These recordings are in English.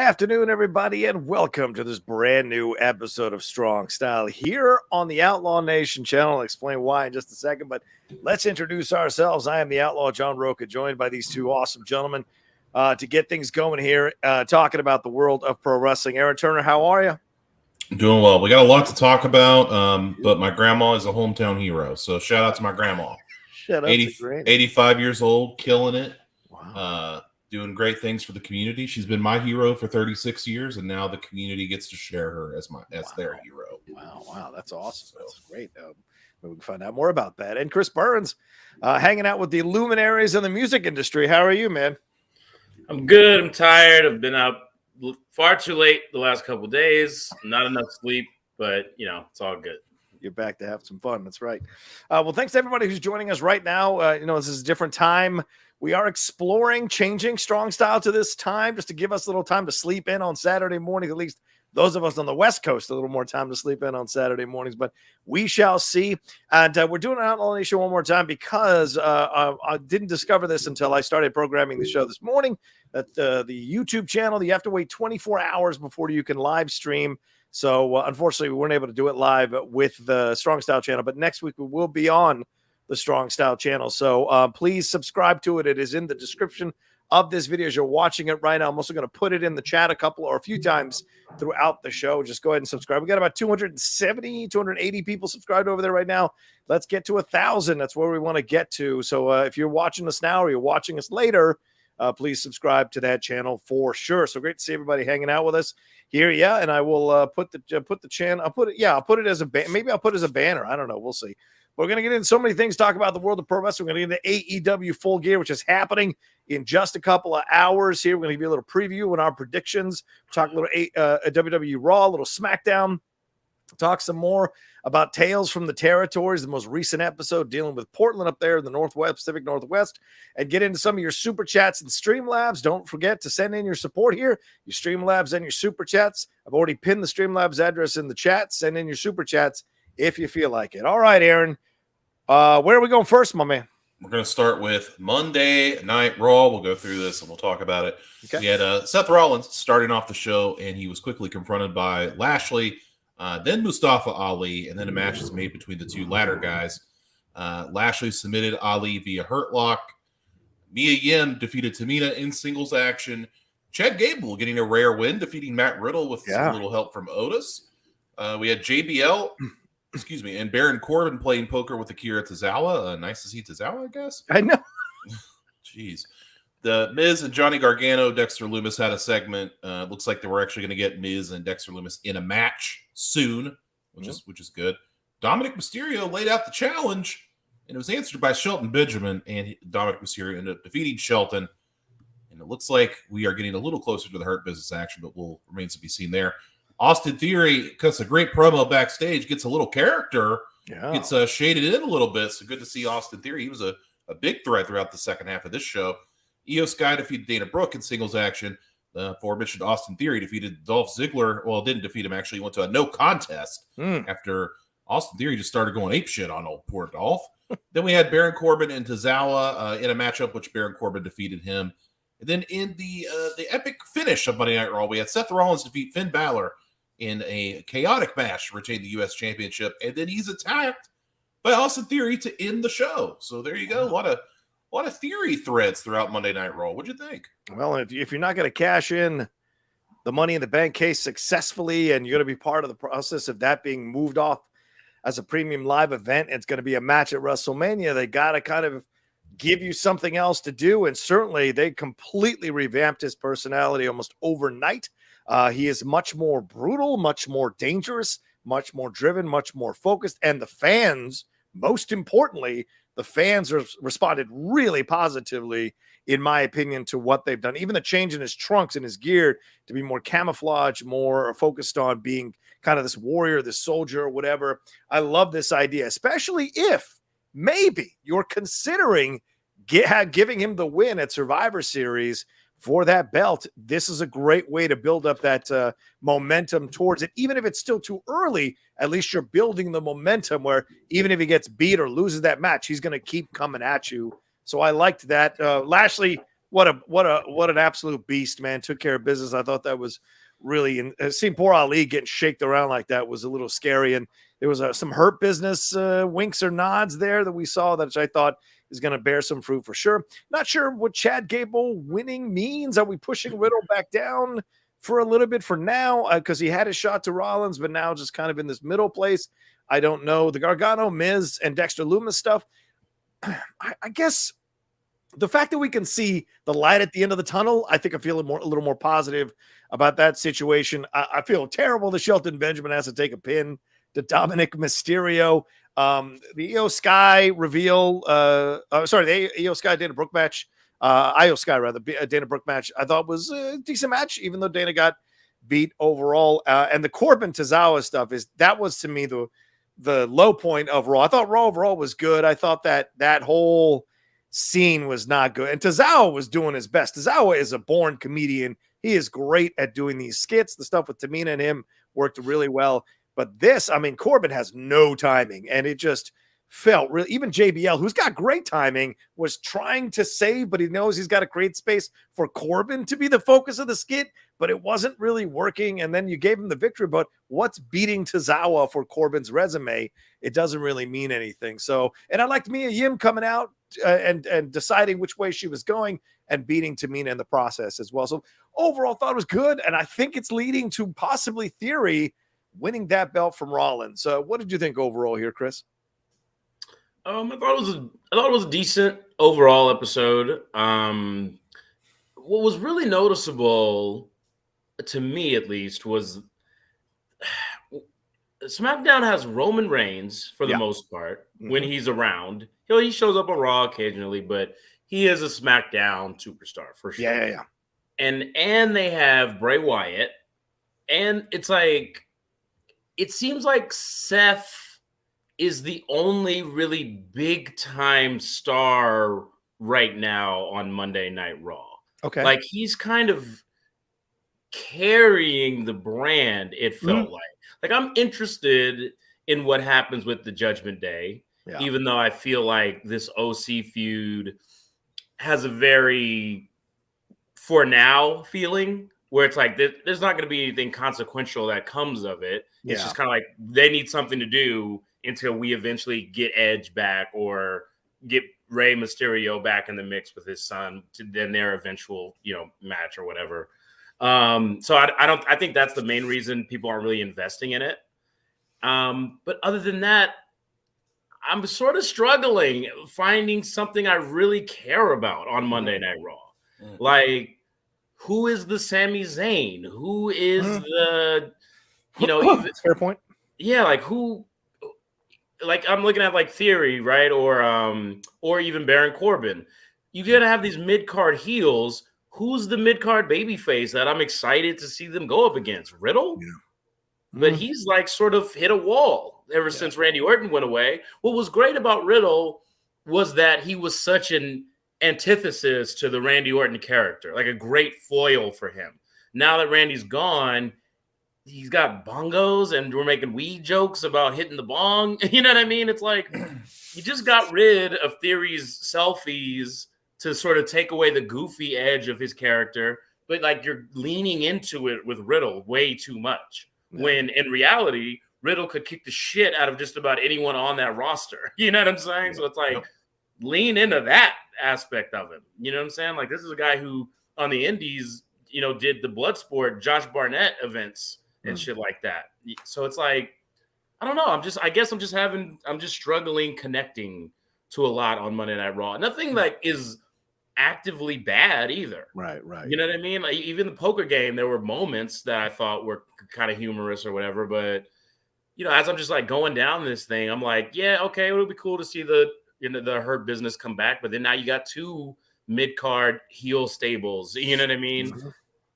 afternoon, everybody, and welcome to this brand new episode of Strong Style here on the Outlaw Nation channel. I'll explain why in just a second, but let's introduce ourselves. I am the Outlaw John Rocha, joined by these two awesome gentlemen to get things going here, talking about the world of pro wrestling. Aaron Turner, how are you? I'm doing well. We got a lot to talk about, but my grandma is a hometown hero, so shout out to my grandma. Shout out to Granny. 85 years old, killing it. Wow. Doing great things for the community. She's been my hero for 36 years, and now the community gets to share her as their hero. Wow, that's awesome. So, that's great. We can find out more about that. And Chris Burns, hanging out with the luminaries in the music industry. How are you, man? I'm good. I'm tired. I've been up far too late the last couple of days. Not enough sleep, but it's all good. You're back to have some fun. That's right. Well, thanks to everybody who's joining us right now. This is a different time. We are exploring changing Strong Style to this time just to give us a little time to sleep in on Saturday morning, at least those of us on the West Coast, a little more time to sleep in on Saturday mornings, but we shall see. And we're doing an Outlaw Nation one more time because I didn't discover this until I started programming the show this morning, that the YouTube channel, you have to wait 24 hours before you can live stream. So unfortunately, we weren't able to do it live with the Strong Style channel, but next week we will be on the Strong Style channel. So please subscribe to it. It is in the description of this video as you're watching it right now. I'm also going to put it in the chat a few times throughout the show. Just go ahead and subscribe. We got about 280 people subscribed over there right now. Let's get to 1,000. That's where we want to get to. So if you're watching us now or you're watching us later, please subscribe to that channel for sure. So great to see everybody hanging out with us here. Yeah. And I will put the channel. I'll put it as a maybe I'll put it as a banner. I don't know. We'll see. We're going to get into so many things, talk about the world of pro wrestling. We're going to get into AEW Full Gear, which is happening in just a couple of hours here. We're going to give you a little preview and our predictions. Talk a little WWE RAW, a little SmackDown. Talk some more about Tales from the Territories, the most recent episode dealing with Portland up there in the Northwest, Pacific Northwest, and get into some of your Super Chats and Streamlabs. Don't forget to send in your support here, your Streamlabs and your Super Chats. I've already pinned the Streamlabs address in the chat. Send in your Super Chats if you feel like it. All right, Aaron. Where are we going first, my man? We're going to start with Monday Night Raw. We'll go through this and we'll talk about it. Okay. We had Seth Rollins starting off the show, and he was quickly confronted by Lashley, then Mustafa Ali, and then a match is made between the two latter guys. Lashley submitted Ali via Hurt Lock. Mia Yim defeated Tamina in singles action. Chad Gable getting a rare win, defeating Matt Riddle with some little help from Otis. We had JBL... and Baron Corbin playing poker with Akira Tozawa. Nice to see Tozawa, I guess. I know. Jeez. The Miz and Johnny Gargano, Dexter Lumis had a segment. Looks like they were actually going to get Miz and Dexter Lumis in a match soon, which is good. Dominic Mysterio laid out the challenge, and it was answered by Shelton Benjamin, and Dominic Mysterio ended up defeating Shelton. And it looks like we are getting a little closer to the Hurt Business action, but remains to be seen there. Austin Theory cuts a great promo backstage, gets a little character, gets shaded in a little bit. So good to see Austin Theory. He was a big threat throughout the second half of this show. Io Sky defeated Dana Brooke in singles action. The aforementioned Austin Theory defeated Dolph Ziggler. Well, didn't defeat him, actually. He went to a no contest after Austin Theory just started going apeshit on old poor Dolph. Then we had Baron Corbin and Tozawa in a matchup, which Baron Corbin defeated him. And then in the epic finish of Monday Night Raw, we had Seth Rollins defeat Finn Balor in a chaotic match to retain the U.S. Championship, and then he's attacked by Austin Theory to end the show. So there you go. A lot of Theory threads throughout Monday Night Raw. What'd you think? Well, if you're not going to cash in the Money in the Bank case successfully, and you're going to be part of the process of that being moved off as a premium live event, it's going to be a match at WrestleMania. They got to kind of give you something else to do, and certainly they completely revamped his personality almost overnight. He is much more brutal, much more dangerous, much more driven, much more focused. And the fans, most importantly, the fans responded really positively, in my opinion, to what they've done. Even the change in his trunks and his gear to be more camouflage, more focused on being kind of this warrior, this soldier, or whatever. I love this idea, especially if maybe you're considering giving him the win at Survivor Series for that belt. This is a great way to build up that momentum towards it. Even if it's still too early, at least you're building the momentum where even if he gets beat or loses that match, he's going to keep coming at you. So I liked that. Lashley What an absolute beast, man. Took care of business. I thought that was really, and seeing poor Ali getting shaked around like that was a little scary. And there was some hurt business winks or nods there that we saw that I thought is going to bear some fruit for sure. Not sure what Chad Gable winning means. Are we pushing Riddle back down for a little bit for now? Because he had a shot to Rollins, but now just kind of in this middle place. I don't know. The Gargano, Miz, and Dexter Lumis stuff. I guess the fact that we can see the light at the end of the tunnel, I think I feel a little more positive about that situation. I feel terrible that Shelton Benjamin has to take a pin to Dominic Mysterio. The Io Sky reveal, the Io Sky Dana Brooke match, Io Sky rather, Dana Brooke match, I thought was a decent match, even though Dana got beat overall. And the Corbin Tozawa stuff that was to me the low point of Raw. I thought Raw overall was good. I thought that whole scene was not good. And Tozawa was doing his best. Tozawa is a born comedian. He is great at doing these skits. The stuff with Tamina and him worked really well. But this, I mean, Corbin has no timing, and it just felt really, even JBL, who's got great timing, was trying to save, but he knows he's got to create space for Corbin to be the focus of the skit, but it wasn't really working. And then you gave him the victory, but what's beating Tozawa for Corbin's resume? It doesn't really mean anything. So, and I liked Mia Yim coming out and deciding which way she was going and beating Tamina in the process as well. So overall, thought it was good, and I think it's leading to possibly Theory winning that belt from Rollins. So what did you think overall here, Chris? I thought it was a decent overall episode. What was really noticeable to me, at least, was SmackDown has Roman Reigns for the most part when he's around. He shows up on Raw occasionally, but he is a SmackDown superstar for sure. Yeah. And they have Bray Wyatt, and it's like, it seems like Seth is the only really big time star right now on Monday Night Raw. Okay. Like, he's kind of carrying the brand, it felt like. Like, I'm interested in what happens with the Judgment Day, even though I feel like this OC feud has a very for now feeling where it's like there's not going to be anything consequential that comes of it. It's just kind of like they need something to do until we eventually get Edge back or get Rey Mysterio back in the mix with his son to then their eventual, match or whatever. So I think that's the main reason people aren't really investing in it. But other than that, I'm sort of struggling finding something I really care about on Monday Night Raw. Like, who is the Sami Zayn? Who is the, fair point. Yeah, like who? Like, I'm looking at like Theory, right, or even Baron Corbin. You gotta have these mid card heels. Who's the mid card babyface that I'm excited to see them go up against? Riddle, but he's like sort of hit a wall ever since Randy Orton went away. What was great about Riddle was that he was such an antithesis to the Randy Orton character, like a great foil for him. Now that Randy's gone, he's got bongos and we're making weed jokes about hitting the bong. You know what I mean? It's like you just got rid of Theory's selfies to sort of take away the goofy edge of his character, but like you're leaning into it with Riddle way too much. When in reality, Riddle could kick the shit out of just about anyone on that roster. You know what I'm saying? So it's like lean into that aspect of him. You know what I'm saying? Like, this is a guy who on the indies, did the Bloodsport Josh Barnett events and shit like that. So it's like, I don't know. I guess I'm just struggling connecting to a lot on Monday Night Raw. Nothing like is actively bad either. Right. You know what I mean? Like, even the poker game, there were moments that I thought were kind of humorous or whatever, but as I'm just like going down this thing, I'm like, yeah, okay, it would be cool to see the Hurt Business come back, but then now you got two mid-card heel stables. You know what I mean?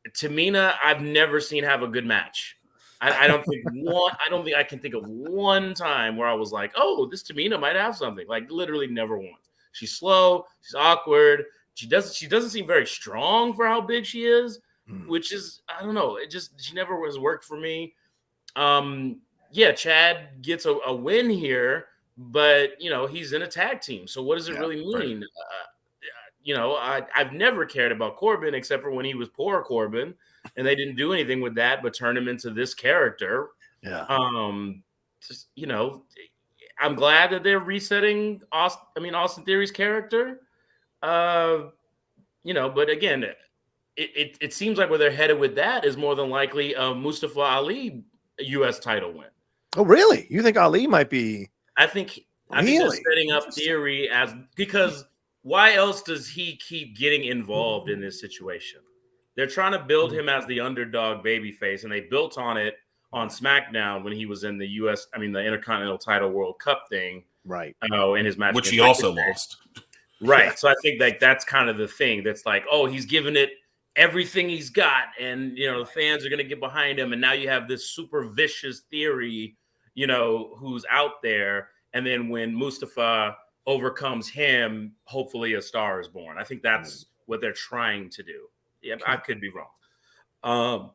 Tamina, I've never seen have a good match. I don't think I can think of one time where I was like, oh, this Tamina might have something. Like, literally never once. She's slow, she's awkward. She doesn't seem very strong for how big she is, which is, I don't know. She never has worked for me. Chad gets a win here, but he's in a tag team. So what does it really mean? Right. you know, I've never cared about Corbin except for when he was poor Corbin, and they didn't do anything with that but turn him into this character. Yeah. Just, you know, I'm glad that they're resetting Austin Theory's character. You know, but again, it seems like where they're headed with that is more than likely Mustafa Ali U.S. title win. Oh, really? You think Ali might be? I think they're setting up Theory because why else does he keep getting involved in this situation? They're trying to build him as the underdog babyface, and they built on it on SmackDown when he was in the the Intercontinental Title World Cup thing, right? Oh, in his match, which he also lost. Right. Yeah. So I think like that's kind of the thing. That's like, oh, he's giving it everything he's got, and you know, the fans are gonna get behind him, and now you have this super vicious Theory, you know, who's out there. And then when Mustafa overcomes him, hopefully a star is born. I think that's what they're trying to do. Yeah, I could be wrong.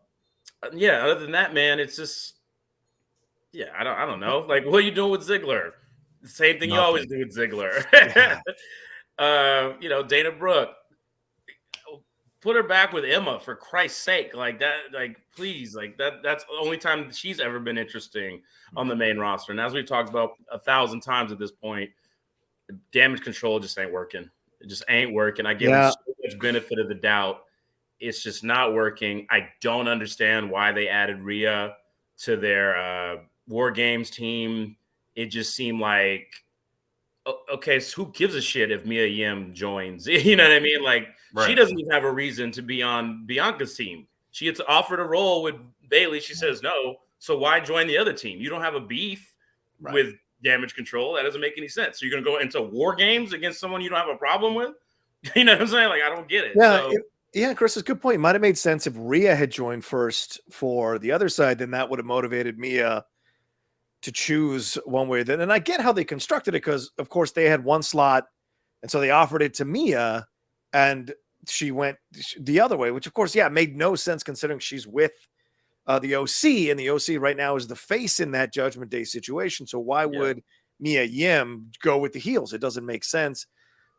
Yeah, other than that, man, it's just, yeah, I don't know. Like, what are you doing with Ziggler? The same thing you always do with Ziggler. Yeah. You know, Dana Brooke, put her back with Emma for Christ's sake. Like that, like, please, like that's the only time she's ever been interesting on the main roster. And as we've talked about 1,000 times at this point, Damage Control just ain't working. It just ain't working. I give them so much benefit of the doubt. It's just not working. I don't understand why they added Rhea to their War Games team. It just seemed like, okay, so who gives a shit if Mia Yim joins? You know what I mean? Like, she doesn't even have a reason to be on Bianca's team. She gets offered a role with Bayley. She says no. So why join the other team? You don't have a beef with Damage Control. That doesn't make any sense. So you're going to go into War Games against someone you don't have a problem with? You know what I'm saying? Like, I don't get it. Yeah, yeah, Chris, it's a good point. It might have made sense if Rhea had joined first for the other side, then that would have motivated Mia to choose one way or the other. And I get how they constructed it because, of course, they had one slot, and so they offered it to Mia, and she went the other way, which, of course, yeah, made no sense considering she's with the OC, and the OC right now is the face in that Judgment Day situation. So why would Mia Yim go with the heels? It doesn't make sense.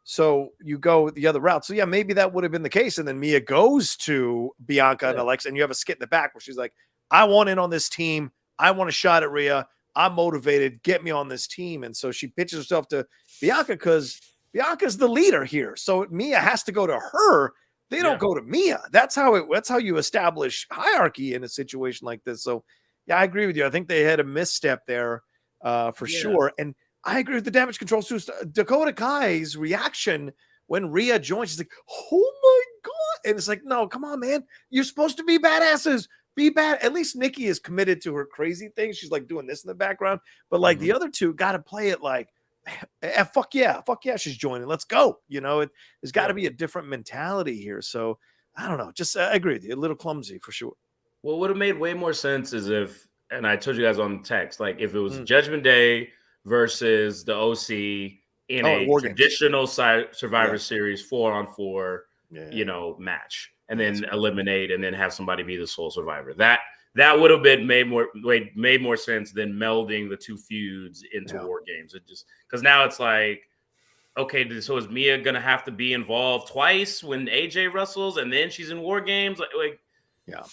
So you go the other route. So yeah, maybe that would have been the case. And then Mia goes to Bianca and Alexa, and you have a skit in the back where she's like, I want in on this team. I want a shot at Rhea. I'm motivated. Get me on this team. And so she pitches herself to Bianca because Bianca's the leader here. So Mia has to go to her. They don't go to Mia. That's how you establish hierarchy in a situation like this. So yeah, I agree with you. I think they had a misstep there for sure. And I agree with the Damage Control too. Dakota Kai's reaction when Rhea joins, she's like, oh my God. And it's like, no, come on, man. You're supposed to be badasses. Be bad. At least Nikki is committed to her crazy thing. She's like doing this in the background. But like the other two got to play it like, fuck yeah, she's joining. Let's go. You know, there's got to be a different mentality here. So I don't know. Just I agree with you. A little clumsy for sure. Well, what would have made way more sense is if, and I told you guys on text, like if it was Judgment Day versus the OC in a traditional Survivor Series 4-on-4, you know, match, and then eliminate and then have somebody be the sole survivor. That would have been made more sense than melding the two feuds into War Games. It just because now it's like, okay, so is Mia gonna have to be involved twice when AJ wrestles and then she's in War Games? Like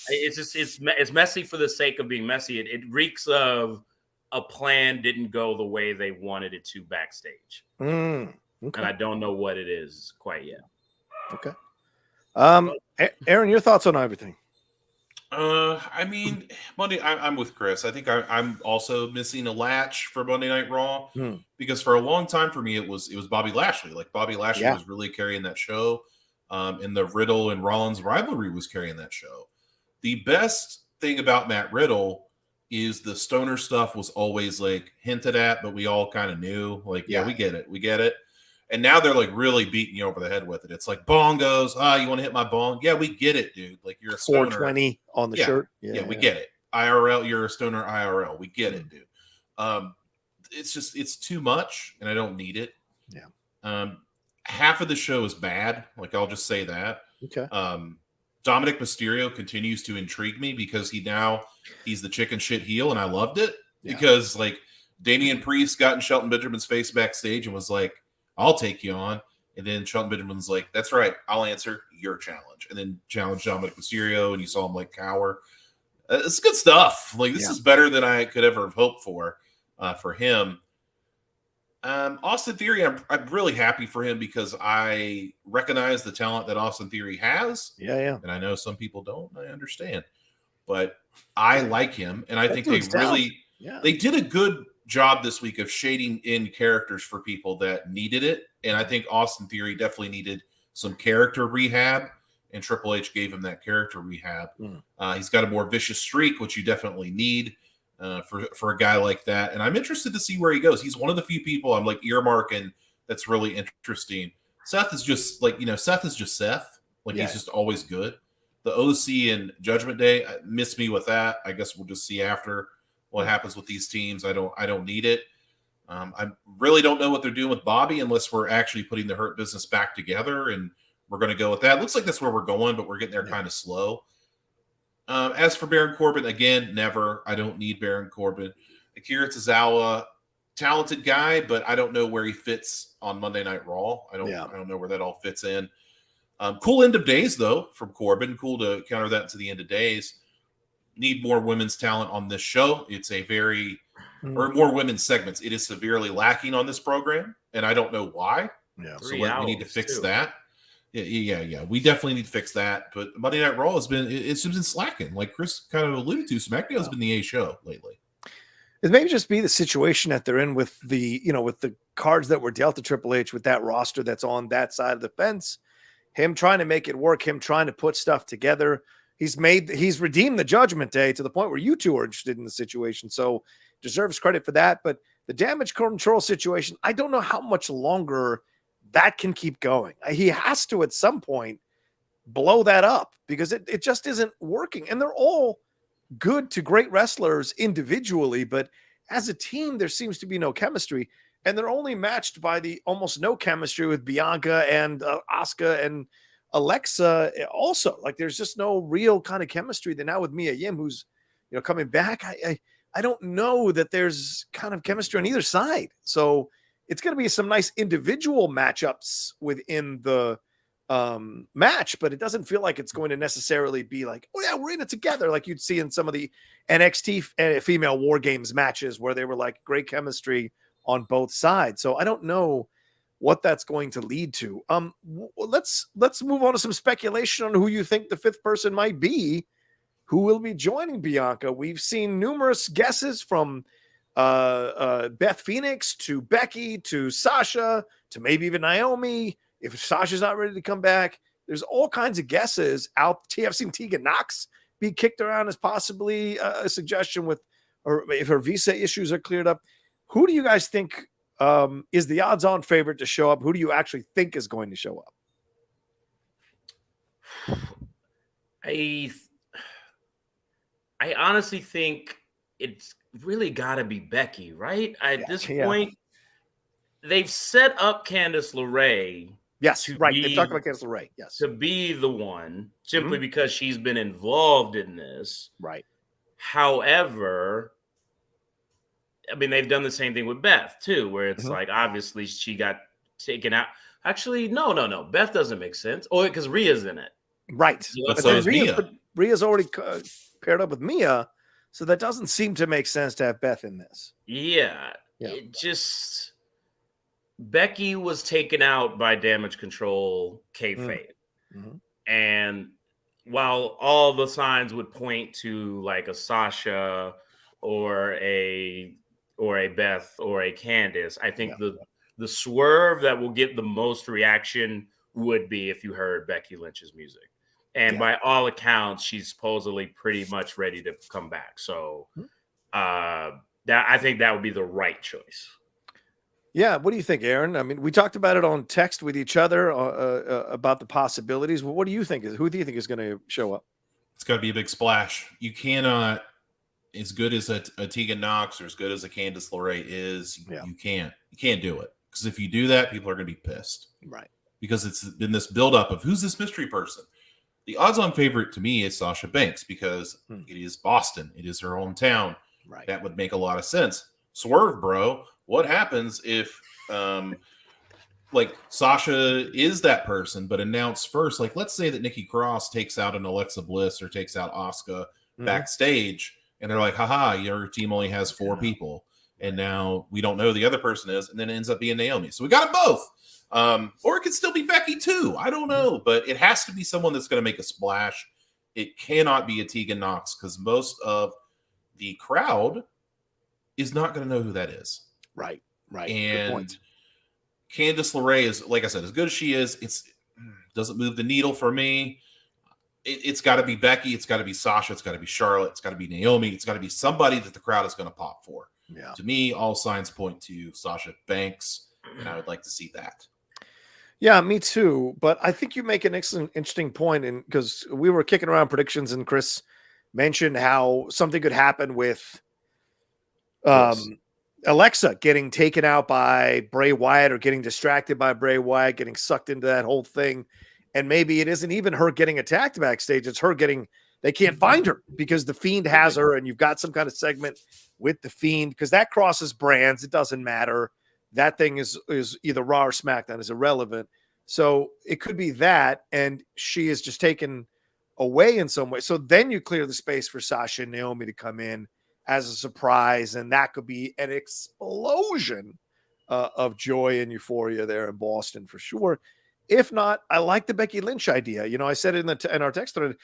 it's just it's messy for the sake of being messy. It reeks of a plan didn't go the way they wanted it to backstage. Okay. And I don't know what it is quite yet. Okay. Aaron, your thoughts on everything? I mean, Monday, I'm with Chris. I think I'm also missing a latch for Monday Night Raw because for a long time for me, it was Bobby Lashley. Like Bobby Lashley was really carrying that show. And the Riddle and Rollins rivalry was carrying that show. The best thing about Matt Riddle is the stoner stuff was always like hinted at, but we all kind of knew, like, we get it. And now they're like really beating you over the head with it. It's like bongos. You want to hit my bong? Yeah, we get it, dude. Like you're a stoner. 420 on the shirt. Yeah, we get it. IRL, you're a stoner IRL. We get it, dude. It's too much, and I don't need it. Yeah. Half of the show is bad. Like I'll just say that. Okay. Dominic Mysterio continues to intrigue me because he's the chicken shit heel, and I loved it because like Damian Priest got in Shelton Benjamin's face backstage and was like, I'll take you on. And then Shelton Benjamin's like, that's right, I'll answer your challenge. And then challenge Dominic Mysterio, and you saw him like cower. It's good stuff. Like, this is better than I could ever have hoped for him. Austin Theory, I'm really happy for him because I recognize the talent that Austin Theory has. Yeah. And I know some people don't. I understand. But I like him. And I think they really they did a good job this week of shading in characters for people that needed it. And I think Austin Theory definitely needed some character rehab. And Triple H gave him that character rehab. He's got a more vicious streak, which you definitely need for a guy like that. And I'm interested to see where he goes. He's one of the few people I'm like earmarking that's really interesting. Seth is just like, Seth is just Seth. Like, he's just always good. The OC and Judgment Day miss me with that. I guess we'll just see after what happens with these teams. I don't need it. I really don't know what they're doing with Bobby unless we're actually putting the Hurt Business back together, and we're going to go with that. Looks like that's where we're going, but we're getting there kind of slow. As for Baron Corbin, again, never. I don't need Baron Corbin. Akira Tozawa, talented guy, but I don't know where he fits on Monday Night Raw. I don't know where that all fits in. Cool end of days, though, from Corbin. Cool to counter that to the end of days. Need more women's talent on this show. It's a very, or more women's segments. It is severely lacking on this program, and I don't know why. Yeah. So we need to fix that. Yeah. We definitely need to fix that. But Monday Night Raw it's been slacking. Like Chris kind of alluded to, SmackDown's been the A show lately. It may just be the situation that they're in with with the cards that were dealt to Triple H with that roster that's on that side of the fence. Him trying to make it work, him trying to put stuff together. He's redeemed the Judgment Day to the point where you two are interested in the situation. So deserves credit for that. But the damage control situation, I don't know how much longer that can keep going. He has to at some point blow that up because it just isn't working. And they're all good to great wrestlers individually, but as a team, there seems to be no chemistry. And they're only matched by the almost no chemistry with Bianca and Asuka and Alexa also. Like, there's just no real kind of chemistry. Then now with Mia Yim, who's coming back, I don't know that there's kind of chemistry on either side. So it's going to be some nice individual matchups within the match, but it doesn't feel like it's going to necessarily be like, oh yeah, we're in it together, like you'd see in some of the NXT female War Games matches where they were like great chemistry on both sides. So I don't know what that's going to lead to. Let's move on to some speculation on who you think the fifth person might be who will be joining Bianca. We've seen numerous guesses from Beth Phoenix to Becky to Sasha to maybe even Naomi. If Sasha's not ready to come back, there's all kinds of guesses out. I've seen Tegan Knox be kicked around as possibly a suggestion or if her visa issues are cleared up. Who do you guys think is the odds-on favorite to show up? Who do you actually think is going to show up? I honestly think it's really got to be Becky, right? At this point, they've set up Candice LeRae. Yes, right. They've talked about Candice LeRae. Yes, to be the one simply because she's been involved in this. Right. However, I mean, they've done the same thing with Beth too, where it's like obviously she got taken out. Actually, no. Beth doesn't make sense. Oh, because Rhea's in it. Right. So Rhea's already paired up with Mia, so that doesn't seem to make sense to have Beth in this. Yeah. It just Becky was taken out by Damage Control kayfabe. And while all the signs would point to like a Sasha or a Beth or a Candice, I think the swerve that will get the most reaction would be if you heard Becky Lynch's music. And by all accounts, she's supposedly pretty much ready to come back. So I think that would be the right choice. Yeah. What do you think, Aaron? I mean, we talked about it on text with each other about the possibilities. What do you think? Who do you think is going to show up? It's got to be a big splash. You cannot, as good as a Tegan Knox or as good as a Candice LeRae is, you can't do it. Because if you do that, people are going to be pissed. Right. Because it's been this buildup of who's this mystery person. The odds-on favorite to me is Sasha Banks because it is Boston. It is her hometown. Right. That would make a lot of sense. Swerve, bro. What happens if like Sasha is that person, but announce first. Like, let's say that Nikki Cross takes out an Alexa Bliss or takes out Asuka backstage, and they're like, haha, your team only has 4 people. And now we don't know who the other person is, and then it ends up being Naomi. So we got them both. Or it could still be Becky too. I don't know, but it has to be someone that's going to make a splash. It cannot be a Tegan Nox because most of the crowd is not going to know who that is. Right. And Candice LeRae is, like I said, as good as she is, it doesn't move the needle for me. It's got to be Becky. It's got to be Sasha. It's got to be Charlotte. It's got to be Naomi. It's got to be somebody that the crowd is going to pop for. Yeah. To me, all signs point to Sasha Banks, and I would like to see that. Yeah, me too. But I think you make an interesting point, and because we were kicking around predictions, and Chris mentioned how something could happen with Alexa getting taken out by Bray Wyatt or getting distracted by Bray Wyatt, getting sucked into that whole thing. And maybe it isn't even her getting attacked backstage. It's her they can't find her because the Fiend has her, and you've got some kind of segment with the Fiend because that crosses brands. It doesn't matter. That thing is either Raw or SmackDown, is irrelevant. So it could be that, and she is just taken away in some way. So then you clear the space for Sasha and Naomi to come in as a surprise, and that could be an explosion of joy and euphoria there in Boston for sure. If not, I like the Becky Lynch idea. You know, I said it in our text thread.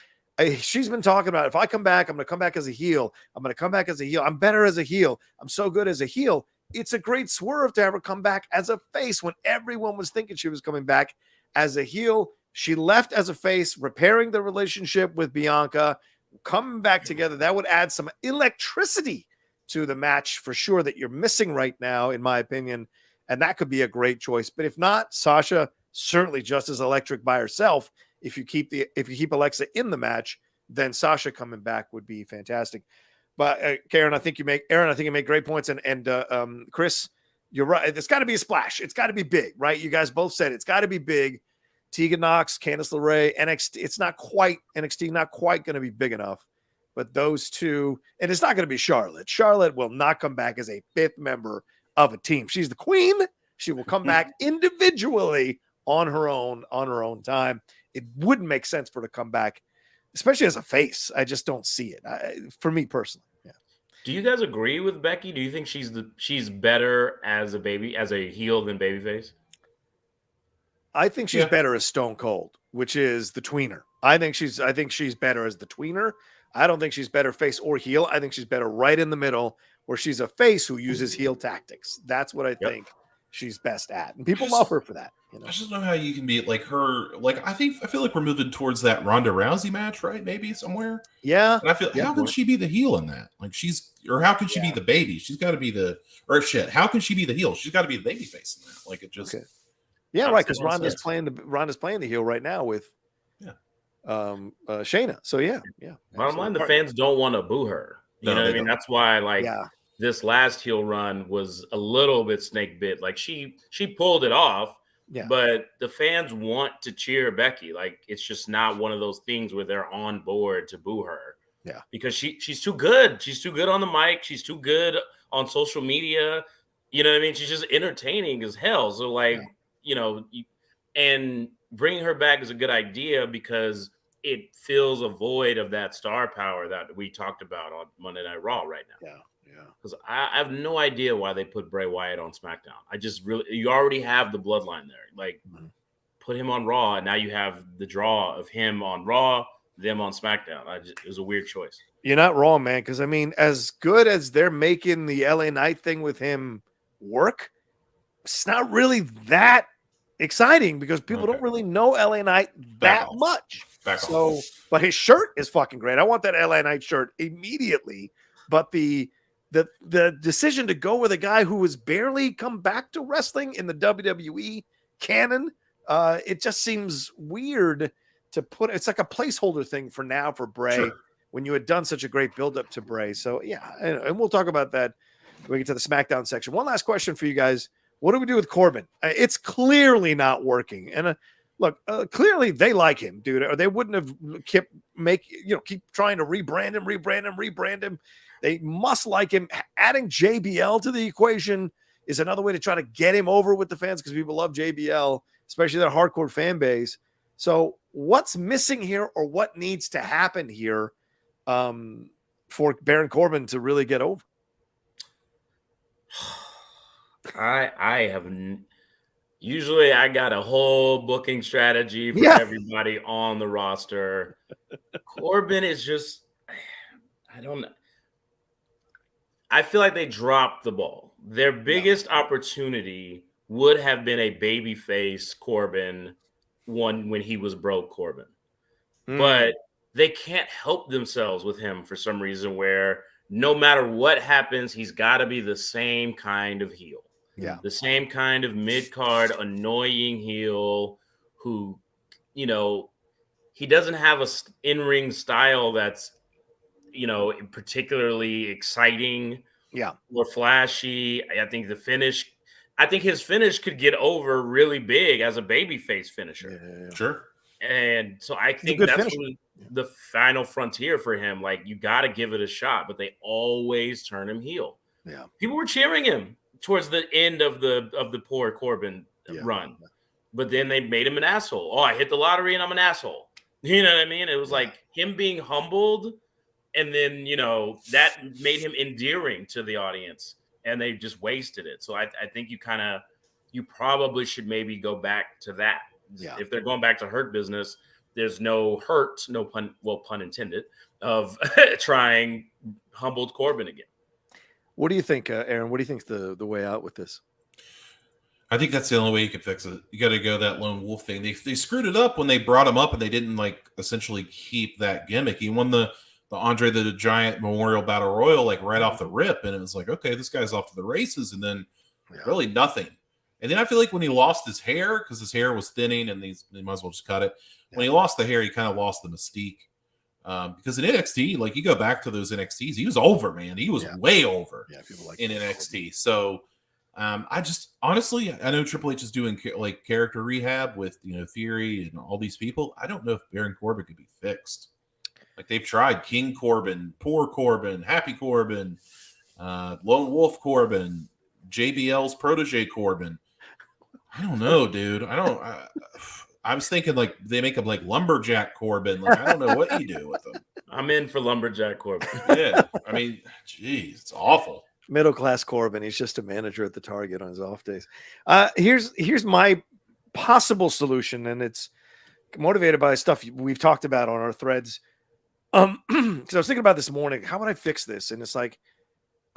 She's been talking about, if I come back, I'm going to come back as a heel. I'm going to come back as a heel. I'm better as a heel. I'm so good as a heel. It's a great swerve to have her come back as a face when everyone was thinking she was coming back as a heel. She left as a face, repairing the relationship with Bianca, coming back together. That would add some electricity to the match for sure that you're missing right now, in my opinion. And that could be a great choice. But if not, Sasha certainly just as electric by herself. If you keep Alexa in the match, then Sasha coming back would be fantastic. But Aaron, I think you make great points. And Chris, you're right. It's got to be a splash. It's got to be big, right? You guys both said it's got to be big. Tegan Nox, Candice LeRae, NXT. It's not quite NXT, not quite going to be big enough. But those two, and it's not going to be Charlotte. Charlotte will not come back as a 5th member of a team. She's the queen. She will come back individually on her own time. It wouldn't make sense for her to come back, especially as a face. I just don't see it. For me personally. Yeah. Do you guys agree with Becky? Do you think she's better as a heel than babyface? I think she's better as Stone Cold, which is the tweener. I think she's better as the tweener. I don't think she's better face or heel. I think she's better right in the middle, where she's a face who uses heel tactics. That's what I think she's best at, and people love her for that. You know? I just don't know how you can be like her. Like I feel like we're moving towards that Ronda Rousey match, right? Maybe somewhere. Yeah. And I feel how can she be the heel in that? Like how can she be the baby? She's got to be how can she be the heel? She's got to be the baby face in that. Like it just. Okay. Yeah, right. Because Ronda's playing the heel right now with Shayna. So yeah. Bottom line, the fans don't want to boo her. You know what I mean? That's why this last heel run was a little bit snake bit. Like she pulled it off. Yeah. But the fans want to cheer Becky. Like it's just not one of those things where they're on board to boo her. Yeah. Because she's too good. She's too good on the mic. She's too good on social media. You know what I mean? She's just entertaining as hell. So and bringing her back is a good idea because it fills a void of that star power that we talked about on Monday Night Raw right now. Yeah. Because I have no idea why they put Bray Wyatt on SmackDown. You already have the bloodline there. Like, put him on Raw, and now you have the draw of him on Raw, them on SmackDown. It was a weird choice. You're not wrong, man. Because I mean, as good as they're making the LA Knight thing with him work, it's not really that exciting because people don't really know LA Knight that much. But his shirt is fucking great. I want that LA Knight shirt immediately. But the decision to go with a guy who has barely come back to wrestling in the WWE canon, it just seems weird to put. It's like a placeholder thing for now for Bray when you had done such a great buildup to Bray. So yeah, and we'll talk about that when we get to the SmackDown section. One last question for you guys. What do we do with Corbin? It's clearly not working. And look, clearly they like him, dude, or they wouldn't have keep trying to rebrand him. They must like him. Adding JBL to the equation is another way to try to get him over with the fans because people love JBL, especially their hardcore fan base. So what's missing here, or what needs to happen here for Baron Corbin to really get over? Usually I got a whole booking strategy for everybody on the roster. Corbin is just, I don't know. I feel like they dropped the ball. Their biggest opportunity would have been a babyface Corbin one when he was broke Corbin. But they can't help themselves with him for some reason, where no matter what happens, he's got to be the same kind of heel. Yeah. The same kind of mid-card annoying heel who, you know, he doesn't have a in-ring style that's, you know, particularly exciting or flashy. I think his finish could get over really big as a babyface finisher. Yeah. Sure. And so I think that's really the final frontier for him. Like, you got to give it a shot, but they always turn him heel. Yeah. People were cheering him towards the end of the poor Corbin run, but then they made him an asshole. Oh, I hit the lottery and I'm an asshole. You know what I mean? It was like him being humbled, and then, you know, that made him endearing to the audience, and they just wasted it. So I think you probably should maybe go back to that. Yeah. If they're going back to Hurt Business, there's no hurt, no pun intended, of trying humbled Corbin again. What do you think, Aaron? What do you think's the way out with this? I think that's the only way you can fix it. You got to go that lone wolf thing. They screwed it up when they brought him up and they didn't essentially keep that gimmick. He won the Andre the Giant Memorial Battle Royal right off the rip, and it was like, okay, this guy's off to the races, and then really nothing. And then I feel like when he lost his hair, because his hair was thinning and they might as well just cut it. When he lost the hair, he kind of lost the mystique. Because in NXT, you go back to those NXTs, he was over, man. He was way over in NXT. So I just, honestly, I know Triple H is doing character rehab with, Theory and all these people. I don't know if Baron Corbin could be fixed. They've tried King Corbin, Poor Corbin, Happy Corbin, Lone Wolf Corbin, JBL's protege Corbin. I don't know, dude. I was thinking they make him Lumberjack Corbin. I don't know what you do with him. I'm in for Lumberjack Corbin. Yeah. I mean, geez, it's awful. Middle class Corbin. He's just a manager at the Target on his off days. Here's my possible solution, and it's motivated by stuff we've talked about on our threads. Because I was thinking about this morning, how would I fix this? And it's I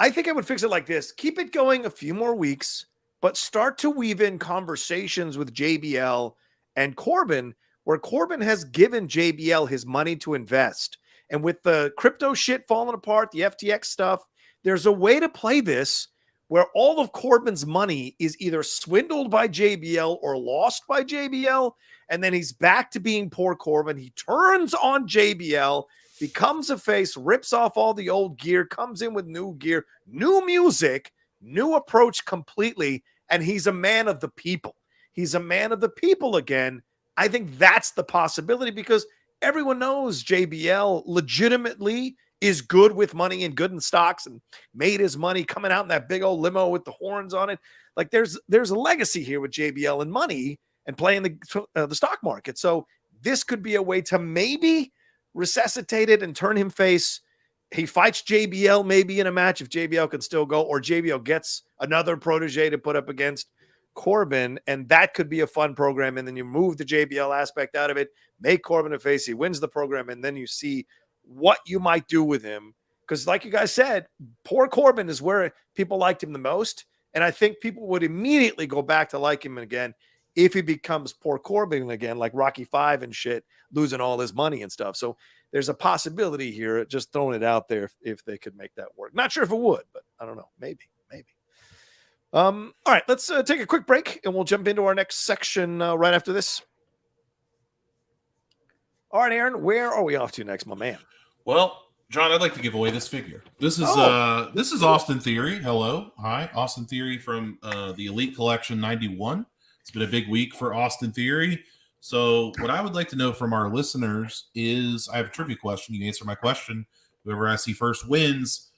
think I would fix it like this. Keep it going a few more weeks, but start to weave in conversations with JBL and Corbin, where Corbin has given JBL his money to invest. And with the crypto shit falling apart, the FTX stuff, there's a way to play this where all of Corbin's money is either swindled by JBL or lost by JBL, and then he's back to being poor Corbin. He turns on JBL, becomes a face, rips off all the old gear, comes in with new gear, new music, new approach completely, and he's a man of the people. He's a man of the people again. I think that's the possibility, because everyone knows JBL legitimately is good with money and good in stocks and made his money coming out in that big old limo with the horns on it. There's a legacy here with JBL and money and playing the stock market. So this could be a way to maybe resuscitate it and turn him face. He fights JBL maybe in a match if JBL can still go, or JBL gets another protege to put up against Corbin, and that could be a fun program. And then you move the JBL aspect out of it, make Corbin a face, he wins the program, and then you see what you might do with him. Because like you guys said, poor Corbin is where people liked him the most, and I think people would immediately go back to like him again if he becomes poor Corbin again, like Rocky V and shit, losing all his money and stuff. So there's a possibility here, just throwing it out there if they could make that work. Not sure if it would, but I don't know. Maybe. All right, let's take a quick break, and we'll jump into our next section right after this. All right, Aaron, where are we off to next, my man? Well, John, I'd like to give away this figure. This is Austin Theory. Hello. Hi, Austin Theory from the Elite Collection 91. It's been a big week for Austin Theory. So what I would like to know from our listeners is, I have a trivia question. You answer my question. Whoever I see first wins.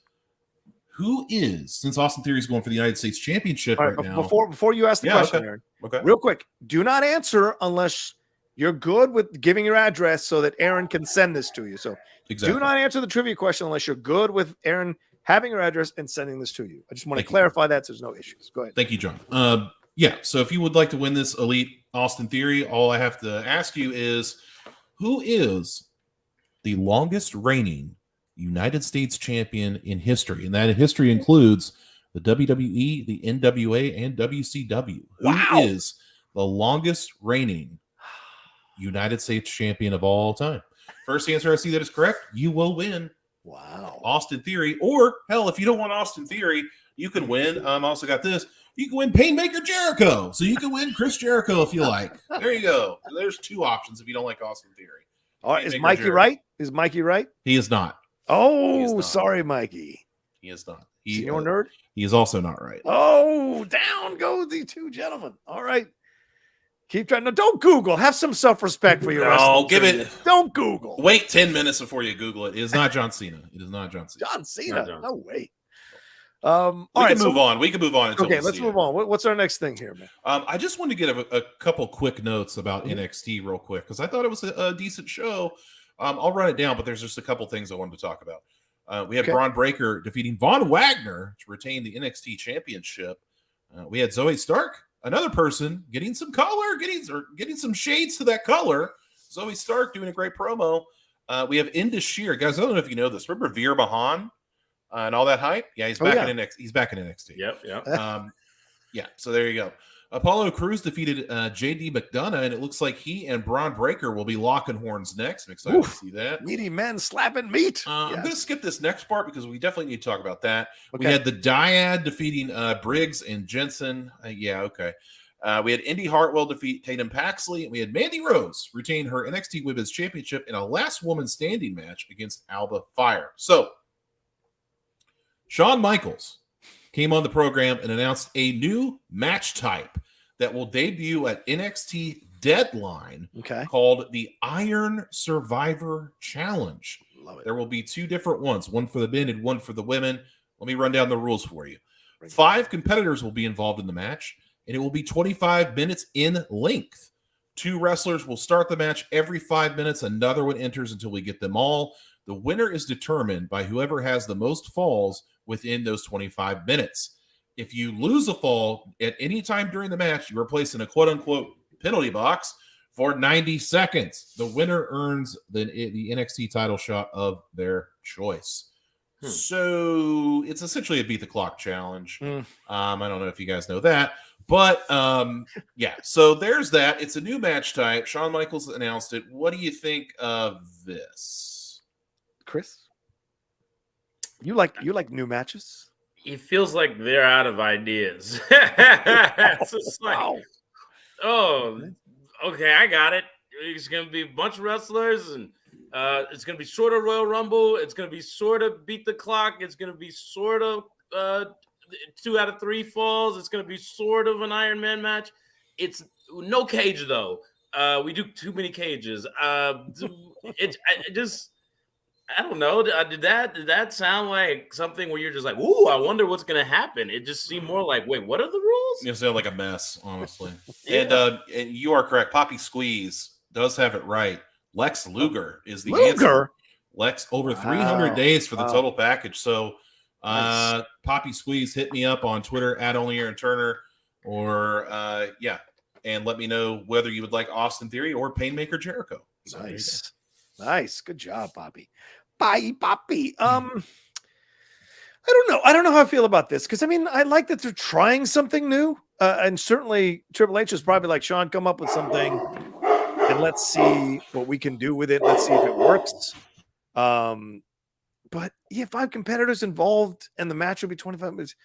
who is, since Austin Theory is going for the United States Championship right now. Before you ask the question, Aaron, real quick, do not answer unless you're good with giving your address so that Aaron can send this to you. So do not answer the trivia question unless you're good with Aaron having your address and sending this to you. I just want to clarify that so there's no issues. Go ahead. Thank you, John. Yeah, so if you would like to win this Elite Austin Theory, all I have to ask you is, who is the longest reigning United States champion in history? And that history includes the WWE, the NWA, and WCW. Who is the longest reigning United States champion of all time? First answer I see that is correct, you will win. Wow. Austin Theory. Or, hell, if you don't want Austin Theory, you can win. Also got this. You can win Painmaker Jericho. So you can win Chris Jericho if you like. There you go. There's 2 options if you don't like Austin Theory. All right, is Mikey Jericho right? Is Mikey right? He is not. Oh, sorry, Mikey. He is not. Senior nerd? He is also not right. Oh, down go the 2 gentlemen. All right. Keep trying. No, don't Google. Have some self-respect for your wrestling. Give it. Don't Google. Wait 10 minutes before you Google it. It is not John Cena. It is not John Cena. John Cena. No way. We can move on. We can move on. Okay, let's move on. What's our next thing here, man? I just wanted to get a couple quick notes about NXT real quick because I thought it was a decent show. I'll run it down, but there's just a couple things I wanted to talk about. We had Braun Breaker defeating Von Wagner to retain the NXT championship. We had Zoe Stark, another person, getting some color, getting some shades to that color. Zoe Stark doing a great promo. We have Indus Sher. Guys, I don't know if you know this. Remember Veer Mahan and all that hype? Yeah, he's back in NXT. He's back in NXT. Yep. Yeah, so there you go. Apollo Crews defeated JD McDonough, and it looks like he and Braun Breaker will be locking horns next. I'm excited to see that. Meaty men slapping meat. I'm going to skip this next part because we definitely need to talk about that. Okay. We had the Dyad defeating Briggs and Jensen. We had Indy Hartwell defeat Tatum Paxley. And we had Mandy Rose retain her NXT Women's Championship in a last woman standing match against Alba Fire. So, Shawn Michaels came on the program and announced a new match type that will debut at NXT Deadline called the Iron Survivor Challenge. Love it. There will be 2 different ones, one for the men and one for the women. Let me run down the rules for you. 5 competitors will be involved in the match, and it will be 25 minutes in length. 2 wrestlers will start the match every 5 minutes. Another one enters until we get them all. The winner is determined by whoever has the most falls within those 25 minutes. If you lose a fall at any time during the match, you are placed in a quote-unquote penalty box for 90 seconds. The winner earns the NXT title shot of their choice. So it's essentially a beat the clock challenge. I don't know if you guys know that, but yeah, so there's that. It's a new match type. Shawn Michaels announced it. What do you think of this, Chris? You like new matches? It feels like they're out of ideas. It's just like, oh, okay, I got it. It's gonna be a bunch of wrestlers, and it's gonna be sort of Royal Rumble. It's gonna be sort of beat the clock. It's gonna be sort of 2 out of 3 falls. It's gonna be sort of an Iron Man match. It's no cage though. We do too many cages. I don't know. Did that sound like something where you're just like, ooh, I wonder what's going to happen? It just seemed more like, wait, what are the rules? It sounded like a mess, honestly. And you are correct. Poppy Squeeze does have it right. Lex Luger is the answer. Lex over 300 days for the total package. So nice. Poppy Squeeze, hit me up on Twitter at Only Aaron Turner, or and let me know whether you would like Austin Theory or Painmaker Jericho. So nice. Good job, Poppy. Bye, Poppy. I don't know how I feel about this, because I mean, I like that they're trying something new, and certainly Triple H is probably like, Sean, come up with something and let's see what we can do with it. Let's see if it works. But yeah, 5 competitors involved and the match will be 25 minutes.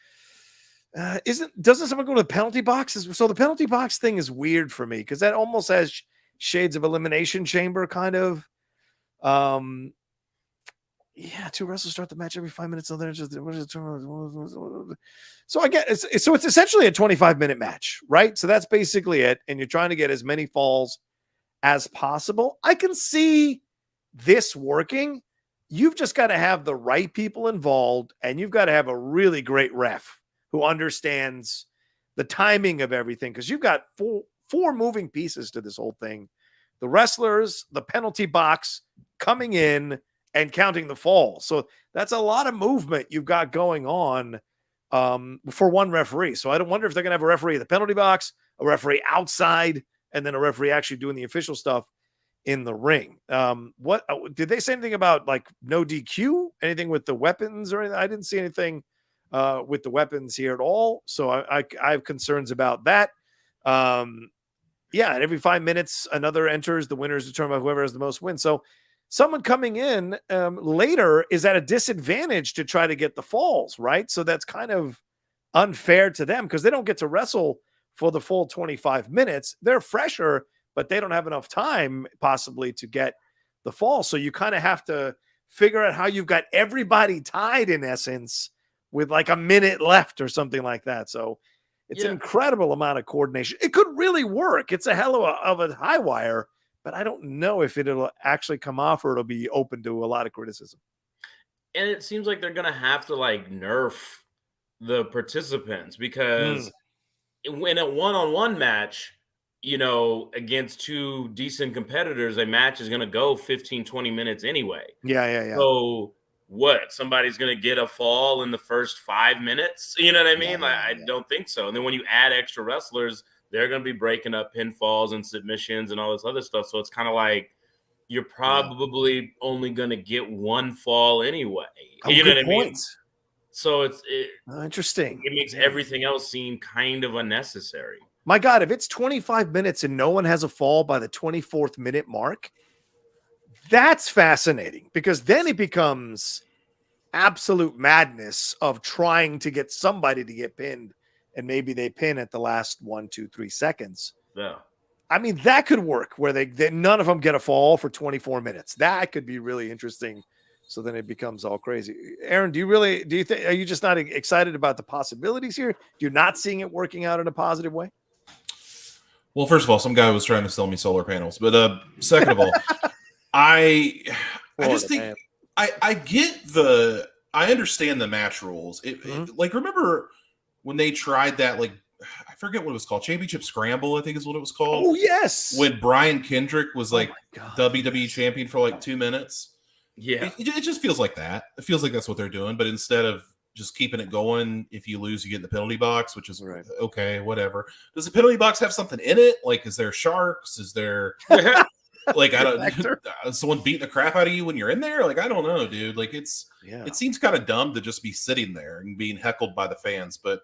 Doesn't someone go to the penalty boxes? So the penalty box thing is weird for me, because that almost has shades of Elimination Chamber kind of. 2 wrestlers start the match every 5 minutes. So I get it's essentially a 25-minute match, right? So that's basically it. And you're trying to get as many falls as possible. I can see this working. you've just got to have the right people involved, and you've got to have a really great ref who understands the timing of everything, because you've got four moving pieces to this whole thing. The wrestlers, the penalty box, coming in and counting the fall. So that's a lot of movement you've got going on for one referee. So I don't wonder if they're going to have a referee at the penalty box, a referee outside, and then a referee actually doing the official stuff in the ring. What did they say anything about, like, no DQ, anything with the weapons or anything? I didn't see anything with the weapons here at all. So I have concerns about that. Yeah, and every 5 minutes, another enters. The winner is determined by whoever has the most wins. So someone coming in later is at a disadvantage to try to get the falls, right? So that's kind of unfair to them, because they don't get to wrestle for the full 25 minutes. They're fresher, but they don't have enough time possibly to get the fall. So you kind of have to figure out how you've got everybody tied, in essence, with like a minute left or something like that. So it's an incredible amount of coordination. It could really work. It's a hell of a high wire, but I don't know if it'll actually come off or it'll be open to a lot of criticism. And it seems like they're going to have to like nerf the participants, because in a one-on-one match, you know, against two decent competitors, a match is going to go 15, 20 minutes anyway. Yeah. So what? Somebody's going to get a fall in the first 5 minutes? You know what I mean? I don't think so. And then when you add extra wrestlers, they're going to be breaking up pinfalls and submissions and all this other stuff. So it's kind of like you're probably only going to get one fall anyway. You know what I mean? So it's interesting. It makes everything else seem kind of unnecessary. My God, if it's 25 minutes and no one has a fall by the 24th minute mark, that's fascinating, because then it becomes absolute madness of trying to get somebody to get pinned, and maybe they pin at the last 1, 2, 3 seconds. Yeah. I mean, that could work where they none of them get a fall for 24 minutes. That could be really interesting. So then it becomes all crazy. Aaron, do you think, are you just not excited about the possibilities here? You're not seeing it working out in a positive way? Well, first of all, some guy was trying to sell me solar panels, but second of all, I just think I understand the match rules. Like, remember when they tried that, like, I forget what it was called, Championship Scramble, I think is what it was called. Oh, yes. When Brian Kendrick was WWE champion for like 2 minutes. Yeah. It just feels like that. It feels like that's what they're doing, but instead of just keeping it going, if you lose, you get in the penalty box, which is okay, whatever. Does the penalty box have something in it? Like, is there sharks? Is there like, I don't, someone beating the crap out of you when you're in there? Like, I don't know, dude. Like, it seems kind of dumb to just be sitting there and being heckled by the fans, but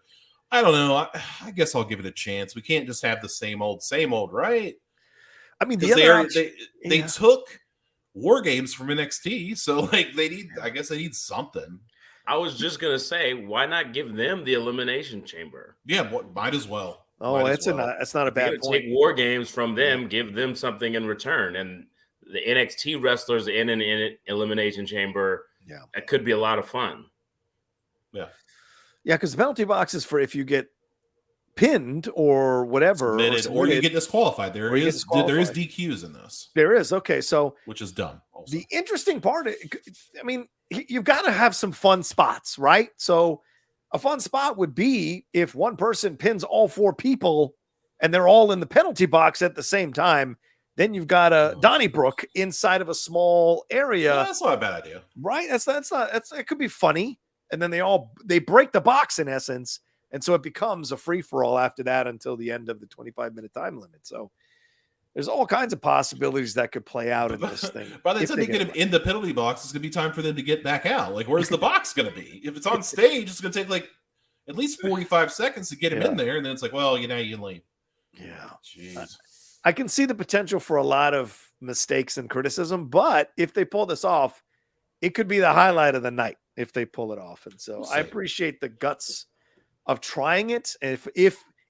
I don't know. I guess I'll give it a chance. We can't just have the same old, right? I mean, they took War Games from NXT, so like I guess they need something. I was just gonna say, why not give them the Elimination Chamber? Yeah, might as well. Oh, that's not a bad point. Take War Games from them, give them something in return, and the NXT wrestlers in an Elimination Chamber. Yeah, that could be a lot of fun. Yeah, because the penalty box is for if you get pinned or whatever, or you get disqualified. There is DQs in this. There is. Okay, so which is dumb. Also. The interesting part, I mean, you've got to have some fun spots, right? So a fun spot would be if one person pins all 4 people and they're all in the penalty box at the same time. Then you've got a Donnybrook inside of a small area. Yeah, that's not a bad idea, right? It could be funny. And then they break the box in essence. And so it becomes a free-for-all after that until the end of the 25-minute time limit. So there's all kinds of possibilities that could play out in this thing. By the time they get him in the penalty box, it's going to be time for them to get back out. Like, where's the box going to be? If it's on stage, it's going to take like at least 45 seconds to get him in there. And then it's like, well, you can leave. Yeah. Jeez. I can see the potential for a lot of mistakes and criticism, but if they pull this off, it could be the highlight of the night if they pull it off. And so I appreciate the guts of trying it. And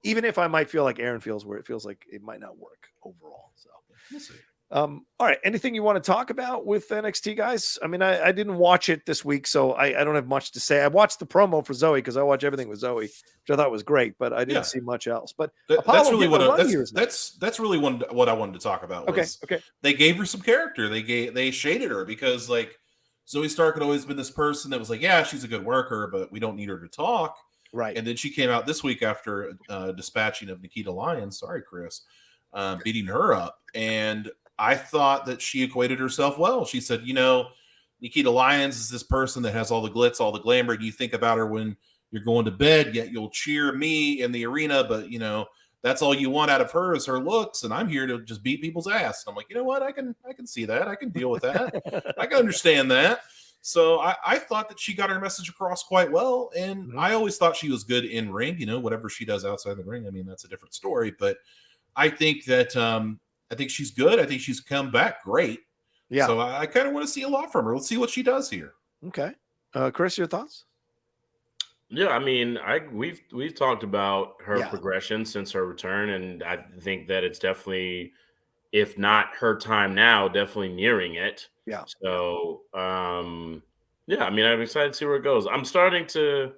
even if I might feel like Aaron feels, where it feels like it might not work overall. So we'll see. All right. Anything you want to talk about with NXT, guys? I mean, I didn't watch it this week, so I don't have much to say. I watched the promo for Zoe because I watch everything with Zoe, which I thought was great, but I didn't see much else. But that's really what I wanted to talk about. Okay. They gave her some character. They shaded her because, like, Zoe Stark had always been this person that was like, yeah, she's a good worker, but we don't need her to talk. Right. And then she came out this week after dispatching of Nikita Lyons. Sorry, Chris. Beating her up. And I thought that she equated herself well. She said, Nikita Lyons is this person that has all the glitz, all the glamour. And you think about her when you're going to bed, yet you'll cheer me in the arena. But, that's all you want out of her is her looks. And I'm here to just beat people's ass. And I'm like, you know what? I can see that. I can deal with that. I can understand that. So I thought that she got her message across quite well. And I always thought she was good in ring, whatever she does outside the ring. I mean, that's a different story. But I think that I think she's good. I think she's come back great. Yeah. So I kind of want to see a lot from her. Let's see what she does here. Okay. Chris, your thoughts? Yeah, I mean, we've talked about her progression since her return, and I think that it's definitely, if not her time now, definitely nearing it. Yeah. So, yeah, I mean, I'm excited to see where it goes. I'm starting to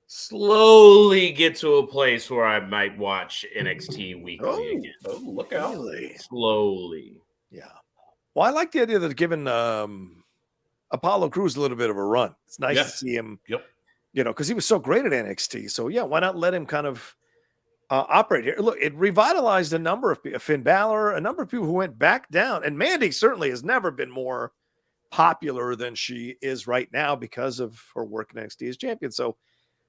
slowly get to a place where I might watch NXT weekly again. Oh, look out. Really? Slowly. Yeah. Well, I like the idea that giving Apollo Crews a little bit of a run. It's nice to see him, because he was so great at NXT. So, yeah, why not let him kind of operate here? Look, it revitalized a number of people, Finn Balor, a number of people who went back down. And Mandy certainly has never been more popular than she is right now because of her work in NXT as champion. So,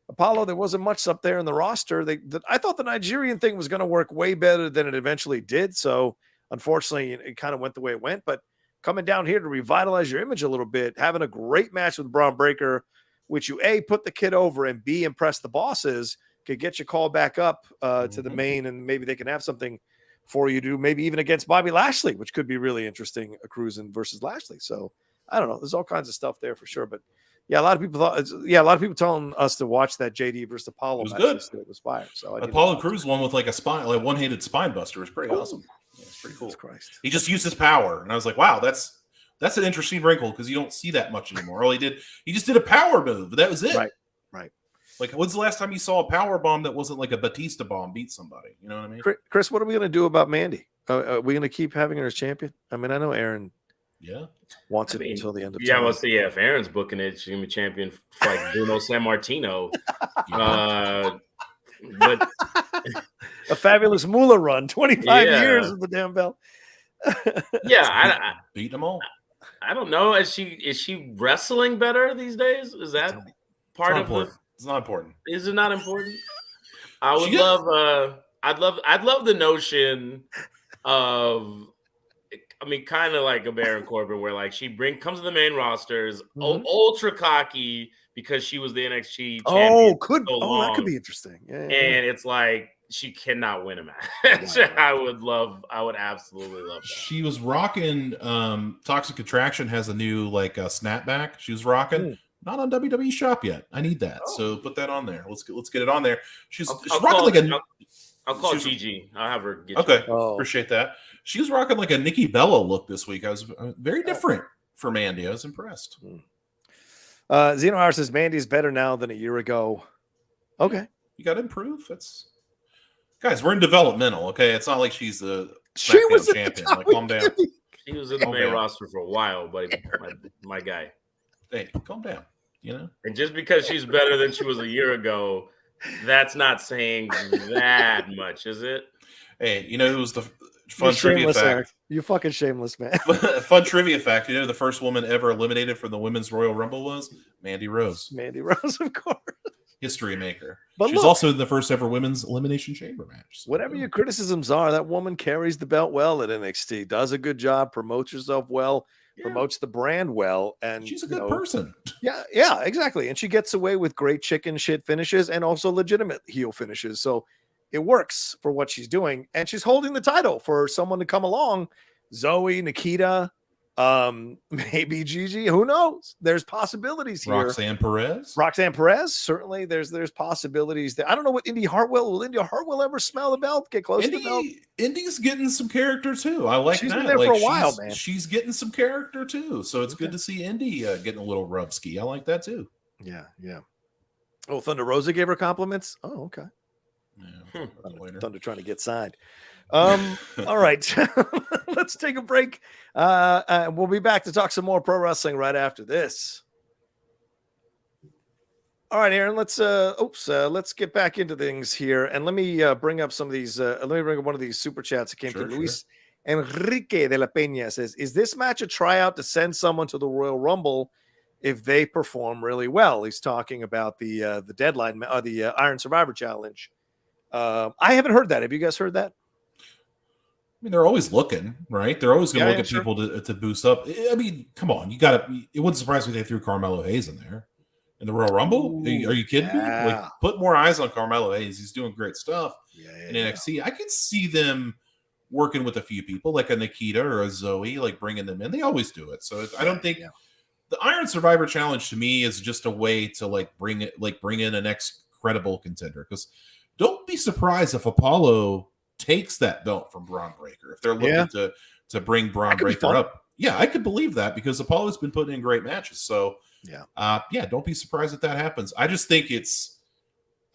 Apollo, there wasn't much up there in the roster. I thought the Nigerian thing was going to work way better than it eventually did. So, unfortunately, it kind of went the way it went. But coming down here to revitalize your image a little bit, having a great match with Braun Breaker, which you A, put the kid over, and B, impress the bosses, could get you called back up to the main, and maybe they can have something for you to do, maybe even against Bobby Lashley, which could be really interesting, a Cruz versus Lashley. So I don't know. There's all kinds of stuff there for sure. But yeah, a lot of people telling us to watch that JD versus Apollo match. Good. It was fire. So Apollo Crews won with like a one-handed spine buster. It was pretty awesome. Yeah, it's pretty cool. Christ. He just used his power, and I was like, wow, that's an interesting wrinkle because you don't see that much anymore. All he just did a power move. That was it. Right. Like, when's the last time you saw a power bomb that wasn't like a Batista bomb beat somebody? You know what I mean? Chris, what are we going to do about Mandy? Are we going to keep having her as champion? I mean, I know Aaron wants it until the end of time. Yeah, let's see. Yeah, if Aaron's booking it, she's going to be champion for like Bruno Sammartino. But a fabulous Moolah run, 25 years with the damn belt. I beat them all. I don't know. Is she wrestling better these days? Is that part of it? It's not important. Is it not important? I would love. I'd love the notion of. I mean, kind of like a Baron Corbin, where like she comes to the main rosters, ultra cocky because she was the NXT champion. That could be interesting. And it's like she cannot win a match. I would absolutely love that. She was rocking. Toxic Attraction has a new snapback. She was rocking. Not on WWE Shop yet. I need that. So put that on there. Let's get it on there. She's rocking I'll call Gigi. I'll have her get you. Appreciate that. She was rocking like a Nikki Bella look this week. I was very different for Mandy. I was impressed. Zeno Howard says Mandy's better now than a year ago. Okay. You got to improve. Guys, we're in developmental, okay? It's not like she's the SmackDown champion. Like, calm down. She was in the main roster for a while, but my guy. Hey, calm down. And just because she's better than she was a year ago, that's not saying that much, is it? Hey, who was the fun trivia fact? Eric. You fucking shameless, man. Fun trivia fact. The first woman ever eliminated from the Women's Royal Rumble was Mandy Rose. Mandy Rose, of course. History maker. But she was also the first ever Women's Elimination Chamber match. So whatever your criticisms are, that woman carries the belt well at NXT, does a good job, promotes herself well, promotes the brand well, and she's a good person. Yeah, exactly. And she gets away with great chicken shit finishes and also legitimate heel finishes. So it works for what she's doing, and she's holding the title for someone to come along. Zoe, Nikita, maybe Gigi. Who knows? There's possibilities here. Roxanne Perez. Certainly, there's possibilities there. I don't know what Indy Hartwell. Will Indy Hartwell ever smell the belt? Get close to the belt. Indy's getting some character too. I like she's that. Been there for a while, man. She's getting some character too. So it's good to see Indy getting a little rub ski. I like that too. Yeah. Oh, Thunder Rosa gave her compliments. Oh, okay. Yeah, Thunder trying to get signed. All right. Let's take a break. We'll be back to talk some more pro wrestling right after this. All right, Aaron, let's get back into things here. And let me bring up some of these. Let me bring up one of these super chats that came through. Luis Enrique de la Peña says, is this match a tryout to send someone to the Royal Rumble if they perform really well? He's talking about the deadline, the Iron Survivor Challenge. I haven't heard that. Have you guys heard that? I mean, they're always looking, right? They're always going to look at people to boost up. I mean, come on. It wouldn't surprise me if they threw Carmelo Hayes in there. In the Royal Rumble? Are you kidding me? Like, put more eyes on Carmelo Hayes. He's doing great stuff in NXT. I could see them working with a few people, like a Nikita or a Zoe, like bringing them in. They always do it. So I don't think the Iron Survivor Challenge to me is just a way to bring in a next credible contender. Because don't be surprised if Apollo takes that belt from Braun Breaker. If they're looking to bring Braun Breaker up. Yeah, I could believe that because Apollo's been putting in great matches. So don't be surprised if that happens. I just think it's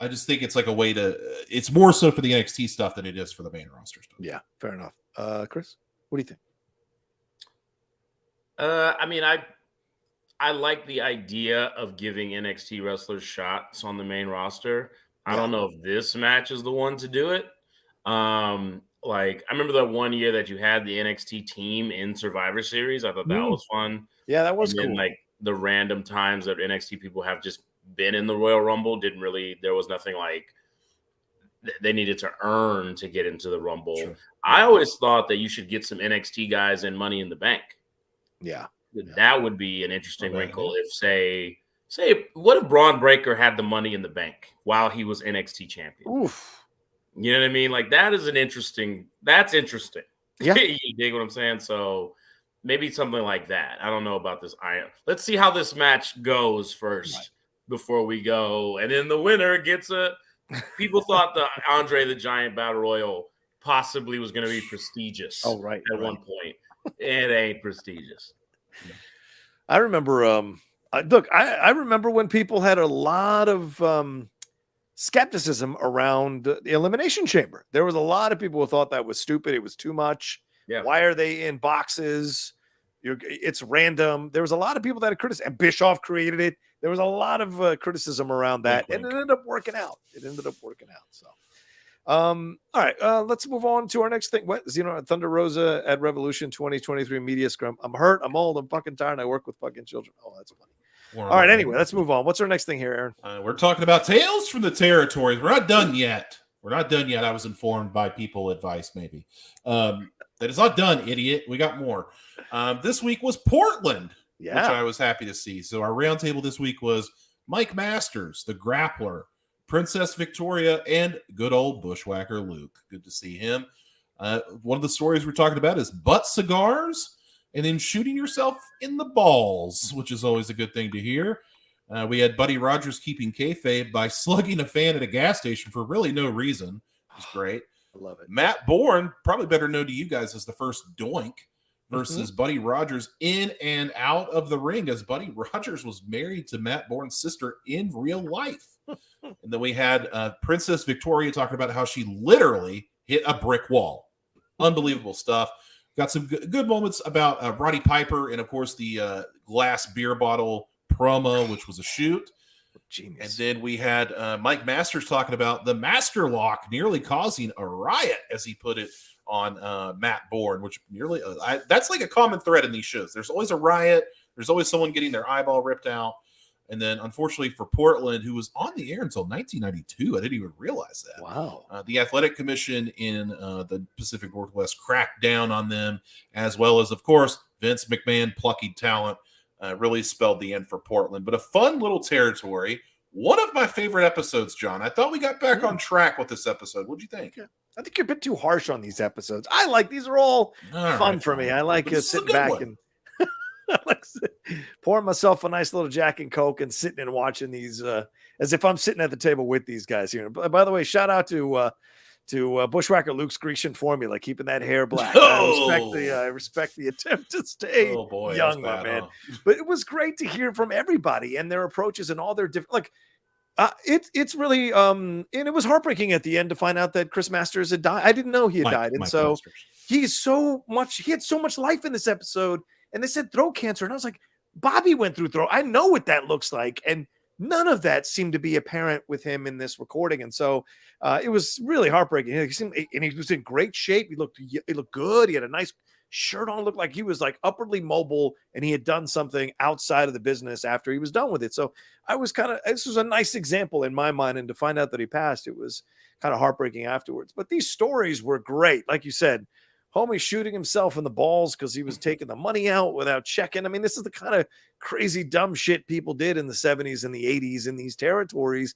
like a way to. It's more so for the NXT stuff than it is for the main roster stuff. Yeah, fair enough. Chris, what do you think? I mean, I like the idea of giving NXT wrestlers shots on the main roster. I don't know if this match is the one to do it. Like I remember that one year that you had the NXT team in Survivor Series. I thought that was fun. Yeah, that was cool. Like the random times that NXT people have just been in the Royal Rumble there was nothing like they needed to earn to get into the Rumble. Sure. I always thought that you should get some NXT guys in Money in the Bank. Yeah. That would be an interesting wrinkle if say what if Braun Breaker had the Money in the Bank while he was NXT champion? Oof. You know what I mean? Like that's interesting. Yeah. You dig what I'm saying? So maybe something like that. I don't know about this. Let's see how this match goes first before we go. And then the winner gets people thought the Andre the Giant Battle Royal possibly was going to be prestigious. Oh, right. At one point. It ain't prestigious. I remember, I remember when people had a lot of skepticism around the Elimination Chamber. There was a lot of people who thought that was stupid. It was too much. Yeah. Why are they in boxes? It's random. There was a lot of people that had criticized, and Bischoff created it. There was a lot of criticism around that, and it ended up working out. So, all right, let's move on to our next thing. What is Thunder Rosa at Revolution 2023 Media Scrum? I'm hurt. I'm old. I'm fucking tired. And I work with fucking children. Oh, that's funny. All right. Anyway, let's move on. What's our next thing here, Aaron? We're talking about Tales from the Territories. We're not done yet. I was informed by people advice, maybe. That is not done, idiot. We got more. This week was Portland, which I was happy to see. So our roundtable this week was Mike Masters, the Grappler, Princess Victoria, and good old Bushwhacker Luke. Good to see him. One of the stories we're talking about is butt cigars and then shooting yourself in the balls, which is always a good thing to hear. We had Buddy Rogers keeping kayfabe by slugging a fan at a gas station for really no reason. It was great. I love it. Matt Bourne, probably better known to you guys as the first Doink, versus Buddy Rogers in and out of the ring, as Buddy Rogers was married to Matt Bourne's sister in real life. And then we had Princess Victoria talking about how she literally hit a brick wall. Unbelievable stuff. Got some good moments about Roddy Piper and, of course, the glass beer bottle promo, which was a shoot. Genius. And then we had Mike Masters talking about the Master Lock nearly causing a riot, as he put it, on Matt Bourne, which nearly that's like a common thread in these shows. There's always a riot. There's always someone getting their eyeball ripped out. And then, unfortunately for Portland, who was on the air until 1992, I didn't even realize that. Wow. The Athletic Commission in the Pacific Northwest cracked down on them, as well as, of course, Vince McMahon, plucky talent, really spelled the end for Portland. But a fun little territory. One of my favorite episodes, John. I thought we got back on track with this episode. What'd you think? I think you're a bit too harsh on these episodes. I like these are all fun for me. I like sitting back and pouring myself a nice little Jack and Coke and sitting and watching these as if I'm sitting at the table with these guys here. By the way, shout out to Bushwhacker Luke's Grecian formula, keeping that hair black. I respect the attempt to stay young, my man. But it was great to hear from everybody and their approaches and all their different. Like, It's really and it was heartbreaking at the end to find out that Chris Masters had died. I didn't know he had died, and so Masters. he had so much life in this episode. And they said throat cancer, and I was like, Bobby went through throat. I know what that looks like, and none of that seemed to be apparent with him in this recording, and so it was really heartbreaking. He was in great shape. He looked good. He had a nice shirt on, looked like he was like upwardly mobile, and he had done something outside of the business after he was done with it. So this was a nice example in my mind, and to find out that he passed, it was kind of heartbreaking afterwards. But these stories were great. Like you said, homie shooting himself in the balls because he was taking the money out without checking. I mean, this is the kind of crazy, dumb shit people did in the 70s and the 80s in these territories.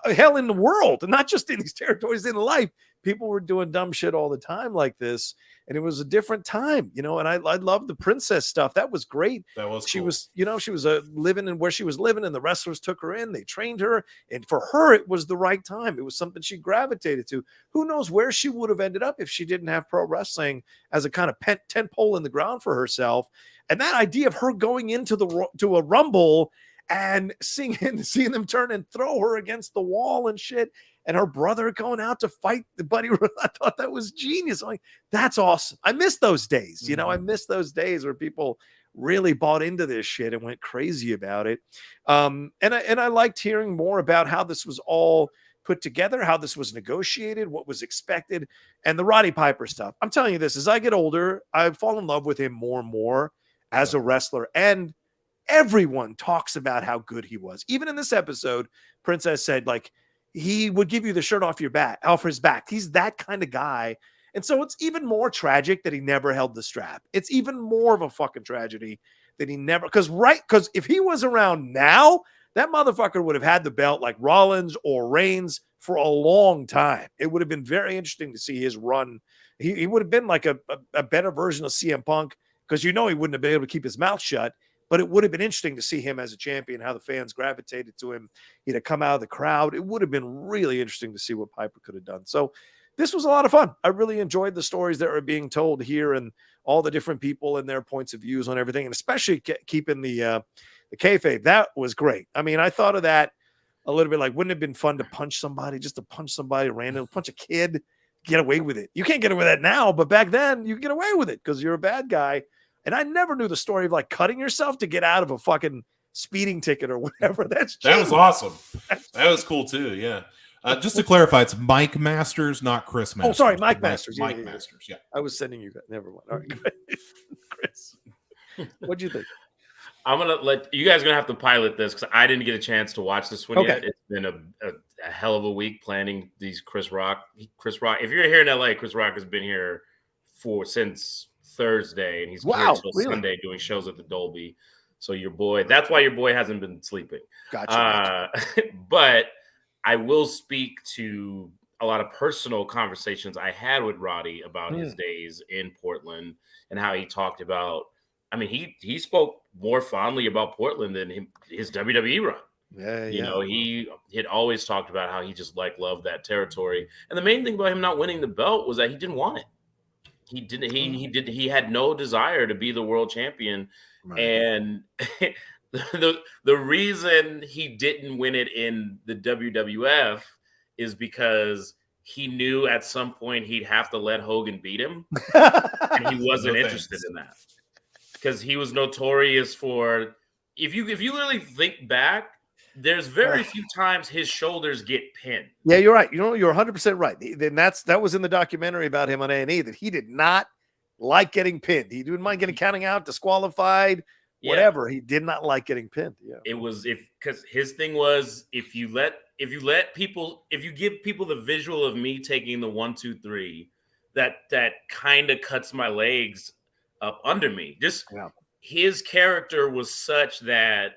Hell, in the world, and not just in these territories, in life. People were doing dumb shit all the time like this. And it was a different time, and I love the princess stuff. That was great. That was she cool. was, she was living in where she was living, and the wrestlers took her in. They trained her, and for her, it was the right time. It was something she gravitated to. Who knows where she would have ended up if she didn't have pro wrestling as a kind of tent pole in the ground for herself. And that idea of her going into to a rumble and seeing them turn and throw her against the wall and shit, and her brother going out to fight the buddy. I thought that was genius. I'm like, that's awesome. I miss those days. I miss those days where people really bought into this shit and went crazy about it. And I liked hearing more about how this was all put together, how this was negotiated, what was expected, and the Roddy Piper stuff. I'm telling you this, as I get older, I fall in love with him more and more as a wrestler. And everyone talks about how good he was. Even in this episode, Princess said, like, he would give you the shirt off his back. He's that kind of guy. And so it's even more tragic that he never held the strap. It's even more of a fucking tragedy that he never, because if he was around now, that motherfucker would have had the belt like Rollins or Reigns for a long time. It would have been very interesting to see his run. He would have been like a better version of CM Punk, because he wouldn't have been able to keep his mouth shut. But it would have been interesting to see him as a champion, how the fans gravitated to him. He'd have come out of the crowd. It would have been really interesting to see what Piper could have done. So this was a lot of fun. I really enjoyed the stories that were being told here and all the different people and their points of views on everything, and especially keeping the kayfabe. That was great. I mean, I thought of that a little bit, like, wouldn't it have been fun to punch somebody random, punch a kid, get away with it? You can't get away with that now, but back then you could get away with it because you're a bad guy. And I never knew the story of like cutting yourself to get out of a fucking speeding ticket or whatever. That was awesome. That was cool too. Yeah. Just to clarify, it's Mike Masters, not Chris Masters. Oh, sorry, Mike Masters. Mike Masters. Yeah. I was sending you. Never mind. All right, Chris. What'd you think? I'm gonna let you guys have to pilot this because I didn't get a chance to watch this one yet. It's been a hell of a week planning these Chris Rock. If you're here in LA, Chris Rock has been here since Thursday, and he's here until Sunday doing shows at the Dolby. So that's why your boy hasn't been sleeping. Gotcha. But I will speak to a lot of personal conversations I had with Roddy about his days in Portland and how he talked about. I mean, he spoke more fondly about Portland than his WWE run. Yeah. He had always talked about how he just loved that territory. And the main thing about him not winning the belt was that he didn't want it. He didn't. He had no desire to be the world champion, right. And the reason he didn't win it in the WWF is because he knew at some point he'd have to let Hogan beat him, and he wasn't interested in that because he was notorious for. If you literally think back, there's very few times his shoulders get pinned. Yeah, you're right. You're 100% right. Then that was in the documentary about him on A&E, that he did not like getting pinned. He didn't mind getting counting out, disqualified, whatever. He did not like getting pinned. Yeah, it was because his thing was if you give people the visual of me taking the 1, 2, 3, that kind of cuts my legs up under me. His character was such that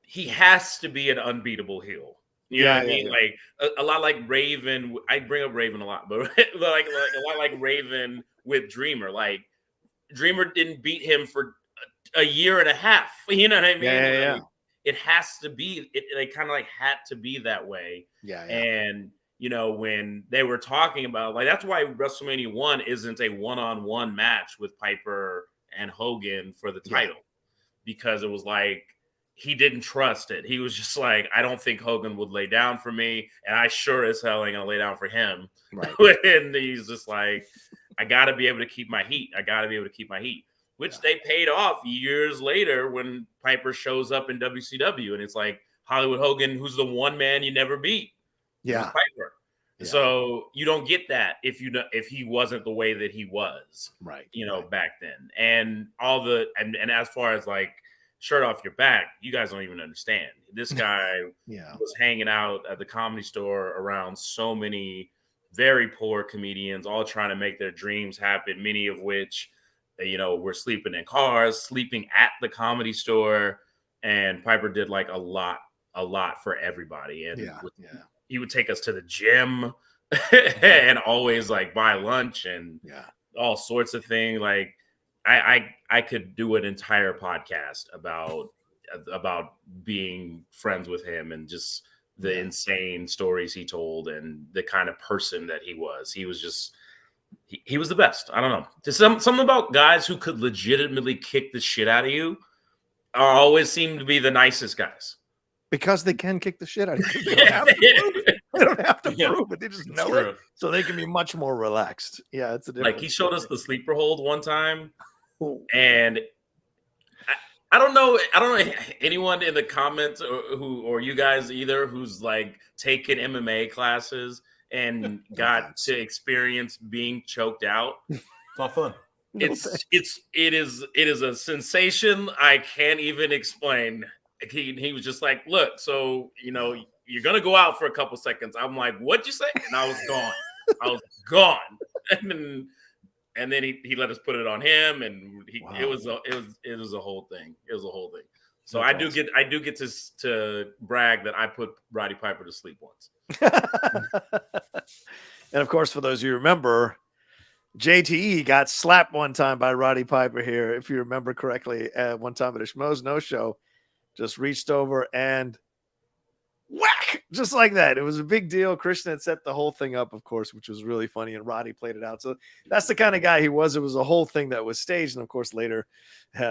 he has to be an unbeatable heel. You know what I mean? Yeah. Like a lot like Raven. I bring up Raven a lot, but like a lot like Raven with Dreamer. Like Dreamer didn't beat him for a year and a half. You know what I mean? Yeah. It has to be. It kind of had to be that way. Yeah. And when they were talking about that's why WrestleMania 1 isn't a one-on-one match with Piper and Hogan for the title, because it was like. he didn't trust it. He was just like, I don't think Hogan would lay down for me, and I sure as hell ain't gonna lay down for him. Right. And he's just like, I got to be able to keep my heat. I got to be able to keep my heat, which they paid off years later when Piper shows up in WCW, and it's like Hollywood Hogan, who's the one man you never beat. Yeah, Piper. Yeah. So you don't get that if he wasn't the way that he was, right? Back then, and all the and as far as like shirt off your back, you guys don't even understand. This guy was hanging out at the Comedy Store around so many very poor comedians, all trying to make their dreams happen. Many of which, were sleeping in cars, sleeping at the Comedy Store, and Piper did like a lot for everybody, and he would take us to the gym and always like buy lunch and all sorts of things. Like I could do an entire podcast about being friends with him and just the insane stories he told and the kind of person that he was. He was just he was the best. I don't know. There's something about guys who could legitimately kick the shit out of you always seem to be the nicest guys. Because they can kick the shit out of you. They don't have to prove it. They just know it. So they can be much more relaxed. Yeah, it's a difference. Like he showed us the sleeper hold one time. And I don't know anyone in the comments or you guys either who's like taken MMA classes and got to experience being choked out. It's not fun. It is a sensation I can't even explain. He was just like, look, so you're gonna go out for a couple seconds. I'm like, what'd you say? And I was gone. And then he let us put it on him, and it was a whole thing. It was a whole thing. So I do get to brag that I put Roddy Piper to sleep once. And of course, for those of you who remember, JTE got slapped one time by Roddy Piper here, if you remember correctly, one time at a Schmoes No Show. Just reached over and whack, just like that. It was a big deal. Christian had set the whole thing up, of course, which was really funny, and Roddy played it out. So that's the kind of guy he was. It was a whole thing that was staged, and of course later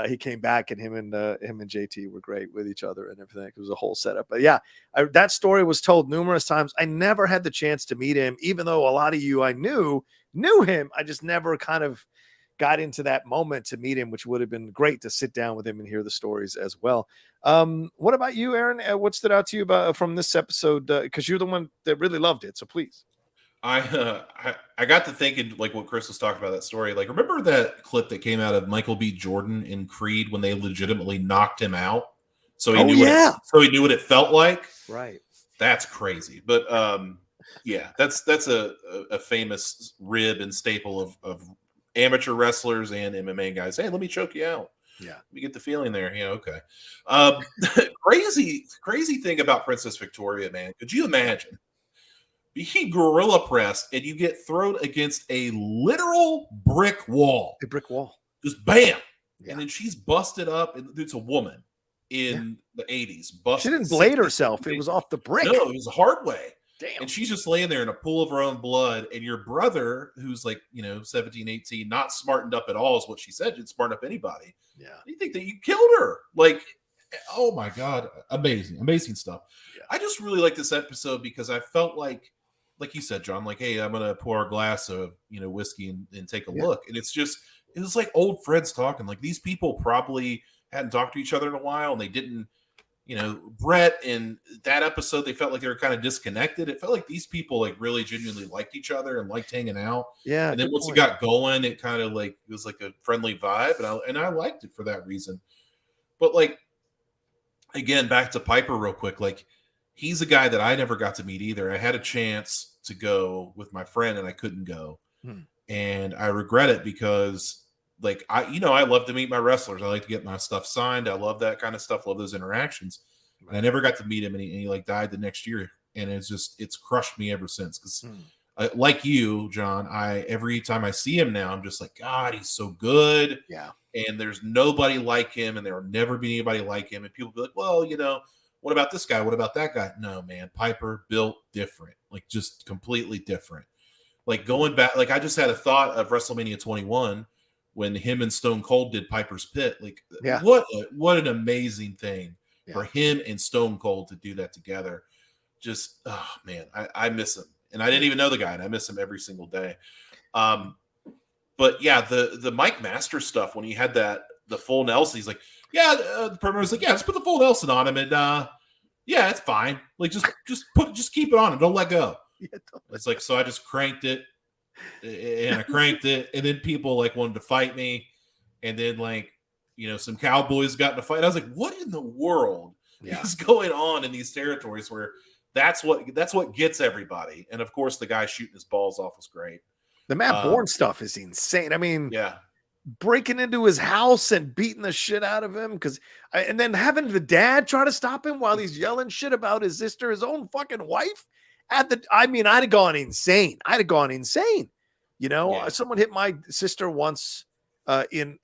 he came back, and him and JT were great with each other and everything. It was a whole setup. But yeah, that story was told numerous times. I never had the chance to meet him, even though a lot of you I knew him. I just never kind of got into that moment to meet him, which would have been great to sit down with him and hear the stories as well. What about you, Aaron? What stood out to you from this episode? Because you're the one that really loved it. So please. I got to thinking, like what Chris was talking about, that story. Like, remember that clip that came out of Michael B. Jordan in Creed when they legitimately knocked him out? So he knew what it felt like. Right. That's crazy. But that's a famous rib and staple of amateur wrestlers and MMA guys. Hey, let me choke you out. Yeah, we get the feeling there. Yeah, okay. Crazy thing about Princess Victoria, man. Could you imagine being gorilla pressed and you get thrown against a literal brick wall? A brick wall. Just bam. Yeah. And then she's busted up. And it's a woman in the 80s. Busted. She didn't blade herself. It was off the brick. No, it was a hard way. Damn. And she's just laying there in a pool of her own blood. And your brother, who's like, 17, 18, not smartened up at all, is what she said. Didn't smarten up anybody. Yeah. You think that you killed her. Like, oh my God. Amazing stuff. Yeah. I just really like this episode because I felt like you said, John, like, hey, I'm going to pour a glass of, whiskey and take a look. And it was like old friends talking. Like, these people probably hadn't talked to each other in a while, and they didn't, Brett in that episode, they felt like they were kind of disconnected. It felt like these people like really genuinely liked each other and liked hanging out. Yeah. And then once it got going, it kind of like, it was like a friendly vibe. And I liked it for that reason. But like, again, back to Piper real quick. Like, he's a guy that I never got to meet either. I had a chance to go with my friend and I couldn't go. And I regret it because like, I love to meet my wrestlers. I like to get my stuff signed. I love that kind of stuff. Love those interactions. And I never got to meet him, and he like died the next year. And it's crushed me ever since. Because like you, John, every time I see him now, I'm just like, God, he's so good. Yeah. And there's nobody like him, and there will never be anybody like him. And people be like, well, what about this guy? What about that guy? No, man, Piper built different, like just completely different. Like going back, like I just had a thought of WrestleMania 21. When him and Stone Cold did Piper's Pit, like what an amazing thing for him and Stone Cold to do that together. Just, oh man, I miss him. And I didn't even know the guy, and I miss him every single day. But yeah, the Mike Masters stuff, when he had the full Nelson, he's like, yeah, the promoter was like, yeah, just put the full Nelson on him, and yeah, it's fine. Like just keep it on and don't let go. Yeah, it's like, so I just cranked it, and I cranked it, and then people like wanted to fight me, and then like, you know, some cowboys got in a fight. I was like, what in the world is going on in these territories where that's what gets everybody? And of course, the guy shooting his balls off was great. The Matt Bourne stuff is insane. I mean, yeah, breaking into his house and beating the shit out of him and then having the dad try to stop him while he's yelling shit about his sister, his own fucking wife. I mean, I'd have gone insane. You know, someone hit my sister once in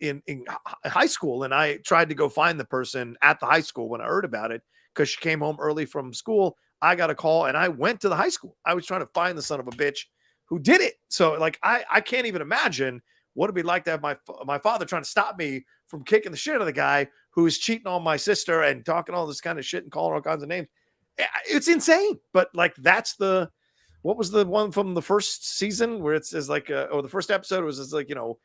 high school, and I tried to go find the person at the high school when I heard about it because she came home early from school. I got a call, and I went to the high school. I was trying to find the son of a bitch who did it. So like, I can't even imagine what it'd be like to have my father trying to stop me from kicking the shit out of the guy who is cheating on my sister and talking all this kind of shit and calling all kinds of names. It's insane. But like, what was the one from the first season where it says like, or the first episode was just like, you know,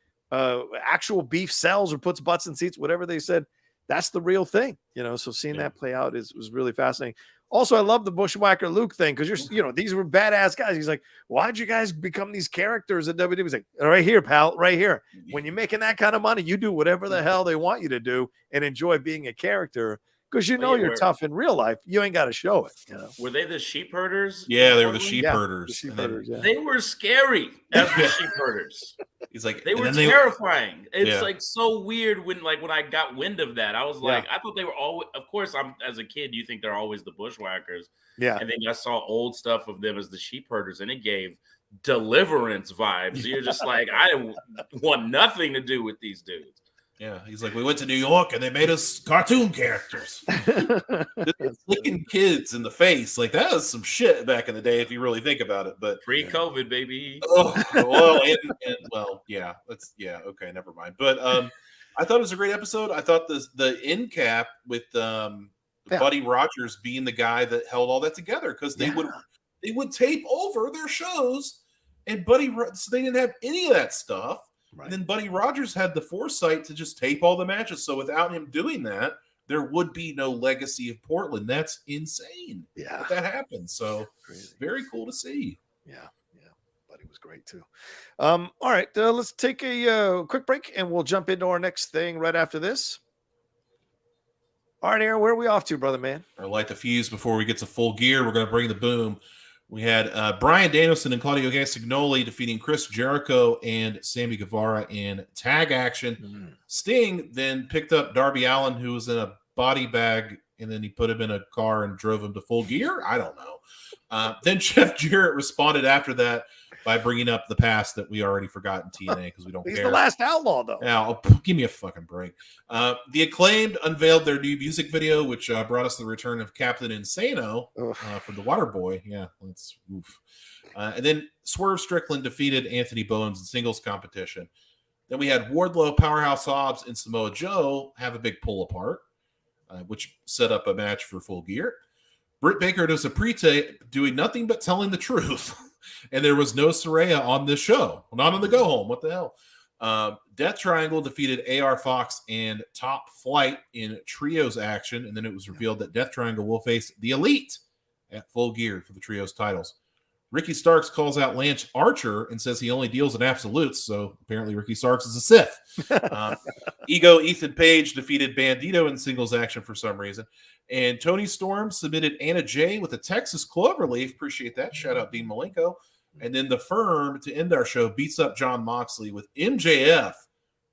actual beef sells or puts butts in seats, whatever they said. That's the real thing, you know. So seeing that play out was really fascinating. Also, I love the Bushwhacker Luke thing because these were badass guys. He's like, why'd you guys become these characters at WWE? He's like, right here, pal, right here. When you're making that kind of money, you do whatever the hell they want you to do and enjoy being a character because you're tough in real life. You ain't got to show it. You know? Were they the sheep herders? Yeah, they were the sheep herders. The sheep herders, They were scary as the sheep herders. He's like, they were terrifying. It's like so weird when I got wind of that. I was like, I thought they were always, of course, as a kid, you think they're always the bushwhackers. Yeah. And then I saw old stuff of them as the sheep herders, and it gave Deliverance vibes. You're just like, I want nothing to do with these dudes. Yeah, he's like, we went to New York and they made us cartoon characters. Flicking kids in the face. Like, that was some shit back in the day if you really think about it. But pre-COVID, baby. Oh, well, yeah. Okay, never mind. But I thought it was a great episode. I thought the end cap with Buddy Rogers being the guy that held all that together, because they would tape over their shows, and so they didn't have any of that stuff. Right. And then Buddy Rogers had the foresight to just tape all the matches. So without him doing that, there would be no legacy of Portland. That's insane. Yeah, that happened. So very cool to see. Yeah. Buddy was great too. All right, let's take a quick break, and we'll jump into our next thing right after this. All right, Aaron, where are we off to, brother man? I light the fuse before we get to Full Gear. We're going to bring the boom. We had Bryan Danielson and Claudio Castagnoli defeating Chris Jericho and Sammy Guevara in tag action. Mm-hmm. Sting then picked up Darby Allin, who was in a body bag, and then he put him in a car and drove him to Full Gear. I don't know. Then Jeff Jarrett responded after that by bringing up the past that we already forgot in TNA because we don't care. He's the last outlaw, though. Now, give me a fucking break. The Acclaimed unveiled their new music video, which brought us the return of Captain Insano from the Waterboy. Yeah, let's oof. And then Swerve Strickland defeated Anthony Bowens in singles competition. Then we had Wardlow, Powerhouse Hobbs, and Samoa Joe have a big pull apart, which set up a match for Full Gear. Britt Baker does a pre-tape doing nothing but telling the truth. And there was no Saraya on this show. Well, not on the go home. What the hell? Death Triangle defeated AR Fox and Top Flight in trios action. And then it was revealed that Death Triangle will face the Elite at Full Gear for the trios titles. Ricky Starks calls out Lance Archer and says he only deals in absolutes. So apparently Ricky Starks is a Sith. Ego Ethan Page defeated Bandito in singles action for some reason. And Tony Storm submitted Anna Jay with a Texas Cloverleaf. Appreciate that. Shout out Dean Malenko. And then the Firm, to end our show, beats up John Moxley with MJF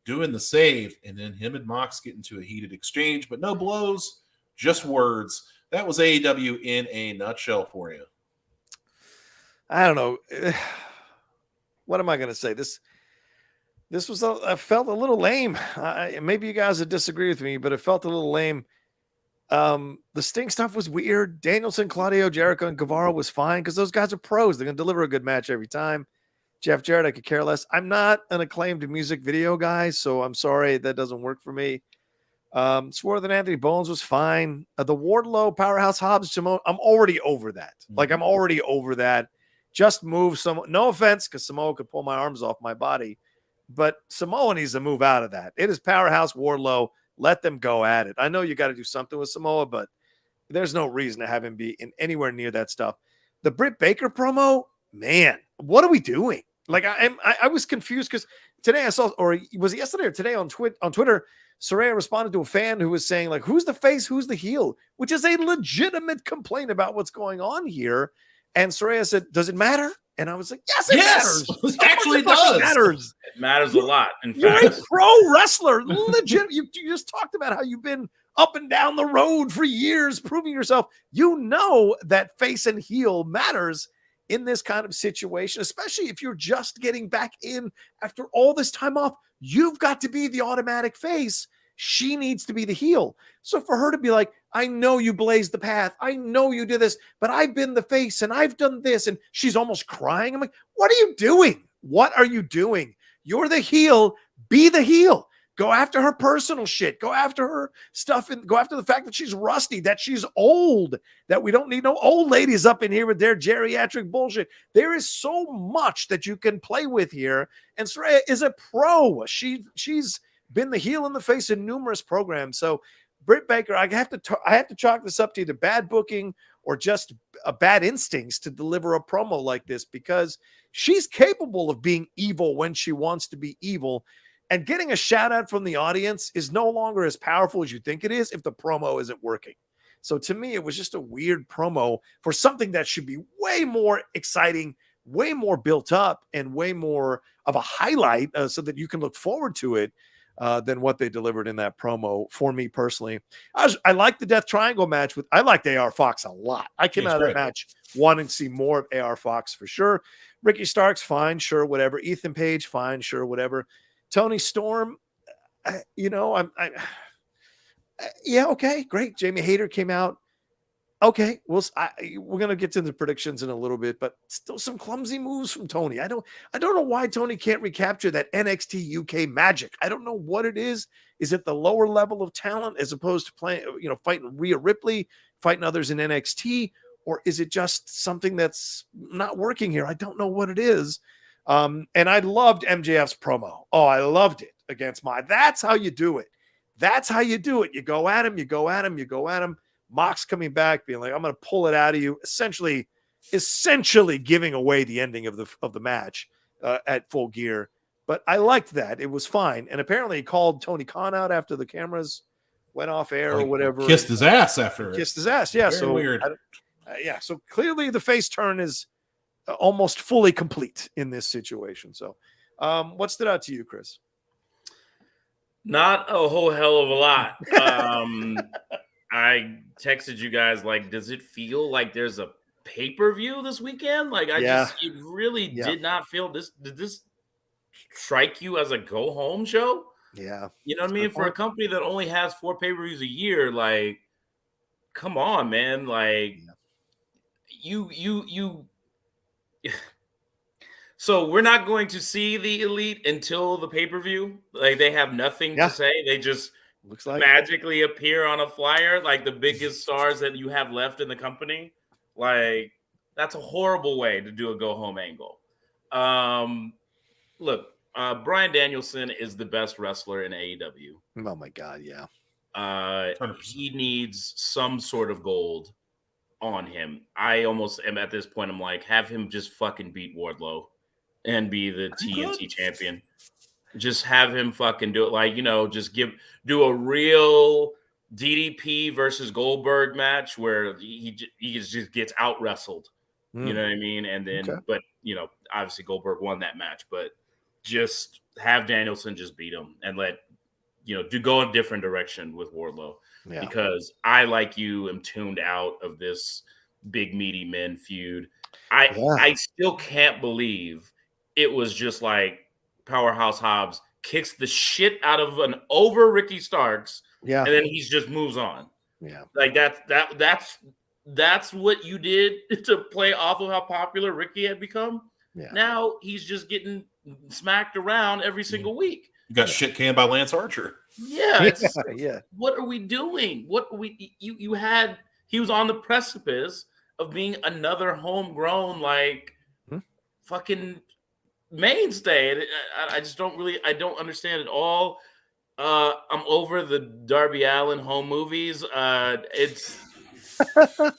doing the save. And then him and Mox get into a heated exchange, but no blows, just words. That was AEW in a nutshell for you. I don't know. What am I going to say? This was I felt a little lame. Maybe you guys would disagree with me, but it felt a little lame. The Sting stuff was weird. Danielson, Claudio, Jericho, and Guevara was fine because those guys are pros. They're going to deliver a good match every time. Jeff Jarrett, I could care less. I'm not an Acclaimed music video guy, so I'm sorry that doesn't work for me. Swerve and Anthony Bones was fine. The Wardlow, Powerhouse Hobbs, Simone, I'm already over that. Like, I'm already over that. Just move some. No offense, because Samoa could pull my arms off my body, but Samoa needs to move out of that. It is Powerhouse, Wardlow. Let them go at it. I know you got to do something with Samoa, but there's no reason to have him be in anywhere near that stuff. The Britt Baker promo, man, what are we doing? Like, I was confused because today I saw, or was it yesterday or today on Twitter, Saraya responded to a fan who was saying, like, who's the face, who's the heel, which is a legitimate complaint about what's going on here. And Saraya said, does it matter? And I was like, yes, it matters. It actually does. Matters. It matters a lot. In You're fact, a pro wrestler. Legit. You just talked about how you've been up and down the road for years, proving yourself. You know that face and heel matters in this kind of situation, especially if you're just getting back in after all this time off. You've got to be the automatic face. She needs to be the heel. So for her to be like, I know you blazed the path. I know you did this, but I've been the face and I've done this. And she's almost crying. I'm like, what are you doing? What are you doing? You're the heel. Be the heel. Go after her personal shit. Go after her stuff and go after the fact that she's rusty, that she's old, that we don't need no old ladies up in here with their geriatric bullshit. There is so much that you can play with here. And Saraya is a pro. She's been the heel in the face in numerous programs. So Britt Baker, I have to chalk this up to either bad booking or just a bad instincts to deliver a promo like this, because she's capable of being evil when she wants to be evil. And getting a shout out from the audience is no longer as powerful as you think it is if the promo isn't working. So to me, it was just a weird promo for something that should be way more exciting, way more built up, and way more of a highlight so that you can look forward to it than what they delivered in that promo. For me personally, I like the Death Triangle match I liked AR Fox a lot. I came out of that match wanting to see more of AR Fox for sure. Ricky Starks, fine, sure, whatever. Ethan Page, fine, sure, whatever. Tony Storm, yeah, okay, great. Jamie Hayter came out. Okay, we're gonna get to the predictions in a little bit, but still some clumsy moves from Tony. I don't know why Tony can't recapture that NXT UK magic. I don't know what it is. Is it the lower level of talent as opposed to playing, fighting Rhea Ripley, fighting others in NXT, or is it just something that's not working here? I don't know what it is. And I loved MJF's promo. Oh, I loved it against That's how you do it. That's how you do it. You go at him, you go at him, you go at him. Mox coming back, being like, I'm going to pull it out of you. Essentially giving away the ending of the match at Full Gear. But I liked that. It was fine. And apparently he called Tony Khan out after the cameras went off air or whatever. Kissed his ass after it. Kissed his ass. Yeah. Very weird. So clearly the face turn is almost fully complete in this situation. So what stood out to you, Chris? Not a whole hell of a lot. I texted you guys, like, does it feel like there's a pay-per-view this weekend? Like, it really did not feel this. Did this strike you as a go-home show? Yeah. You know what I mean? For a company that only has 4 pay-per-views a year, like, come on, man. Like, you. So we're not going to see the Elite until the pay-per-view. Like, they have nothing to say. They just looks like magically appear on a flyer, like the biggest stars that you have left in the company. Like, that's a horrible way to do a go-home angle. Look, Bryan Danielson is the best wrestler in AEW. Oh my God, yeah. He needs some sort of gold on him. I almost am at this point. I'm like, have him just fucking beat Wardlow and be the TNT champion. Just have him fucking do it. Like, just do a real DDP versus Goldberg match where he just gets out wrestled. You know what I mean? And then, but obviously Goldberg won that match, but just have Danielson just beat him and go a different direction with Wardlow. Yeah. Because I, like you, am tuned out of this big meaty men feud. I still can't believe it was just like Powerhouse Hobbs kicks the shit out of an over Ricky Starks, and then he just moves on. Yeah, like that's what you did to play off of how popular Ricky had become. Yeah. Now he's just getting smacked around every single week. You got shit canned by Lance Archer. Yeah, it's yeah. What are we doing? He was on the precipice of being another homegrown fucking mainstay. I just don't understand it all. I'm over the Darby Allin home movies. It's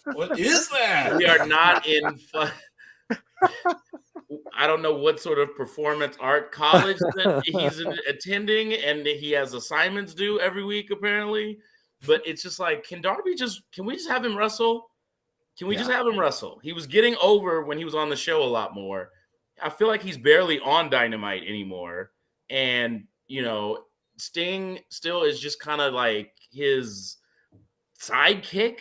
What is that? we are not in. I don't know what sort of performance art college that he's attending, and he has assignments due every week apparently. But it's just like, can we just have him wrestle? Can we just have him wrestle? He was getting over when he was on the show a lot more. I feel like he's barely on Dynamite anymore. And, Sting still is just kind of like his sidekick.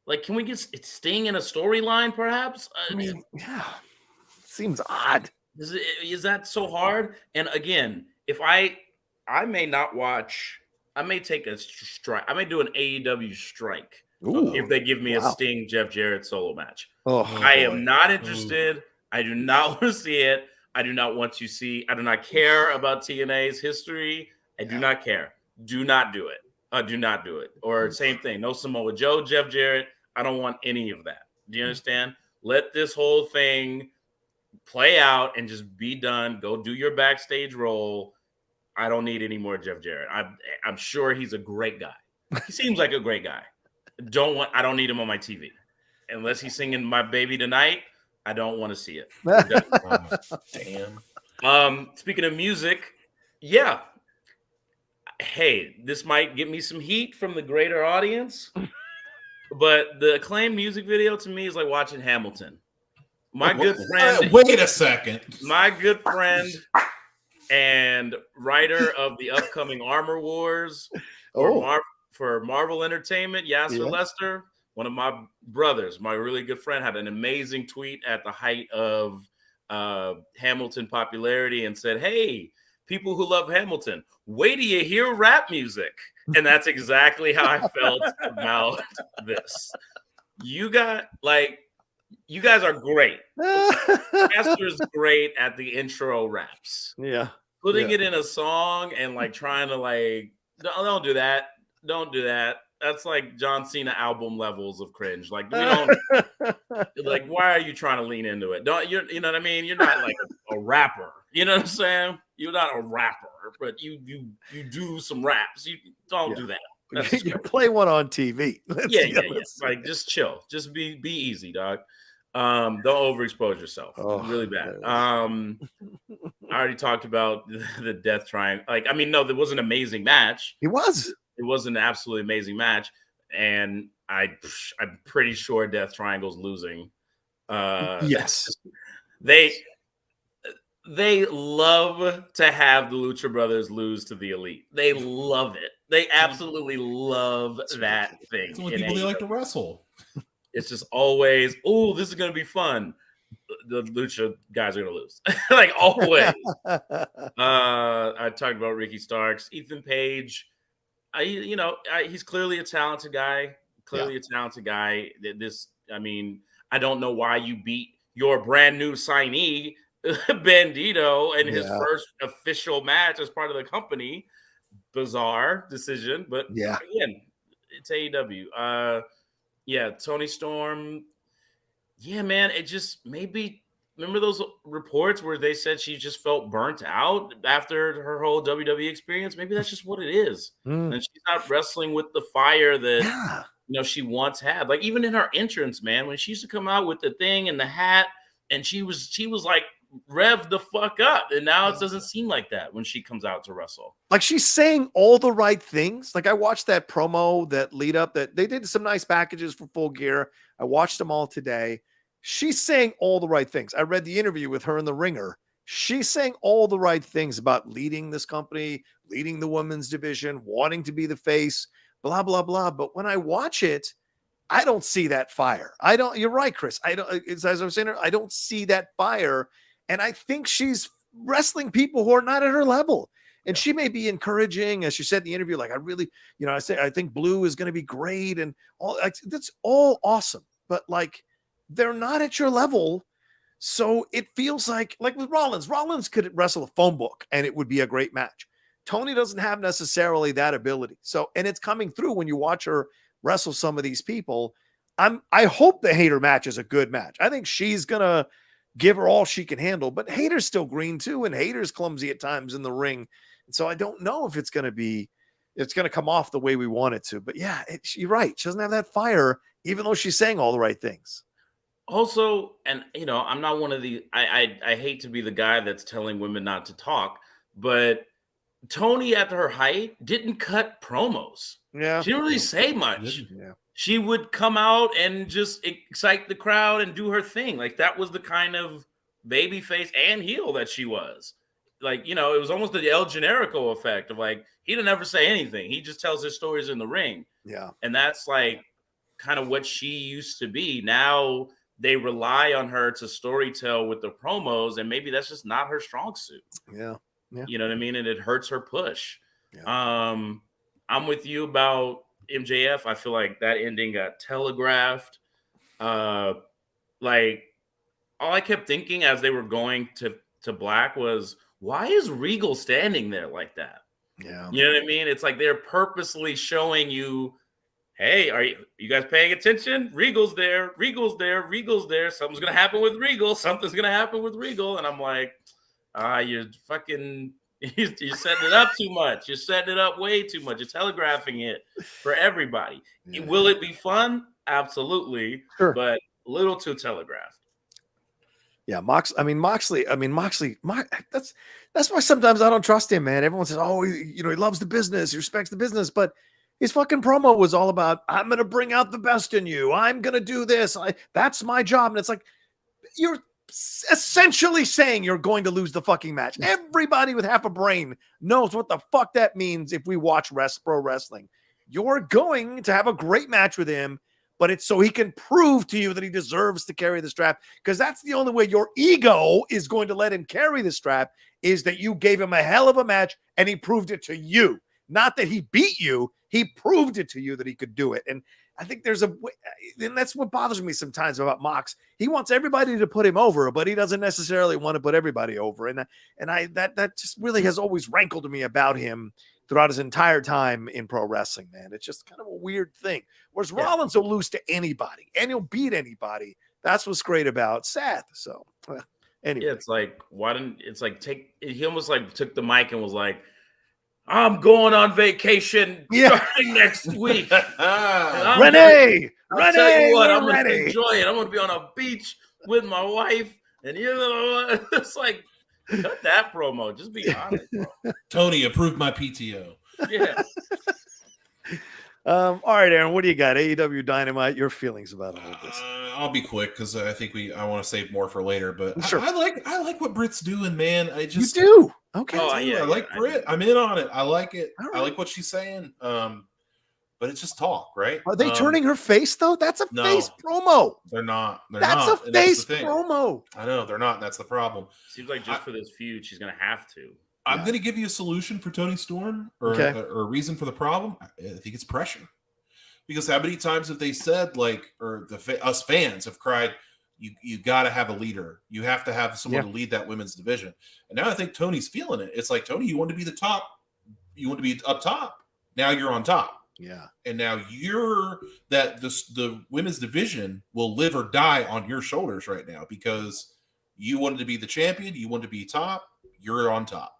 Like, can we get Sting in a storyline perhaps? I mean, yeah. Seems odd. Is that so hard? And again, if I may not watch, I may take a strike. I may do an AEW strike. Ooh, if they give me a Sting Jeff Jarrett solo match. Oh, I am not interested. I do not want to see it. I do not want to see. I do not care about TNA's history. I do not care. Do not do it. Do not do it. Or same thing. No Samoa Joe, Jeff Jarrett. I don't want any of that. Do you understand? Let this whole thing play out and just be done. Go do your backstage role. I don't need any more Jeff Jarrett. I'm sure he's a great guy. He seems like a great guy. I don't need him on my TV. Unless he's singing My Baby Tonight, I don't want to see it. Damn. Speaking of music, yeah. Hey, this might get me some heat from the greater audience, but the Acclaimed music video to me is like watching Hamilton. My good friend. Wait a second. My good friend and writer of the upcoming Armor Wars for Marvel Entertainment, Yasser Lester, one of my brothers, my really good friend, had an amazing tweet at the height of Hamilton popularity and said, "Hey, people who love Hamilton, wait till you hear rap music." And that's exactly how I felt about this. You guys are great. Master's great at the intro raps. Yeah. Putting it in a song and trying to don't do that. Don't do that. That's like John Cena album levels of cringe. Like, we don't why are you trying to lean into it? You know what I mean? You're not like a rapper. You know what I'm saying? You're not a rapper, but you do some raps. You don't do that. You play one on TV. Yeah. Like, just chill. Just be easy, dog. Don't overexpose yourself. Really bad. I already talked about the Death Triangle. No, there was an amazing match. It was an absolutely amazing match, and I'm pretty sure Death Triangle's losing. Yes, they love to have the Lucha Brothers lose to the Elite. They love it. They absolutely love that thing. It's the only people they like to wrestle. It's just always, this is going to be fun. The Lucha guys are going to lose. Like, always. I talked about Ricky Starks. Ethan Page, he's clearly a talented guy. I don't know why you beat your brand new signee, Bandito, in his first official match as part of the company. Bizarre decision, but again, it's AEW. Tony Storm. Yeah, man, it just maybe remember those reports where they said she just felt burnt out after her whole WWE experience? Maybe that's just what it is. And she's not wrestling with the fire that she once had. Like, even in her entrance, man, when she used to come out with the thing and the hat, and she was like rev the fuck up, and now it doesn't seem like that when she comes out to wrestle. Like, she's saying all the right things. Like, I watched that promo, that lead up, that they did some nice packages for Full Gear. I watched them all today. She's saying all the right things. I read the interview with her in the Ringer. She's saying all the right things about leading this company, leading the women's division, wanting to be the face, blah, blah, blah. But when I watch it, I don't see that fire. You're right, Chris. As I was saying, I don't see that fire. And I think she's wrestling people who are not at her level. And she may be encouraging, as she said in the interview, like, I really, I think Blue is going to be great. And all that's all awesome. But they're not at your level. So it feels like with Rollins could wrestle a phone book and it would be a great match. Tony doesn't have necessarily that ability. So, and it's coming through when you watch her wrestle some of these people. I hope the Hayter match is a good match. I think she's gonna give her all she can handle, but Hayter's still green too, and Hayter's clumsy at times in the ring. And so I don't know if it's gonna come off the way we want it to. But yeah, you're right. She doesn't have that fire, even though she's saying all the right things. Also, and I'm not one of the I hate to be the guy that's telling women not to talk, but Tony at her height didn't cut promos. Yeah. She didn't really say much. Yeah. She would come out and just excite the crowd and do her thing. Like, that was the kind of baby face and heel that she was. Like, it was almost the El Generico effect of, like, he didn't ever say anything. He just tells his stories in the ring. Yeah. And that's like kind of what she used to be. Now they rely on her to storytell with the promos, and maybe that's just not her strong suit. Yeah. Yeah. You know what I mean? And it hurts her push. Yeah. I'm with you about MJF. I feel like that ending got telegraphed. Like, all I kept thinking as they were going to Black was, why is Regal standing there like that? Yeah. You know what I mean? It's like they're purposely showing you, hey, are you guys paying attention? Regal's there. Regal's there. Regal's there. Something's going to happen with Regal. Something's going to happen with Regal. And I'm like, you're setting it up too much. You're setting it up way too much. You're telegraphing it for everybody. Yeah. Will it be fun? Absolutely. Sure. But a little too telegraphed. Yeah, Moxley. That's why sometimes I don't trust him, man. Everyone says, "Oh, he loves the business, he respects the business," but his fucking promo was all about, "I'm going to bring out the best in you. I'm going to do this. That's my job." And it's like, you're essentially saying you're going to lose the fucking match. Everybody with half a brain knows what the fuck that means. If we watch pro wrestling, you're going to have a great match with him, but it's so he can prove to you that he deserves to carry the strap, because that's the only way your ego is going to let him carry the strap, is that you gave him a hell of a match and he proved it to you. Not that he beat you, he proved it to you that he could do it. And I think and that's what bothers me sometimes about Mox. He wants everybody to put him over, but he doesn't necessarily want to put everybody over. That just really has always rankled to me about him throughout his entire time in pro wrestling, man. It's just kind of a weird thing. Whereas Rollins will lose to anybody and he'll beat anybody. That's what's great about Seth. So anyway. Yeah, it's like, he almost like took the mic and was like, I'm going on vacation starting next week. Renee, I'll tell you what, I'm going to enjoy it. I'm going to be on a beach with my wife. And it's like, cut that promo. Just be honest, bro. Tony approved my PTO. Yeah. All right, Aaron, what do you got? AEW Dynamite, your feelings about all of this? I'll be quick because I think I want to save more for later. But sure. I like what Britt's doing, man. You do? Okay. I like Britt. I'm in on it. I like it. Right. I like what she's saying. But it's just talk, right? Are they turning her face though? That's a face promo. They're not. That's a face promo. I know they're not. And that's the problem. Seems like just for this feud, she's gonna have to. I'm going to give you a solution for Tony Storm, or a reason for the problem. I think it's pressure. Because how many times have they said, us fans have cried, you got to have a leader. You have to have someone to lead that women's division. And now I think Tony's feeling it. It's like, Tony, you want to be the top. You want to be up top. Now you're on top. Yeah. And now the women's division will live or die on your shoulders right now, because you wanted to be the champion. You wanted to be top. You're on top.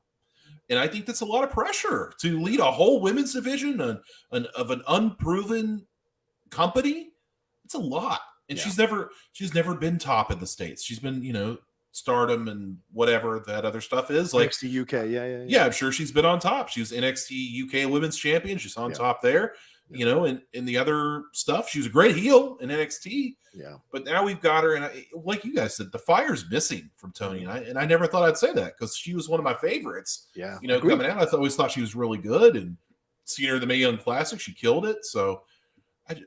And I think that's a lot of pressure to lead a whole women's division of an unproven company. It's a lot. And she's never been top in the States. She's been, Stardom and whatever that other stuff is. Like NXT UK, yeah. I'm sure she's been on top. She was NXT UK Women's Champion. She's on top there. And in the other stuff, she was a great heel in NXT. Yeah. But now we've got her, and like you guys said, the fire's missing from Tony. And I never thought I'd say that, because she was one of my favorites. Yeah. Coming out, I always thought she was really good. And seeing her in the Mae Young Classic, she killed it. So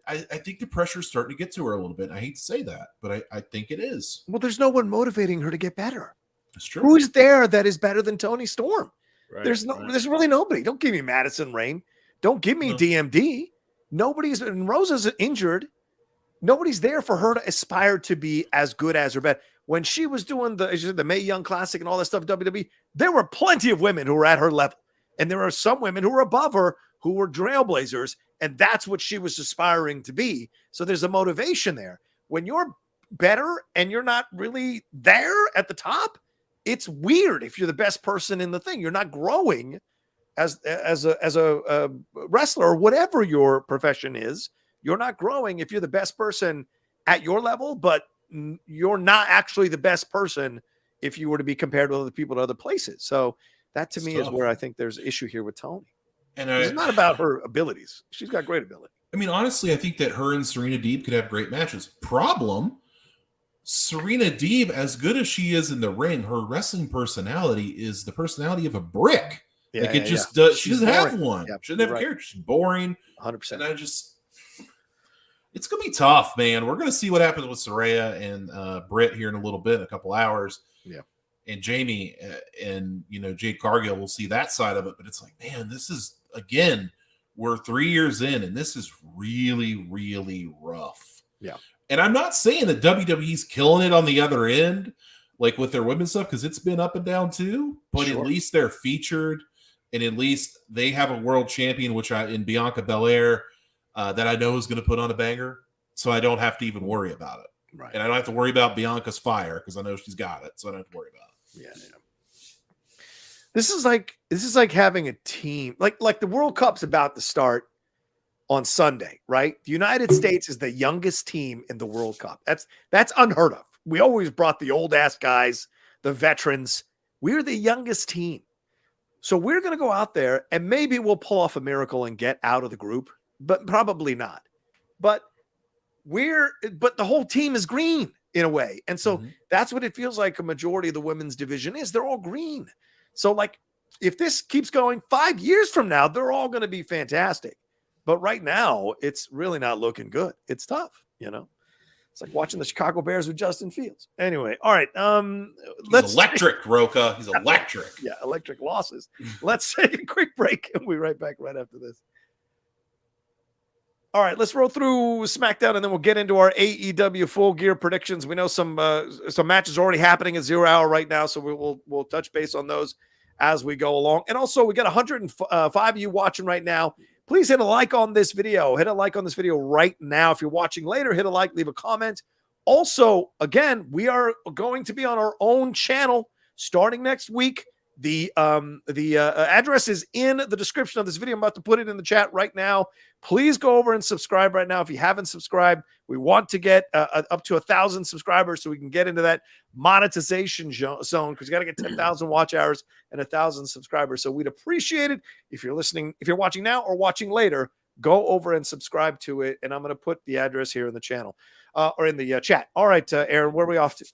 I think the pressure's starting to get to her a little bit. I hate to say that, but I think it is. Well, there's no one motivating her to get better. That's true. Who's there that is better than Tony Storm? Right, there's really nobody. Don't give me Madison Rain. Don't give me DMD. And Rosa's injured. Nobody's there for her to aspire to be as good as her. But when she was doing the Mae Young Classic and all that stuff, WWE, there were plenty of women who were at her level. And there are some women who are above her who were trailblazers, and that's what she was aspiring to be. So there's a motivation there. When you're better and you're not really there at the top, it's weird if you're the best person in the thing. You're not growing as a wrestler or whatever your profession is. You're not growing if you're the best person at your level, but you're not actually the best person if you were to be compared with other people at other places. So that to me is where I think there's issue here with Tony. And it's not about her abilities. She's got great ability. I mean, honestly, I think that her and Serena Deeb could have great matches. Problem, Serena Deeb, as good as she is in the ring, her wrestling personality is the personality of a brick. Yeah, like it just does. She doesn't have one. Yeah, she doesn't have a character. She's boring. 100%. And it's going to be tough, man. We're going to see what happens with Saraya and Britt here in a little bit, in a couple hours. Yeah. And Jamie and, Jade Cargill, will see that side of it. But it's like, man, this is, again, we're 3 years in, and this is really, really rough. Yeah. And I'm not saying that WWE's killing it on the other end, like with their women's stuff, because it's been up and down too. But At least they're featured, and at least they have a world champion, in Bianca Belair, that I know is going to put on a banger. So I don't have to even worry about it. Right. And I don't have to worry about Bianca's fire because I know she's got it. So I don't have to worry about it. Yeah. This is like having a team. Like the World Cup's about to start on Sunday, right? The United States is the youngest team in the World Cup. That's unheard of. We always brought the old ass guys, the veterans. We're the youngest team. So we're going to go out there and maybe we'll pull off a miracle and get out of the group, but probably not. But the whole team is green in a way. And so that's what it feels like a majority of the women's division is. They're all green. So like if this keeps going 5 years from now, they're all going to be fantastic. But right now it's really not looking good. It's tough, It's like watching the Chicago Bears with Justin Fields. Anyway, all right. He's electric, Rocha. He's electric. Yeah, electric losses. Let's take a quick break and we'll be right back right after this. All right, let's roll through SmackDown, and then we'll get into our AEW Full Gear predictions. We know some matches are already happening at 0 hour right now, so we'll touch base on those as we go along. And also, we got 105 of you watching right now. Please hit a like on this video. Hit a like on this video right now. If you're watching later, hit a like, leave a comment. Also, again, we are going to be on our own channel starting next week. The address is in the description of this video. I'm about to put it in the chat right now. Please go over and subscribe right now. If you haven't subscribed, we want to get up to 1,000 subscribers so we can get into that monetization zone because you got to get 10,000 watch hours and 1,000 subscribers. So we'd appreciate it if you're listening, if you're watching now or watching later, go over and subscribe to it. And I'm going to put the address here in the channel or in the chat. All right, Aaron, where are we off to?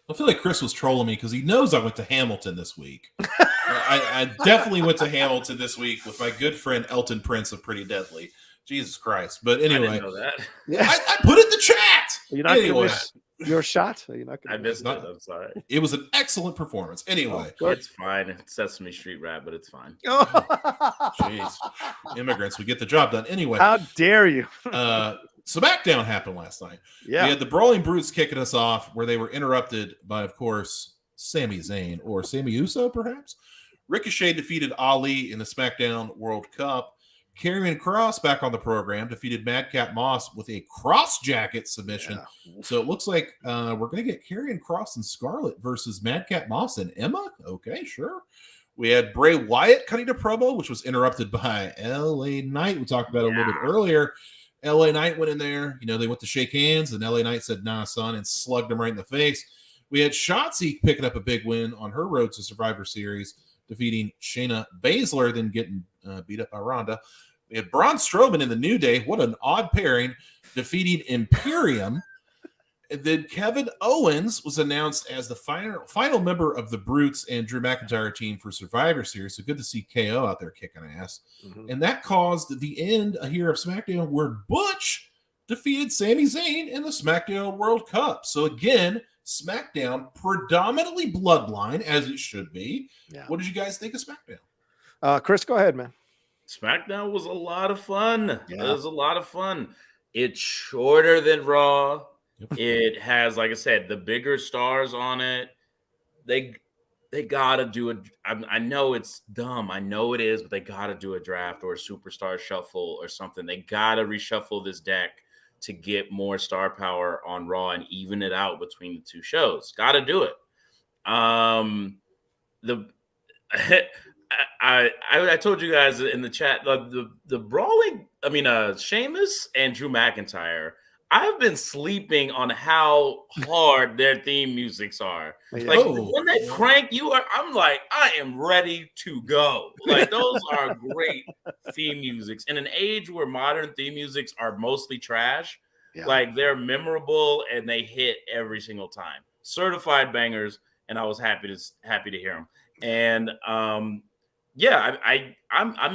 I feel like Chris was trolling me because he knows I went to Hamilton this week. I definitely went to Hamilton this week with my good friend Elton Prince of Pretty Deadly. Jesus Christ. But anyway, I didn't know that. Yeah. I put it in the chat. You're not going to miss your shot? You're not I missed it. I'm sorry. It was an excellent performance. Anyway. It's fine. It's Sesame Street rap, but it's fine. Jeez. Immigrants, we get the job done. Anyway. How dare you? SmackDown happened last night. Yeah. We had the Brawling Brutes kicking us off where they were interrupted by, of course, Sami Zayn or Sami Uso, perhaps. Ricochet defeated Ali in the SmackDown World Cup. Karrion Kross back on the program defeated Madcap Moss with a cross jacket submission. Yeah. So it looks like we're going to get Karrion Kross and Scarlett versus Madcap Moss and Emma. Okay, sure. We had Bray Wyatt cutting a promo, which was interrupted by LA Knight. We talked about it a little bit earlier. LA Knight went in there. They went to shake hands, and LA Knight said, "Nah, son," and slugged him right in the face. We had Shotzi picking up a big win on her road to Survivor Series, defeating Shayna Baszler, then getting beat up by Ronda. We had Braun Strowman in the New Day. What an odd pairing, defeating Imperium. And then Kevin Owens was announced as the final member of the Brutes and Drew McIntyre team for Survivor Series. So good to see KO out there kicking ass. Mm-hmm. And that caused the end here of SmackDown where Butch defeated Sami Zayn in the SmackDown World Cup. So again, SmackDown predominantly bloodline, as it should be. Yeah. What did you guys think of SmackDown? Chris, go ahead, man. SmackDown was a lot of fun. Yeah. It was a lot of fun. It's shorter than Raw. It has, like I said, the bigger stars on it. they gotta do it. I know it's dumb. I know it is, but they gotta do a draft or a superstar shuffle or something. They gotta reshuffle this deck to get more star power on Raw and even it out between the two shows. Gotta do it. The I told you guys in the chat the brawling. I mean, Sheamus and Drew McIntyre. I've been sleeping on how hard their theme musics are. Like when they crank you, I'm like, I am ready to go. Like those are great theme musics. In an age where modern theme musics are mostly trash, like they're memorable and they hit every single time. Certified bangers, and I was happy to hear them. And I'm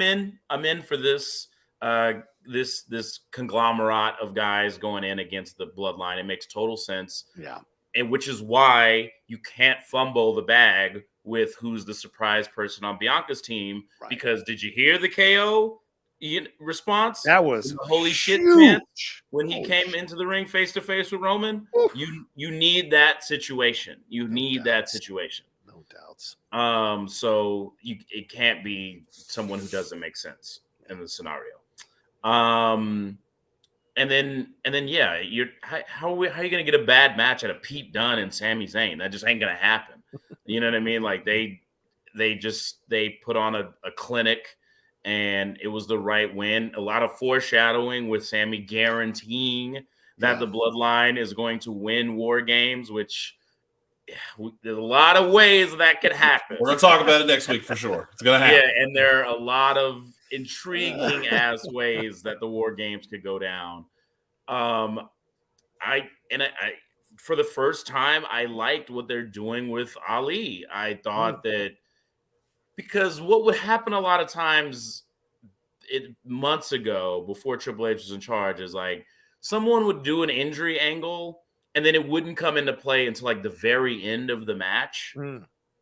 in for this. This conglomerate of guys going in against the bloodline. It makes total sense. Yeah. And which is why you can't fumble the bag with who's the surprise person on Bianca's team. Right. Because did you hear the KO response? That was holy shit chant when he came into the ring face to face with Roman. Oof. You need that situation. You need that situation. No doubts. So it can't be someone who doesn't make sense in the scenario. And then yeah, how are you gonna get a bad match out of Pete Dunne and Sami Zayn? That just ain't gonna happen. You know what I mean? Like they put on a clinic, and it was the right win. A lot of foreshadowing with Sami guaranteeing that the Bloodline is going to win War Games, which there's a lot of ways that could happen. We're gonna talk about it next week for sure. It's gonna happen. Yeah, and there are a lot of intriguing ass ways that the War Games could go down. I for the first time, I liked what they're doing with Ali. I thought that because what would happen a lot of times months ago before Triple H was in charge is like someone would do an injury angle and then it wouldn't come into play until like the very end of the match.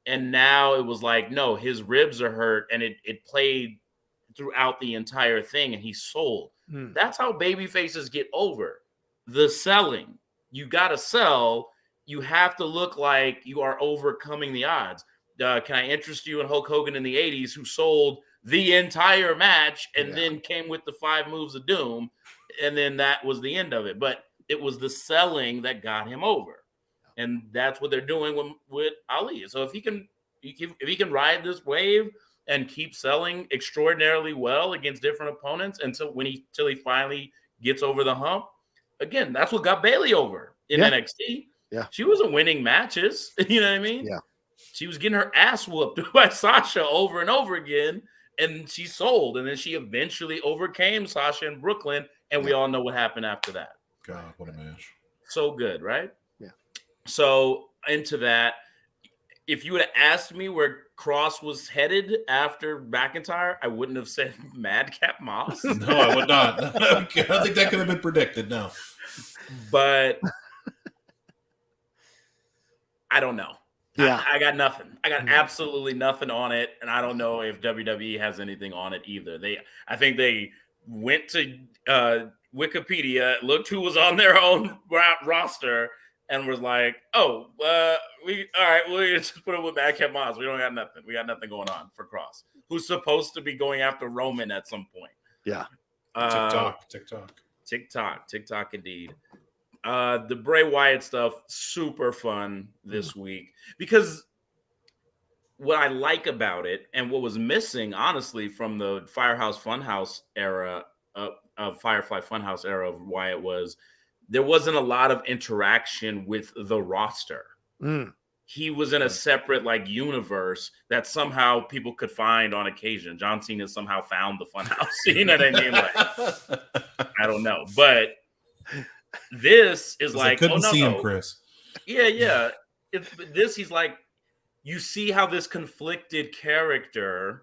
And now it was like, no, his ribs are hurt, and it played throughout the entire thing, and he sold. That's how baby faces get over. The selling. You got to sell. You have to look like you are overcoming the odds. Can I interest you in Hulk Hogan in the 80s, who sold the entire match and then came with the 5 moves of doom, and then that was the end of it. But it was the selling that got him over. And that's what they're doing with Ali. So if he can ride this wave and keep selling extraordinarily well against different opponents until he finally gets over the hump. Again, that's what got Bayley over in NXT. Yeah. She wasn't winning matches. You know what I mean? Yeah. She was getting her ass whooped by Sasha over and over again, and she sold. And then she eventually overcame Sasha in Brooklyn, and we all know what happened after that. God, what a match. So good, right? Yeah. So into that, if you would have asked me where Cross was headed after McIntyre, I wouldn't have said Madcap Moss. No, I would not. I don't think that could have been predicted. No, but I don't know. Yeah, I got nothing. I got absolutely nothing on it, and I don't know if WWE has anything on it either. I think they went to Wikipedia, looked who was on their own roster, and was like, "Oh, we'll just put it with Madcap Moss. We don't got nothing. We got nothing going on for Cross, who's supposed to be going after Roman at some point." Yeah, TikTok, indeed. The Bray Wyatt stuff, super fun this week, because what I like about it, and what was missing, honestly, from the Firehouse Funhouse era of Firefly Funhouse era of Wyatt, was there wasn't a lot of interaction with the roster. He was in a separate universe that somehow people could find on occasion. John Cena somehow found the Funhouse. You know what I mean? Like, I don't know, but this is like, couldn't see him, Chris. Yeah. He's like, you see how this conflicted character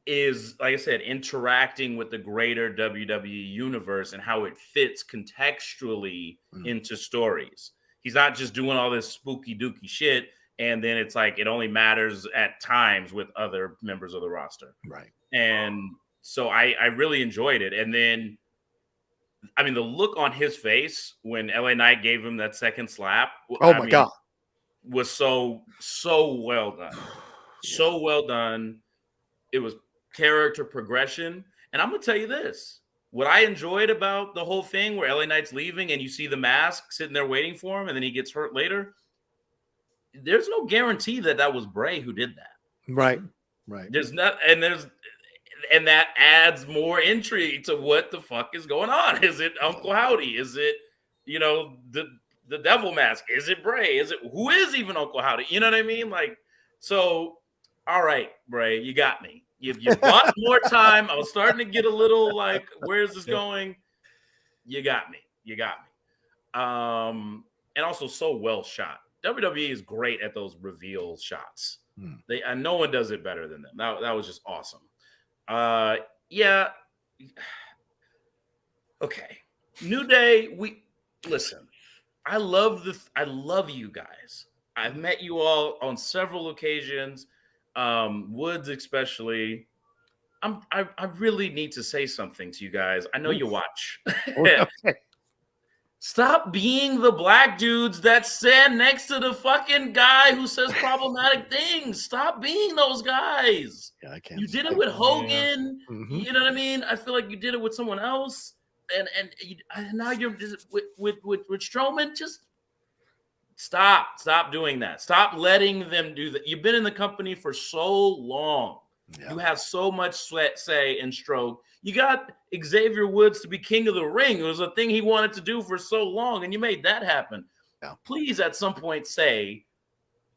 is, like I said, interacting with the greater WWE universe and how it fits contextually into stories. He's not just doing all this spooky dooky shit, and then it's like it only matters at times with other members of the roster. Right. And so I really enjoyed it. And then, the look on his face when LA Knight gave him that second slap. Oh my God. was so well done. So well done. It was character progression. And I'm going to tell you this. What I enjoyed about the whole thing where LA Knight's leaving and you see the mask sitting there waiting for him and then he gets hurt later, there's no guarantee that was Bray who did that. Right. There's not, and that adds more intrigue to what the fuck is going on. Is it Uncle Howdy? Is it, the devil mask? Is it Bray? Is it, who is even Uncle Howdy? You know what I mean? Like, so, all right, Bray, you got me. You bought more time. I was starting to get a little like, where's this going? You got me. And also so well shot. WWE is great at those reveal shots. And no one does it better than them. That was just awesome. Yeah. Okay. New Day, listen. I love you guys. I've met you all on several occasions. Woods especially. I really need to say something to you guys. I know you watch. Okay. Stop being the black dudes that stand next to the fucking guy who says problematic things. Stop being those guys. Yeah, I can't. You did it with Hogan. Yeah. You know what I mean? I feel like you did it with someone else, and now you're just with Strowman. Just stop doing that. Stop letting them do that. You've been in the company for so long. Yeah. You have so much say and stroke. You got Xavier Woods to be king of the ring. It was a thing he wanted to do for so long, and you made that happen. Yeah. Please, at some point, say,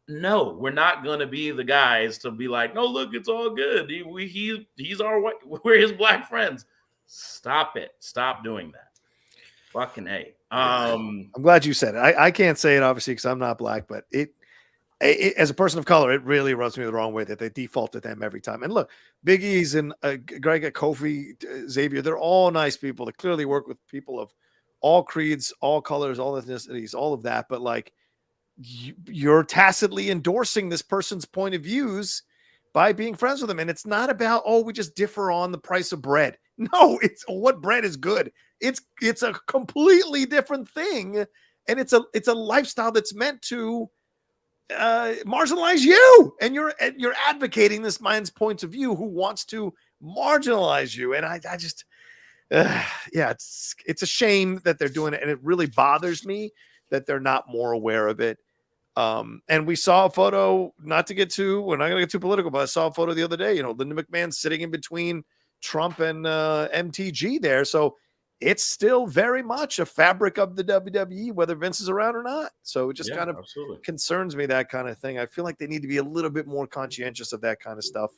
no, we're not going to be the guys to be like, no, look, it's all good. He's our white. We're his black friends. Stop it. Stop doing that. Fucking A. I'm glad you said it. I can't say it, obviously, because I'm not black, but it, as a person of color, it really rubs me the wrong way that they default to them every time. And look, Big E's and Greg, Kofi, Xavier, they're all nice people. They clearly work with people of all creeds, all colors, all ethnicities, all of that. But like, you're tacitly endorsing this person's point of views by being friends with them. And it's not about, oh, we just differ on the price of bread. No, it's what bread is good. It's a completely different thing. And it's a lifestyle that's meant to marginalize you, and you're advocating this man's points of view who wants to marginalize you. And I just it's a shame that they're doing it, and it really bothers me that they're not more aware of it. And we saw a photo, we're not going to get too political, but I saw a photo the other day, Linda McMahon sitting in between Trump and MTG there. So it's still very much a fabric of the WWE, whether Vince is around or not. So it just kind of concerns me, that kind of thing. I feel like they need to be a little bit more conscientious of that kind of stuff.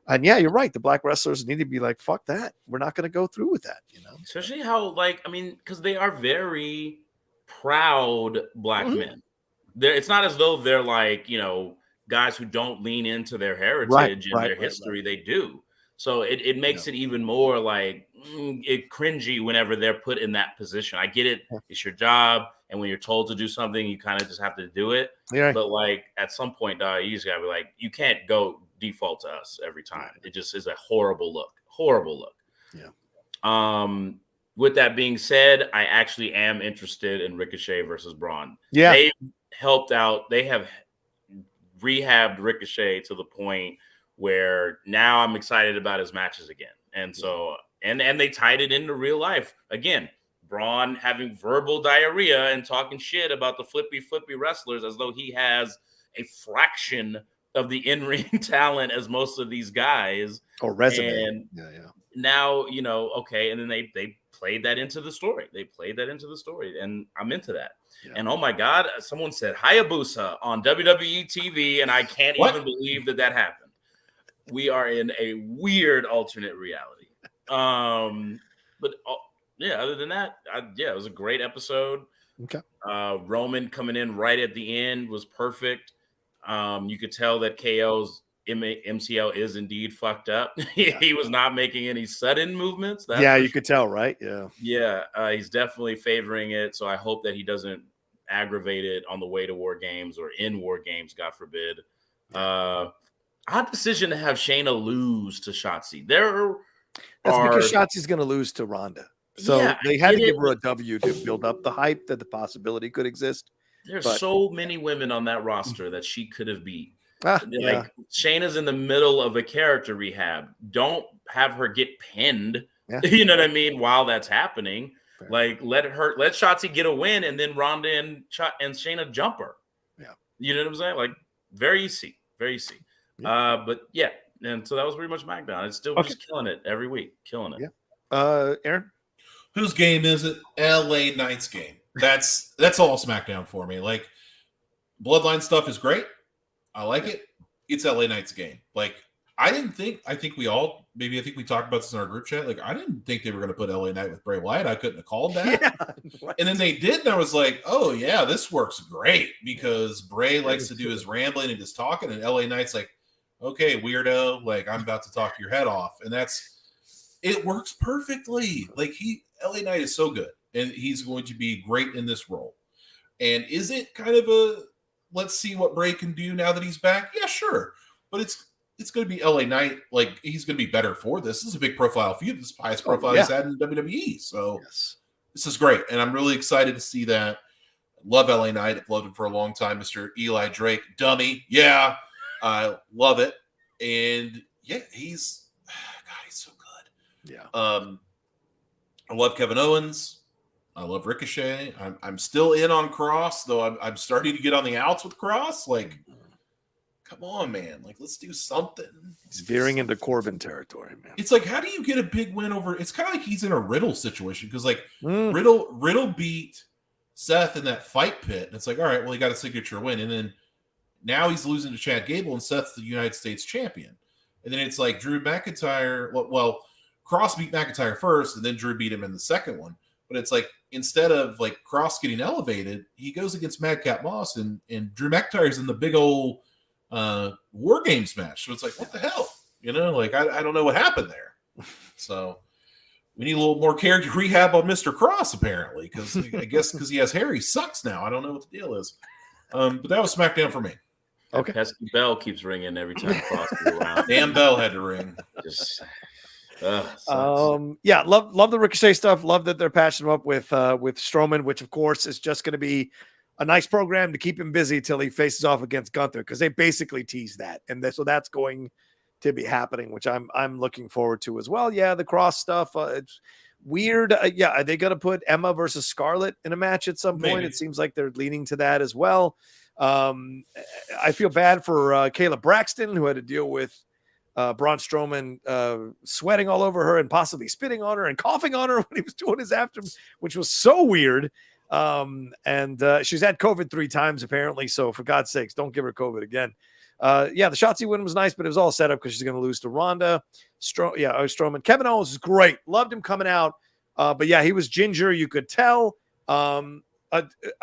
And yeah, you're right. The black wrestlers need to be like, fuck that. We're not going to go through with that, Especially how, because they are very proud black men. It's not as though they're like, guys who don't lean into their heritage and their history. They do. So it makes it even more like cringy whenever they're put in that position. I get it. It's your job. And when you're told to do something, you kind of just have to do it. Yeah. But like at some point, you just got to be like, you can't go default to us every time. It just is a horrible look. Yeah. With that being said, I actually am interested in Ricochet versus Braun. Yeah. They've helped out. They have rehabbed Ricochet to the point where now I'm excited about his matches again. And so, and they tied it into real life. Again, Braun having verbal diarrhea and talking shit about the flippy wrestlers as though he has a fraction of the in-ring talent as most of these guys. Or resume. And now, okay. And then they played that into the story. And I'm into that. Yeah. And oh my God, someone said Hayabusa on WWE TV. And I can't even believe that happened. We are in a weird alternate reality. But other than that, it was a great episode. Okay. Roman coming in right at the end was perfect. You could tell that KO's MCL is indeed fucked up. He was not making any sudden movements. You could tell, right? Yeah. Yeah. He's definitely favoring it. So I hope that he doesn't aggravate it on the way to War Games or in War Games, God forbid. Odd decision to have Shayna lose to Shotzi. That's because Shotzi's going to lose to Ronda. So they had to give her a W to build up the hype that the possibility could exist. There's so many women on that roster that she could have beat. Yeah. Shayna's in the middle of a character rehab. Don't have her get pinned. Yeah. You know what I mean? While that's happening, Fair. like let Shotzi get a win, and then Ronda and Shayna jump her. Yeah. You know what I'm saying? Like very easy, very easy. Yeah. But yeah, and so that was pretty much SmackDown. It's still just killing it every week, killing it. Yeah. Aaron, whose game is it? LA Knight's game. That's all SmackDown for me. Like, Bloodline stuff is great. I like it. It's LA Knight's game. Like, I think we talked about this in our group chat. Like, I didn't think they were going to put LA Knight with Bray Wyatt. I couldn't have called that. Yeah, and then they did, and I was like, oh yeah, this works great because Bray likes to do his rambling and his talking, and LA Knight's like, okay, weirdo, like I'm about to talk your head off, and it works perfectly. Like LA Knight is so good, and he's going to be great in this role. And is it kind of a let's see what Bray can do now that he's back? Yeah, sure, but it's going to be LA Knight. Like, he's going to be better for this. This is a big profile feud. This is the highest profile he's had in WWE. So This is great, and I'm really excited to see that. Love LA Knight. I've loved him for a long time. Mr. Eli Drake, dummy. Yeah, I love it. And yeah, he's so good. Yeah. I love Kevin Owens. I love Ricochet. I'm still in on Cross, though I'm starting to get on the outs with Cross. Like, come on, man. Like, let's do something. He's veering into Corbin territory, man. It's like, how do you get a big win over? It's kind of like he's in a Riddle situation because, like, Riddle beat Seth in that fight pit, and it's like, all right, well, he got a signature win, and then now he's losing to Chad Gable, and Seth's the United States champion, and then it's like Drew McIntyre. Well, Cross beat McIntyre first, and then Drew beat him in the second one. But it's like, instead of like Cross getting elevated, he goes against Madcap Moss, and Drew McIntyre's in the big old War Games match. So it's like, what the hell? You know, like, I don't know what happened there. So we need a little more character rehab on Mr. Cross, apparently, because I guess because he has hair, he sucks now. I don't know what the deal is. But that was SmackDown for me. Okay. Pesky bell keeps ringing every time Cross goes around. Damn bell had to ring. Yeah, love the Ricochet stuff. Love that they're patching him up with Strowman, which of course is just going to be a nice program to keep him busy till he faces off against Gunther, because they basically tease that, and so that's going to be happening, which I'm looking forward to as well. Yeah, the Cross stuff, it's weird. Are they going to put Emma versus Scarlett in a match at some point? Maybe. It seems like they're leaning to that as well. I feel bad for Kayla Braxton, who had to deal with Braun Strowman sweating all over her and possibly spitting on her and coughing on her when he was doing his after, which was so weird. And she's had COVID 3 times apparently, so for God's sakes, don't give her COVID again. The Shotzi win was nice, but it was all set up because she's going to lose to Ronda. Strowman. Kevin Owens is great. Loved him coming out. But yeah, he was ginger. You could tell. I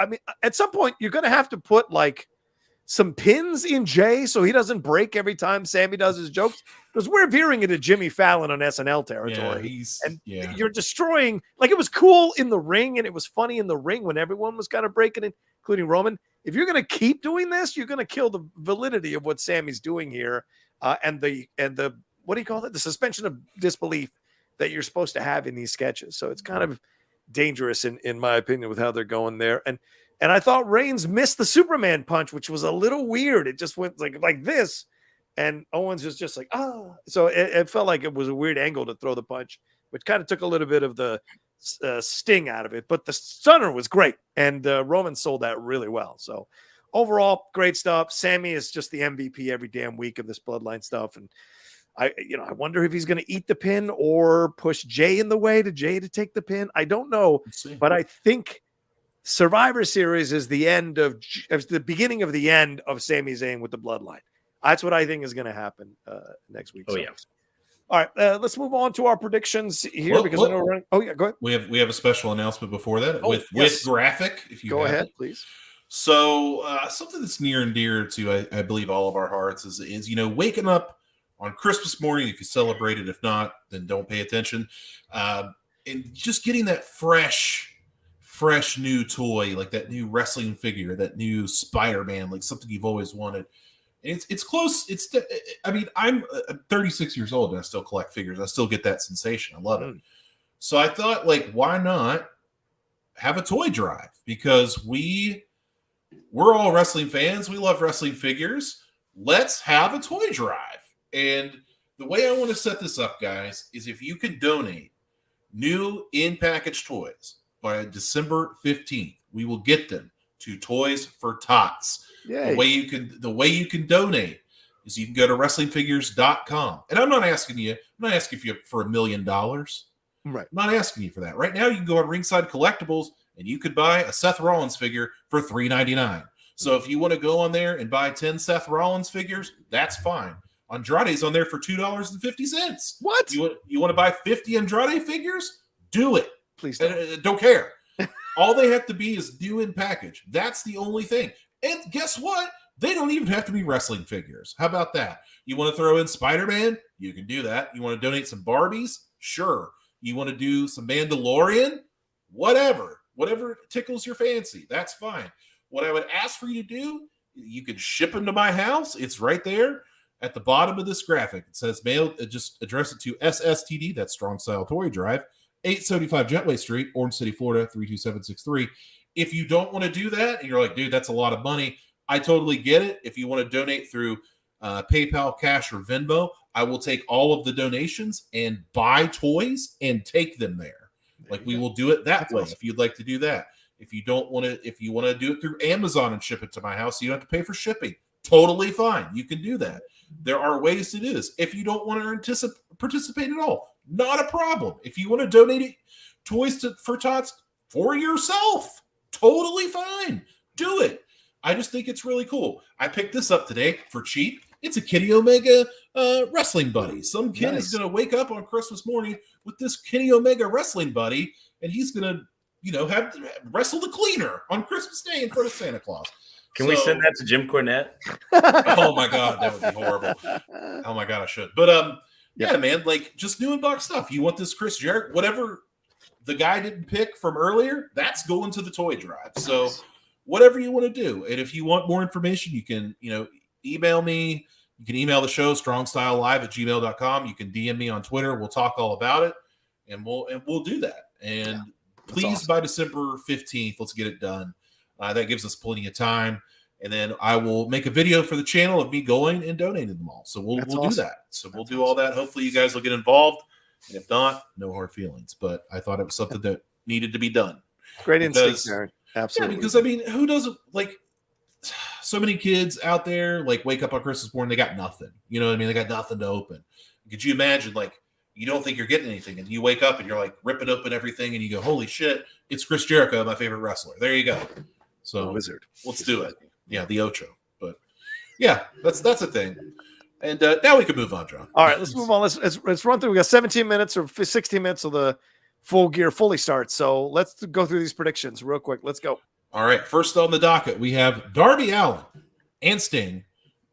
mean, at some point, you're going to have to put like some pins in Jay so he doesn't break every time Sammy does his jokes, because we're veering into Jimmy Fallon on SNL territory. You're destroying. Like, it was cool in the ring and it was funny in the ring when everyone was kind of breaking it, including Roman. If you're going to keep doing this, you're going to kill the validity of what Sammy's doing here, and the what do you call it? The suspension of disbelief that you're supposed to have in these sketches. So it's kind of dangerous in my opinion with how they're going there. And I thought Reigns missed the Superman punch, which was a little weird. It just went like this, and Owens was just like, oh. So it felt like it was a weird angle to throw the punch, which kind of took a little bit of the sting out of it. But the stunner was great, and Roman sold that really well. So overall, great stuff. Sammy is just the MVP every damn week of this Bloodline stuff, and I wonder if he's going to eat the pin or push Jay in the way to Jay to take the pin. I don't know, but I think Survivor Series is the beginning of the end of Sami Zayn with the Bloodline. That's what I think is going to happen next week. Yeah. All right, let's move on to our predictions here I know we're running. Oh yeah, go ahead. We have a special announcement before that with graphic. If you go ahead, it. Please. So something that's near and dear to I believe all of our hearts is waking up on Christmas morning. If you celebrate it, if not, then don't pay attention. And just getting that fresh new toy, like that new wrestling figure, that new Spider-Man, like something you've always wanted. And it's close. I'm 36 years old and I still collect figures. I still get that sensation. I love it. So I thought, like, why not have a toy drive? Because we we're all wrestling fans. We love wrestling figures. Let's have a toy drive. And the way I want to set this up, guys, is if you can donate new in-package toys by December 15th, we will get them to Toys for Tots. Yay. The way you can donate is you can go to wrestlingfigures.com. And I'm not asking you for $1 million. Right. I'm not asking you for that. Right now, you can go on Ringside Collectibles and you could buy a Seth Rollins figure for $3.99. So if you want to go on there and buy 10 Seth Rollins figures, that's fine. Andrade's on there for $2.50. What? You want to buy 50 Andrade figures? Do it. Please don't. Don't care. All they have to be is new in package. That's the only thing. And guess what? They don't even have to be wrestling figures. How about that? You want to throw in Spider-Man? You can do that. You want to donate some Barbies? Sure. You want to do some Mandalorian? Whatever tickles your fancy. That's fine. What I would ask for you to do, you can ship them to my house. It's right there at the bottom of this graphic. It says mail. Just address it to SSTD, that's Strong Style Toy Drive, 875 Jetway Street, Orange City, Florida, 32763. If you don't want to do that, and you're like, dude, that's a lot of money, I totally get it. If you want to donate through PayPal, Cash, or Venmo, I will take all of the donations and buy toys and take them there. Like, we will do it that way. Awesome. If you'd like to do that. If you want to do it through Amazon and ship it to my house, so you don't have to pay for shipping. Totally fine. You can do that. There are ways to do this. If you don't want to participate at all, not a problem. If you want to donate toys for Tots for yourself, totally fine. Do it. I just think it's really cool. I picked this up today for cheap. It's a Kenny Omega wrestling buddy. Some kid is going to wake up on Christmas morning with this Kenny Omega wrestling buddy, and he's going to, have to wrestle the cleaner on Christmas Day in front of Santa Claus. Can we send that to Jim Cornette? Oh my God, that would be horrible. Oh my God, I should. But yeah, man, like, just new in-box stuff. You want this Chris Jarrett, whatever the guy didn't pick from earlier, that's going to the toy drive. So whatever you want to do. And if you want more information, you can, email me. You can email the show, strongstylelive@gmail.com. You can DM me on Twitter. We'll talk all about it, and we'll do that. And please, awesome. By December 15th, let's get it done. That gives us plenty of time. And then I will make a video for the channel of me going and donating them all. So we'll awesome. Do that. So we'll do all that. Hopefully you guys will get involved. And if not, no hard feelings. But I thought it was something that needed to be done. Great instinct, Aaron. Absolutely. Yeah, because, who doesn't, like, so many kids out there, like, wake up on Christmas morning, they got nothing. You know what I mean? They got nothing to open. Could you imagine, like, you don't think you're getting anything, and you wake up and you're, like, ripping open everything, and you go, holy shit, it's Chris Jericho, my favorite wrestler. There you go. So Wizard. Let's do it. Yeah, the Ocho. But yeah, that's a thing. And now we can move on, John. All right, let's move on. Let's run through. We got 17 minutes or 16 minutes of the Full Gear fully starts. So let's go through these predictions real quick. Let's go. All right, first on the docket, we have Darby Allin and Sting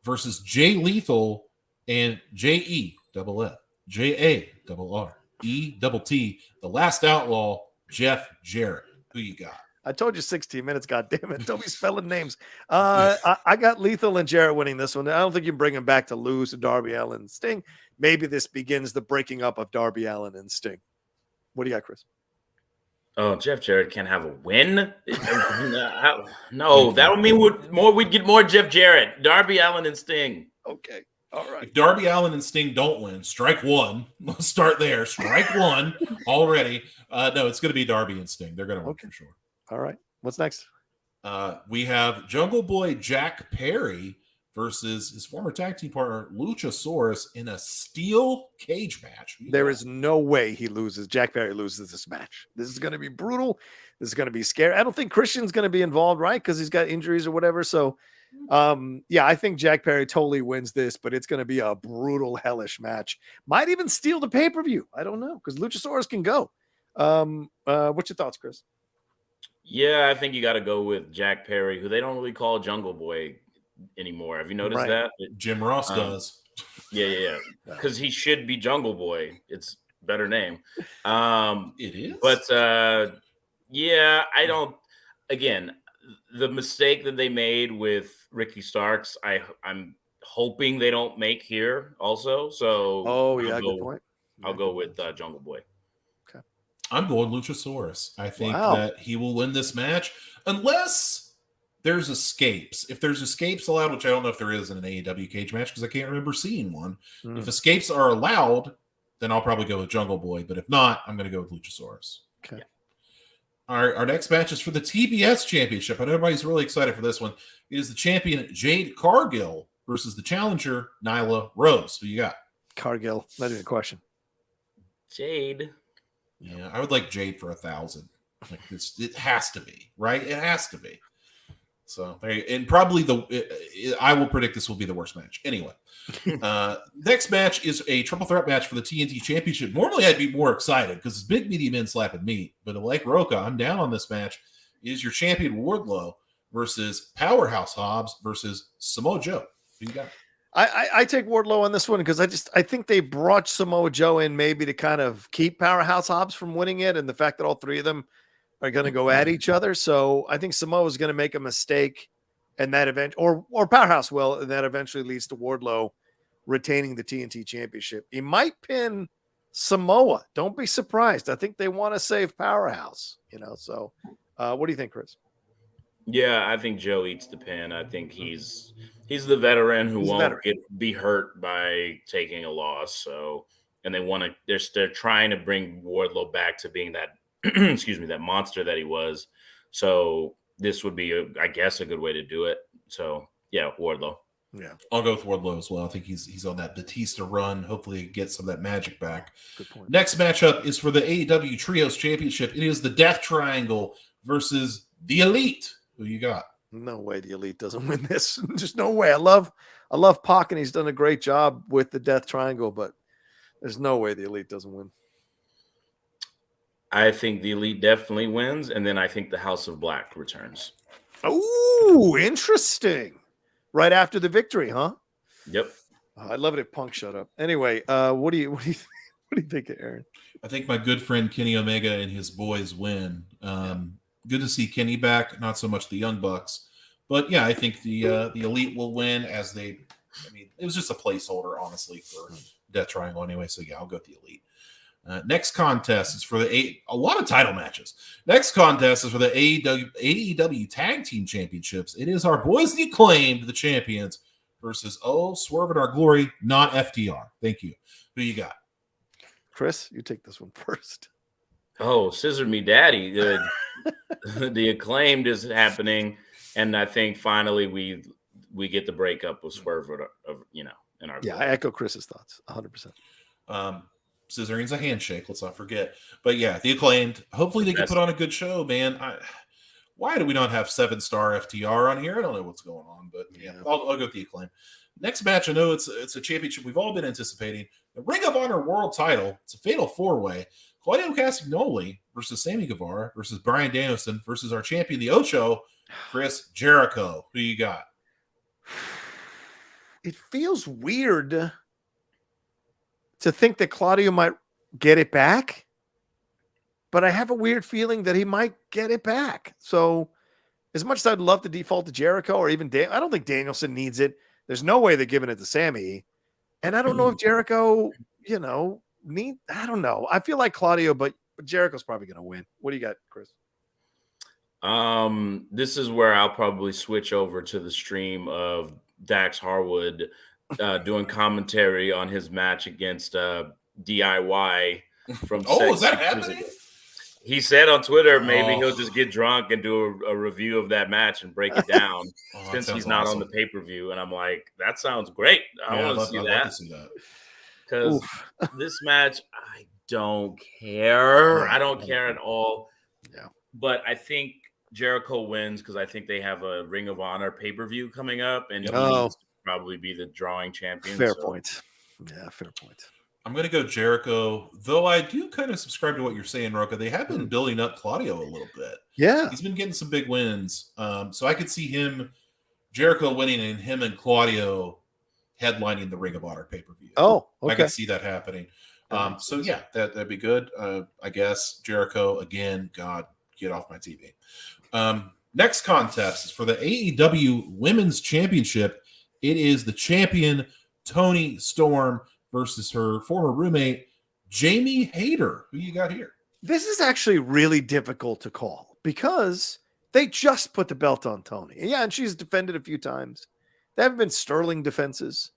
versus Jay Lethal and JEFF, JARRETT, the Last Outlaw, Jeff Jarrett. Who you got? I told you 16 minutes. God damn it! Don't be spelling names. I got Lethal and Jarrett winning this one. I don't think you can bring him back to lose to Darby Allin and Sting. Maybe this begins the breaking up of Darby Allin and Sting. What do you got, Chris? Oh, Jeff Jarrett can't have a win. No, that would mean we'd get more Jeff Jarrett, Darby Allin and Sting. Okay. All right. If Darby Allin and Sting don't win, strike one. Let's start there. Strike one already. No, it's going to be Darby and Sting. They're going to win for sure. All right. What's next? We have Jungle Boy Jack Perry versus his former tag team partner Luchasaurus in a steel cage match. There is no way he loses. Jack Perry loses this match. This is going to be brutal. This is going to be scary. I don't think Christian's going to be involved, right? Because he's got injuries or whatever. So, yeah, I think Jack Perry totally wins this, but it's going to be a brutal, hellish match. Might even steal the pay-per-view. I don't know, because Luchasaurus can go. What's your thoughts, Chris? Yeah, I think you got to go with Jack Perry, who they don't really call Jungle Boy anymore. Have you noticed that? Jim Ross does. Yeah. Because he should be Jungle Boy. It's a better name. It is. But, yeah, I don't – again, the mistake that they made with Ricky Starks, I'm hoping they don't make here also. So, good point. I'll go with Jungle Boy. I'm going Luchasaurus. I think that he will win this match unless there's escapes. If there's escapes allowed, which I don't know if there is in an AEW cage match because I can't remember seeing one. If escapes are allowed, then I'll probably go with Jungle Boy. But if not, I'm going to go with Luchasaurus. Okay. Yeah. Our next match is for the TBS Championship. I know everybody's really excited for this one. It is the champion Jade Cargill versus the challenger Nyla Rose. Who you got? Cargill. Not even a question. Jade. Yeah, I would like Jade for 1,000. Like it has to be, right? It has to be. So, and probably I will predict this will be the worst match. Anyway, next match is a triple threat match for the TNT Championship. Normally, I'd be more excited because it's big, meaty men slapping meat. But like Rocha, I'm down on this match. It is your champion Wardlow versus Powerhouse Hobbs versus Samoa Joe. Who you got? I take Wardlow on this one because I think they brought Samoa Joe in maybe to kind of keep Powerhouse Hobbs from winning it, and the fact that all three of them are going to go at each other. So I think Samoa is going to make a mistake, and that event or Powerhouse will, and that eventually leads to Wardlow retaining the TNT Championship. He might pin Samoa. Don't be surprised. I think they want to save Powerhouse. So what do you think, Chris? Yeah, I think Joe eats the pin. I think he's the veteran who won't be hurt by taking a loss. So, and they're trying to bring Wardlow back to being that excuse me, that monster that he was. So this would be, I guess, a good way to do it. So yeah, Wardlow. Yeah, I'll go with Wardlow as well. I think he's on that Batista run. Hopefully, get some of that magic back. Good point. Next matchup is for the AEW Trios Championship. It is the Death Triangle versus the Elite. Who you got? No way the Elite doesn't win this. Just no way. I love Pac, and he's done a great job with the Death Triangle, but there's no way the Elite doesn't win. I think the Elite definitely wins, and then I think the House of Black returns. Oh, interesting. Right after the victory, huh? Yep. I love it if Punk shut up. Anyway, what do you think, Aaron? I think my good friend Kenny Omega and his boys win. Good to see Kenny back, not so much the Young Bucks. But yeah, I think the Elite will win it was just a placeholder, honestly, for Death Triangle anyway. So yeah, I'll go with the Elite. Next contest is for a lot of title matches. Next contest is for the AEW Tag Team Championships. It is our boys, the Acclaimed, the champions, versus Swerve in Our Glory, not FTR. Thank you. Who you got? Chris, you take this one first. Oh, scissor me daddy. The Acclaimed is happening, and I think finally we get the breakup with Swerve in our I echo Chris's thoughts 100%. Scissoring's a handshake, let's not forget. But yeah, the Acclaimed. Hopefully they can put on a good show, man. Why do we not have 7-star FTR on here? I don't know what's going on, but yeah, I'll go with the Acclaim. Next match, I know it's a championship we've all been anticipating. The Ring of Honor World Title. It's a fatal 4-way. Claudio Castagnoli versus Sammy Guevara versus Bryan Danielson versus our champion, the Ocho, Chris Jericho. Who you got? It feels weird to think that Claudio might get it back, but I have a weird feeling that he might get it back. So as much as I'd love to default to Jericho or even I don't think Danielson needs it. There's no way they're giving it to Sammy. And I don't know if Jericho, I don't know. I feel like Claudio, but Jericho's probably going to win. What do you got, Chris? This is where I'll probably switch over to the stream of Dax Harwood doing commentary on his match against DIY from is that happening? He said on Twitter maybe he'll just get drunk and do a review of that match and break it down since he's not on the pay-per-view. And I'm like, that sounds great. I want to see that. Because this match, I don't care. I don't care at all. Yeah. But I think Jericho wins because I think they have a Ring of Honor pay-per-view coming up, and he'll probably be the drawing champion. Fair point. Yeah, fair point. I'm going to go Jericho, though I do kind of subscribe to what you're saying, Rocha. They have been building up Claudio a little bit. Yeah. He's been getting some big wins. So I could see Jericho winning, and him and Claudio headlining the Ring of Honor pay-per-view. Oh, okay. I could see that happening. So yeah, that'd be good. I guess Jericho again. God, get off my TV. Next contest is for the AEW Women's Championship. It is the champion Toni Storm versus her former roommate Jamie Hayter. Who you got here? This is actually really difficult to call because They just put the belt on Tony. Yeah, and she's defended a few times. They haven't been sterling defenses.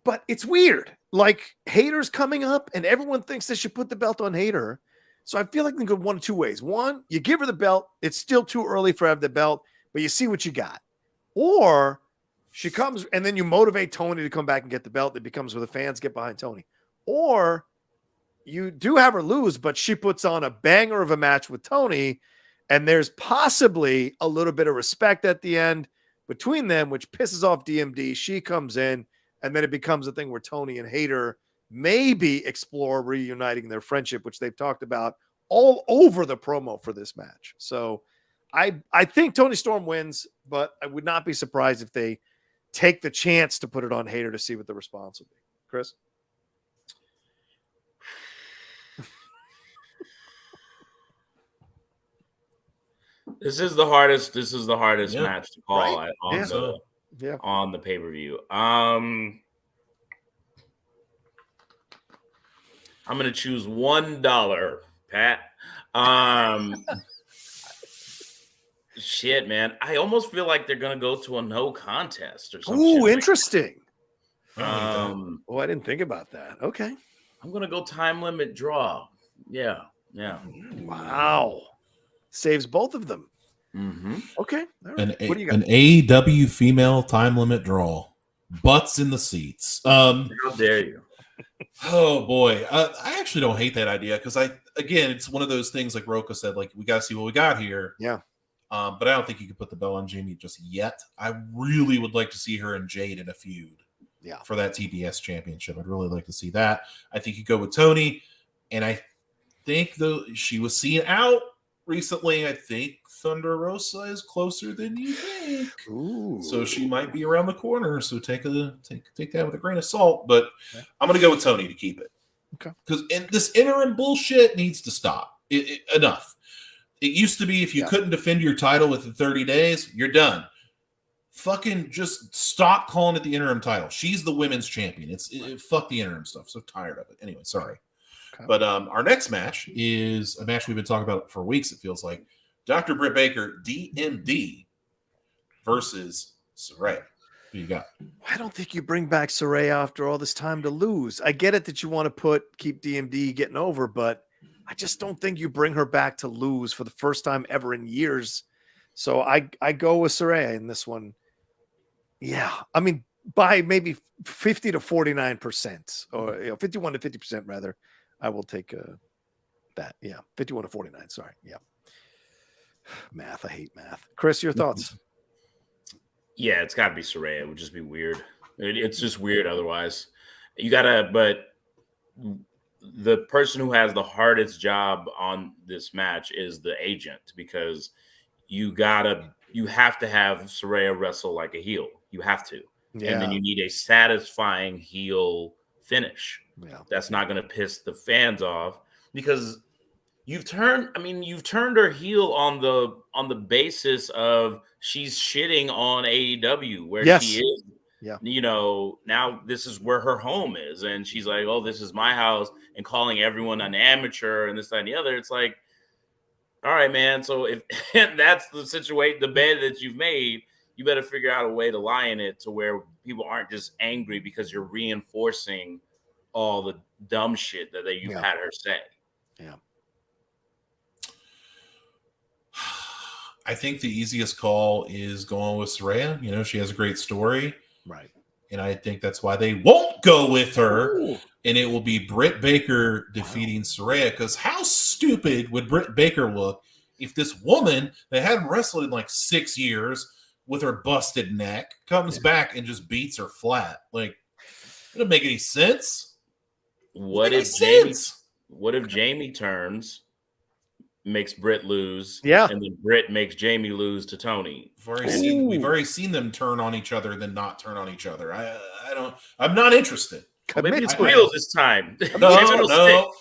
But it's weird. Like, Hayter's coming up, and everyone thinks they should put the belt on Hayter. So I feel like they can go one of two ways. One, you give her the belt. It's still too early for her to have the belt, but you see what you got. Or she comes, and then you motivate Tony to come back and get the belt. It becomes where the fans get behind Tony. Or you do have her lose, but she puts on a banger of a match with Tony, and there's possibly a little bit of respect at the end between them, which pisses off DMD. She comes in, and then it becomes a thing where Tony and Hayter maybe explore reuniting their friendship, which they've talked about all over the promo for this match. So I think Tony Storm wins, but I would not be surprised if they take the chance to put it on Hayter to see what the response will be. Chris? This is the hardest match to call right? on the pay-per-view. I'm gonna choose $1, Pat. Shit, man. I almost feel like they're gonna go to a no contest or something. Ooh, interesting. I didn't think about that. Okay. I'm gonna go time limit draw. Yeah. Wow. Saves both of them. Mm-hmm. Okay. All right. What do you got? An AEW female time limit draw. Butts in the seats. How dare you? Oh boy, I actually don't hate that idea because it's one of those things like Rocha said, like we got to see what we got here. Yeah. But I don't think you could put the belt on Jamie just yet. I really would like to see her and Jade in a feud. Yeah. For that TBS championship, I'd really like to see that. I think you go with Tony, and I think though she was seen out recently. I think Thunder Rosa is closer than you think. Ooh. So she might be around the corner. So take that with a grain of salt. But I'm going to go with Tony to keep it. Okay. Because this interim bullshit needs to stop. Enough. It used to be if you couldn't defend your title within 30 days, you're done. Fucking just stop calling it the interim title. She's the women's champion. Fuck the interim stuff. So tired of it. Anyway, sorry. Okay. But our next match is a match we've been talking about for weeks, it feels like. Dr. Britt Baker, DMD, versus Saraya. Who you got? I don't think you bring back Saraya after all this time to lose. I get it that you want to keep DMD getting over, but I just don't think you bring her back to lose for the first time ever in years. So I go with Saraya in this one. Yeah. I mean, by maybe 50 to 49%, or 51 to 50% rather. I will take that. Yeah. 51 to 49. Sorry. Yeah. Math. I hate math. Chris, your thoughts? Yeah, it's got to be Saraya. It would just be weird. It's just weird otherwise. But the person who has the hardest job on this match is the agent, because you have to have Saraya wrestle like a heel. You have to. Yeah. And then you need a satisfying heel finish. Yeah. That's not going to piss the fans off, because you've turned her heel on the basis of she's shitting on AEW, where she is. Yeah. Now this is where her home is, and she's like, "Oh, this is my house," and calling everyone an amateur and this, that, and the other. It's like, all right, man. So if that's the situation, the bed that you've made, you better figure out a way to lie in it to where people aren't just angry because you're reinforcing all the dumb shit that you've had her say. Yeah. I think the easiest call is going with Saraya. She has a great story. Right. And I think that's why they won't go with her. Ooh. And it will be Britt Baker defeating Saraya. Because how stupid would Britt Baker look if this woman that hadn't wrestled in like 6 years with her busted neck comes back and just beats her flat? Like, it doesn't make any sense. What if Jamie turns, makes Britt lose, and then Britt makes Jamie lose to Tony? We've already seen them turn on each other, then not turn on each other. I'm not interested. Maybe it's real this time. Nope,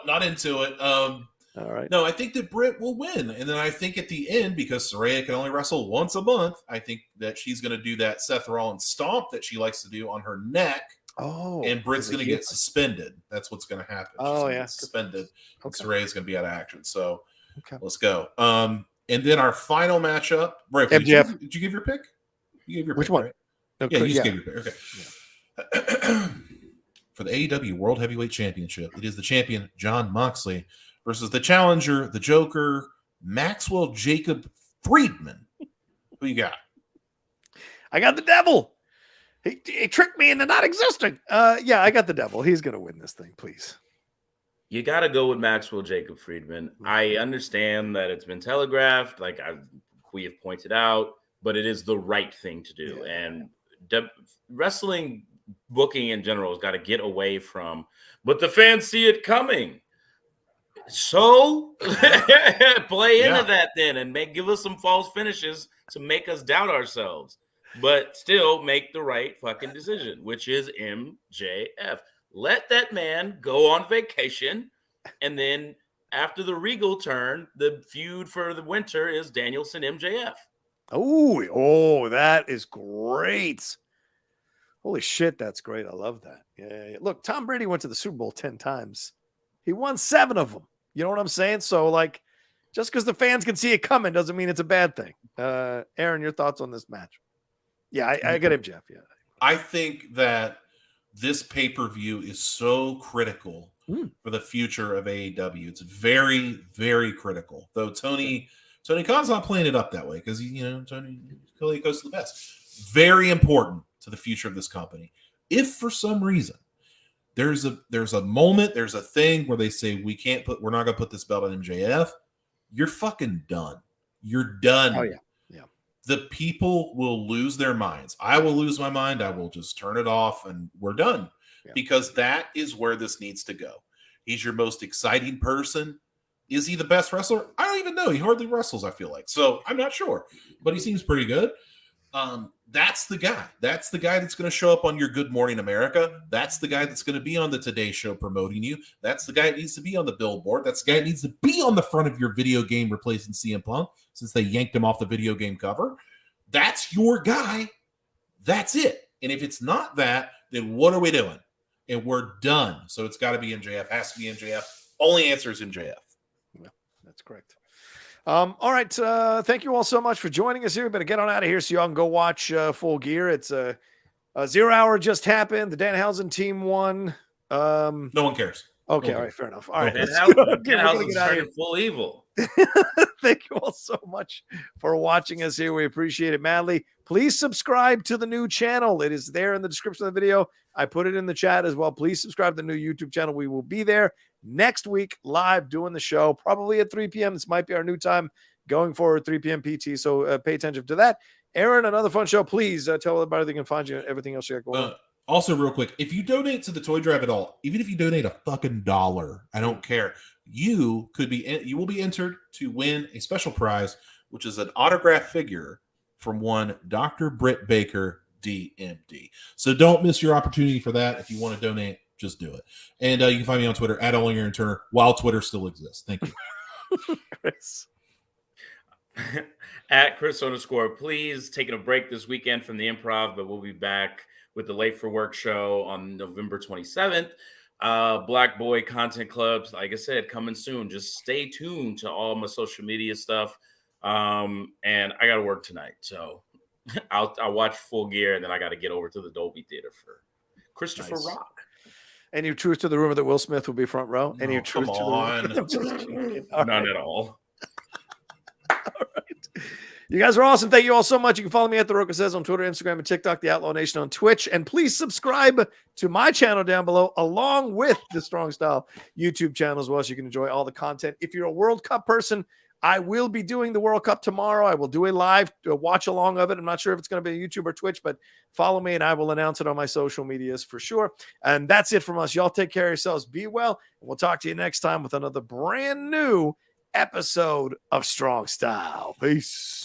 not into it. All right. No, I think that Britt will win, and then I think at the end, because Saraya can only wrestle once a month, I think that she's going to do that Seth Rollins stomp that she likes to do on her neck. Oh, and Britt's going to get suspended. That's what's going to happen. She's get suspended. Okay. Saraya's going to be out of action. So let's go. And then our final matchup. Right, MJF. Did you give your pick? You gave your Which pick, one? Right? No, Yeah, you just gave your pick. Okay. For the AEW World Heavyweight Championship, it is the champion, Jon Moxley, versus the challenger, the Joker, Maxwell Jacob Friedman. Who you got? I got the devil. He tricked me into not existing. Yeah, I got the devil. He's going to win this thing, please. You got to go with Maxwell Jacob Friedman. I understand that it's been telegraphed, like we have pointed out, but it is the right thing to do. Yeah. And wrestling booking in general has got to get away from, but the fans see it coming. So play into that then and give us some false finishes to make us doubt ourselves, but still make the right fucking decision, which is MJF. Let that man go on vacation, and then after the Regal turn, the feud for the winter is Danielson MJF. Oh, that is great. Holy shit, that's great. I love that. Yeah. Look, Tom Brady went to the Super Bowl 10 times. He won 7 of them. You know what I'm saying? So, like, just because the fans can see it coming doesn't mean it's a bad thing. Aaron, your thoughts on this match? Yeah, I got MJF. Yeah. I think that this pay-per-view is so critical for the future of AEW. It's very, very critical. Though Tony Khan's not playing it up that way because Tony goes to the best. Very important to the future of this company. If for some reason there's a moment, there's a thing where they say we're not gonna put this belt on MJF, you're fucking done. You're done. Oh yeah. The people will lose their minds. I will lose my mind. I will just turn it off and we're done. Yeah. Because that is where this needs to go. He's your most exciting person. Is he the best wrestler? I don't even know. He hardly wrestles, I feel like. So I'm not sure. But he seems pretty good. That's the guy. That's the guy that's going to show up on your Good Morning America. That's the guy that's going to be on the Today Show promoting you. That's the guy that needs to be on the billboard. That's the guy that needs to be on the front of your video game replacing CM Punk since they yanked him off the video game cover. That's your guy. That's it. And if it's not that, then what are we doing? And we're done. So it's got to be MJF. Has to be MJF. Only answer is MJF. Yeah, that's correct. All right. Thank you all so much for joining us here. We better get on out of here so y'all can go watch Full Gear. It's a 0 hour just happened. The Danhausen team won. No one cares. Okay. All right. Fair enough. All right. Danhausen's turning full evil. Thank you all so much for watching us here. We appreciate it madly. Please subscribe to the new channel. It is there in the description of the video. I put it in the chat as well. Please subscribe to the new YouTube channel. We will be there next week live doing the show, probably at 3 p.m. This might be our new time going forward, 3 p.m. PT. So pay attention to that. Aaron, another fun show. Please tell everybody they can find you and everything else you got going on. Also, real quick, if you donate to the toy drive at all, even if you donate a fucking $1, I don't care. You will be entered to win a special prize, which is an autographed figure from one Dr. Britt Baker, DMD. So don't miss your opportunity for that. If you want to donate, just do it. And you can find me on Twitter at Only Aaron Turner while Twitter still exists. Thank you. Chris. At Chris_, please taking a break this weekend from the Improv, but we'll be back with the Late for Work show on November 27th. Black Boy Content Clubs, like I said, coming soon. Just stay tuned to all my social media stuff. And I got to work tonight, so I'll watch Full Gear, and then I got to get over to the Dolby Theater for Christopher Rock. Any truth to the rumor that Will Smith will be front row? No, Any truth to the rumor? None at all. All right. You guys are awesome. Thank you all so much. You can follow me at The Rocha Says on Twitter, Instagram, and TikTok, The Outlaw Nation on Twitch. And please subscribe to my channel down below, along with the Strong Style YouTube channel as well, so you can enjoy all the content. If you're a World Cup person, I will be doing the World Cup tomorrow. I will do a live watch along of it. I'm not sure if it's going to be YouTube or Twitch, but follow me and I will announce it on my social medias for sure. And that's it from us. Y'all take care of yourselves. Be well. And we'll talk to you next time with another brand new episode of Strong Style. Peace.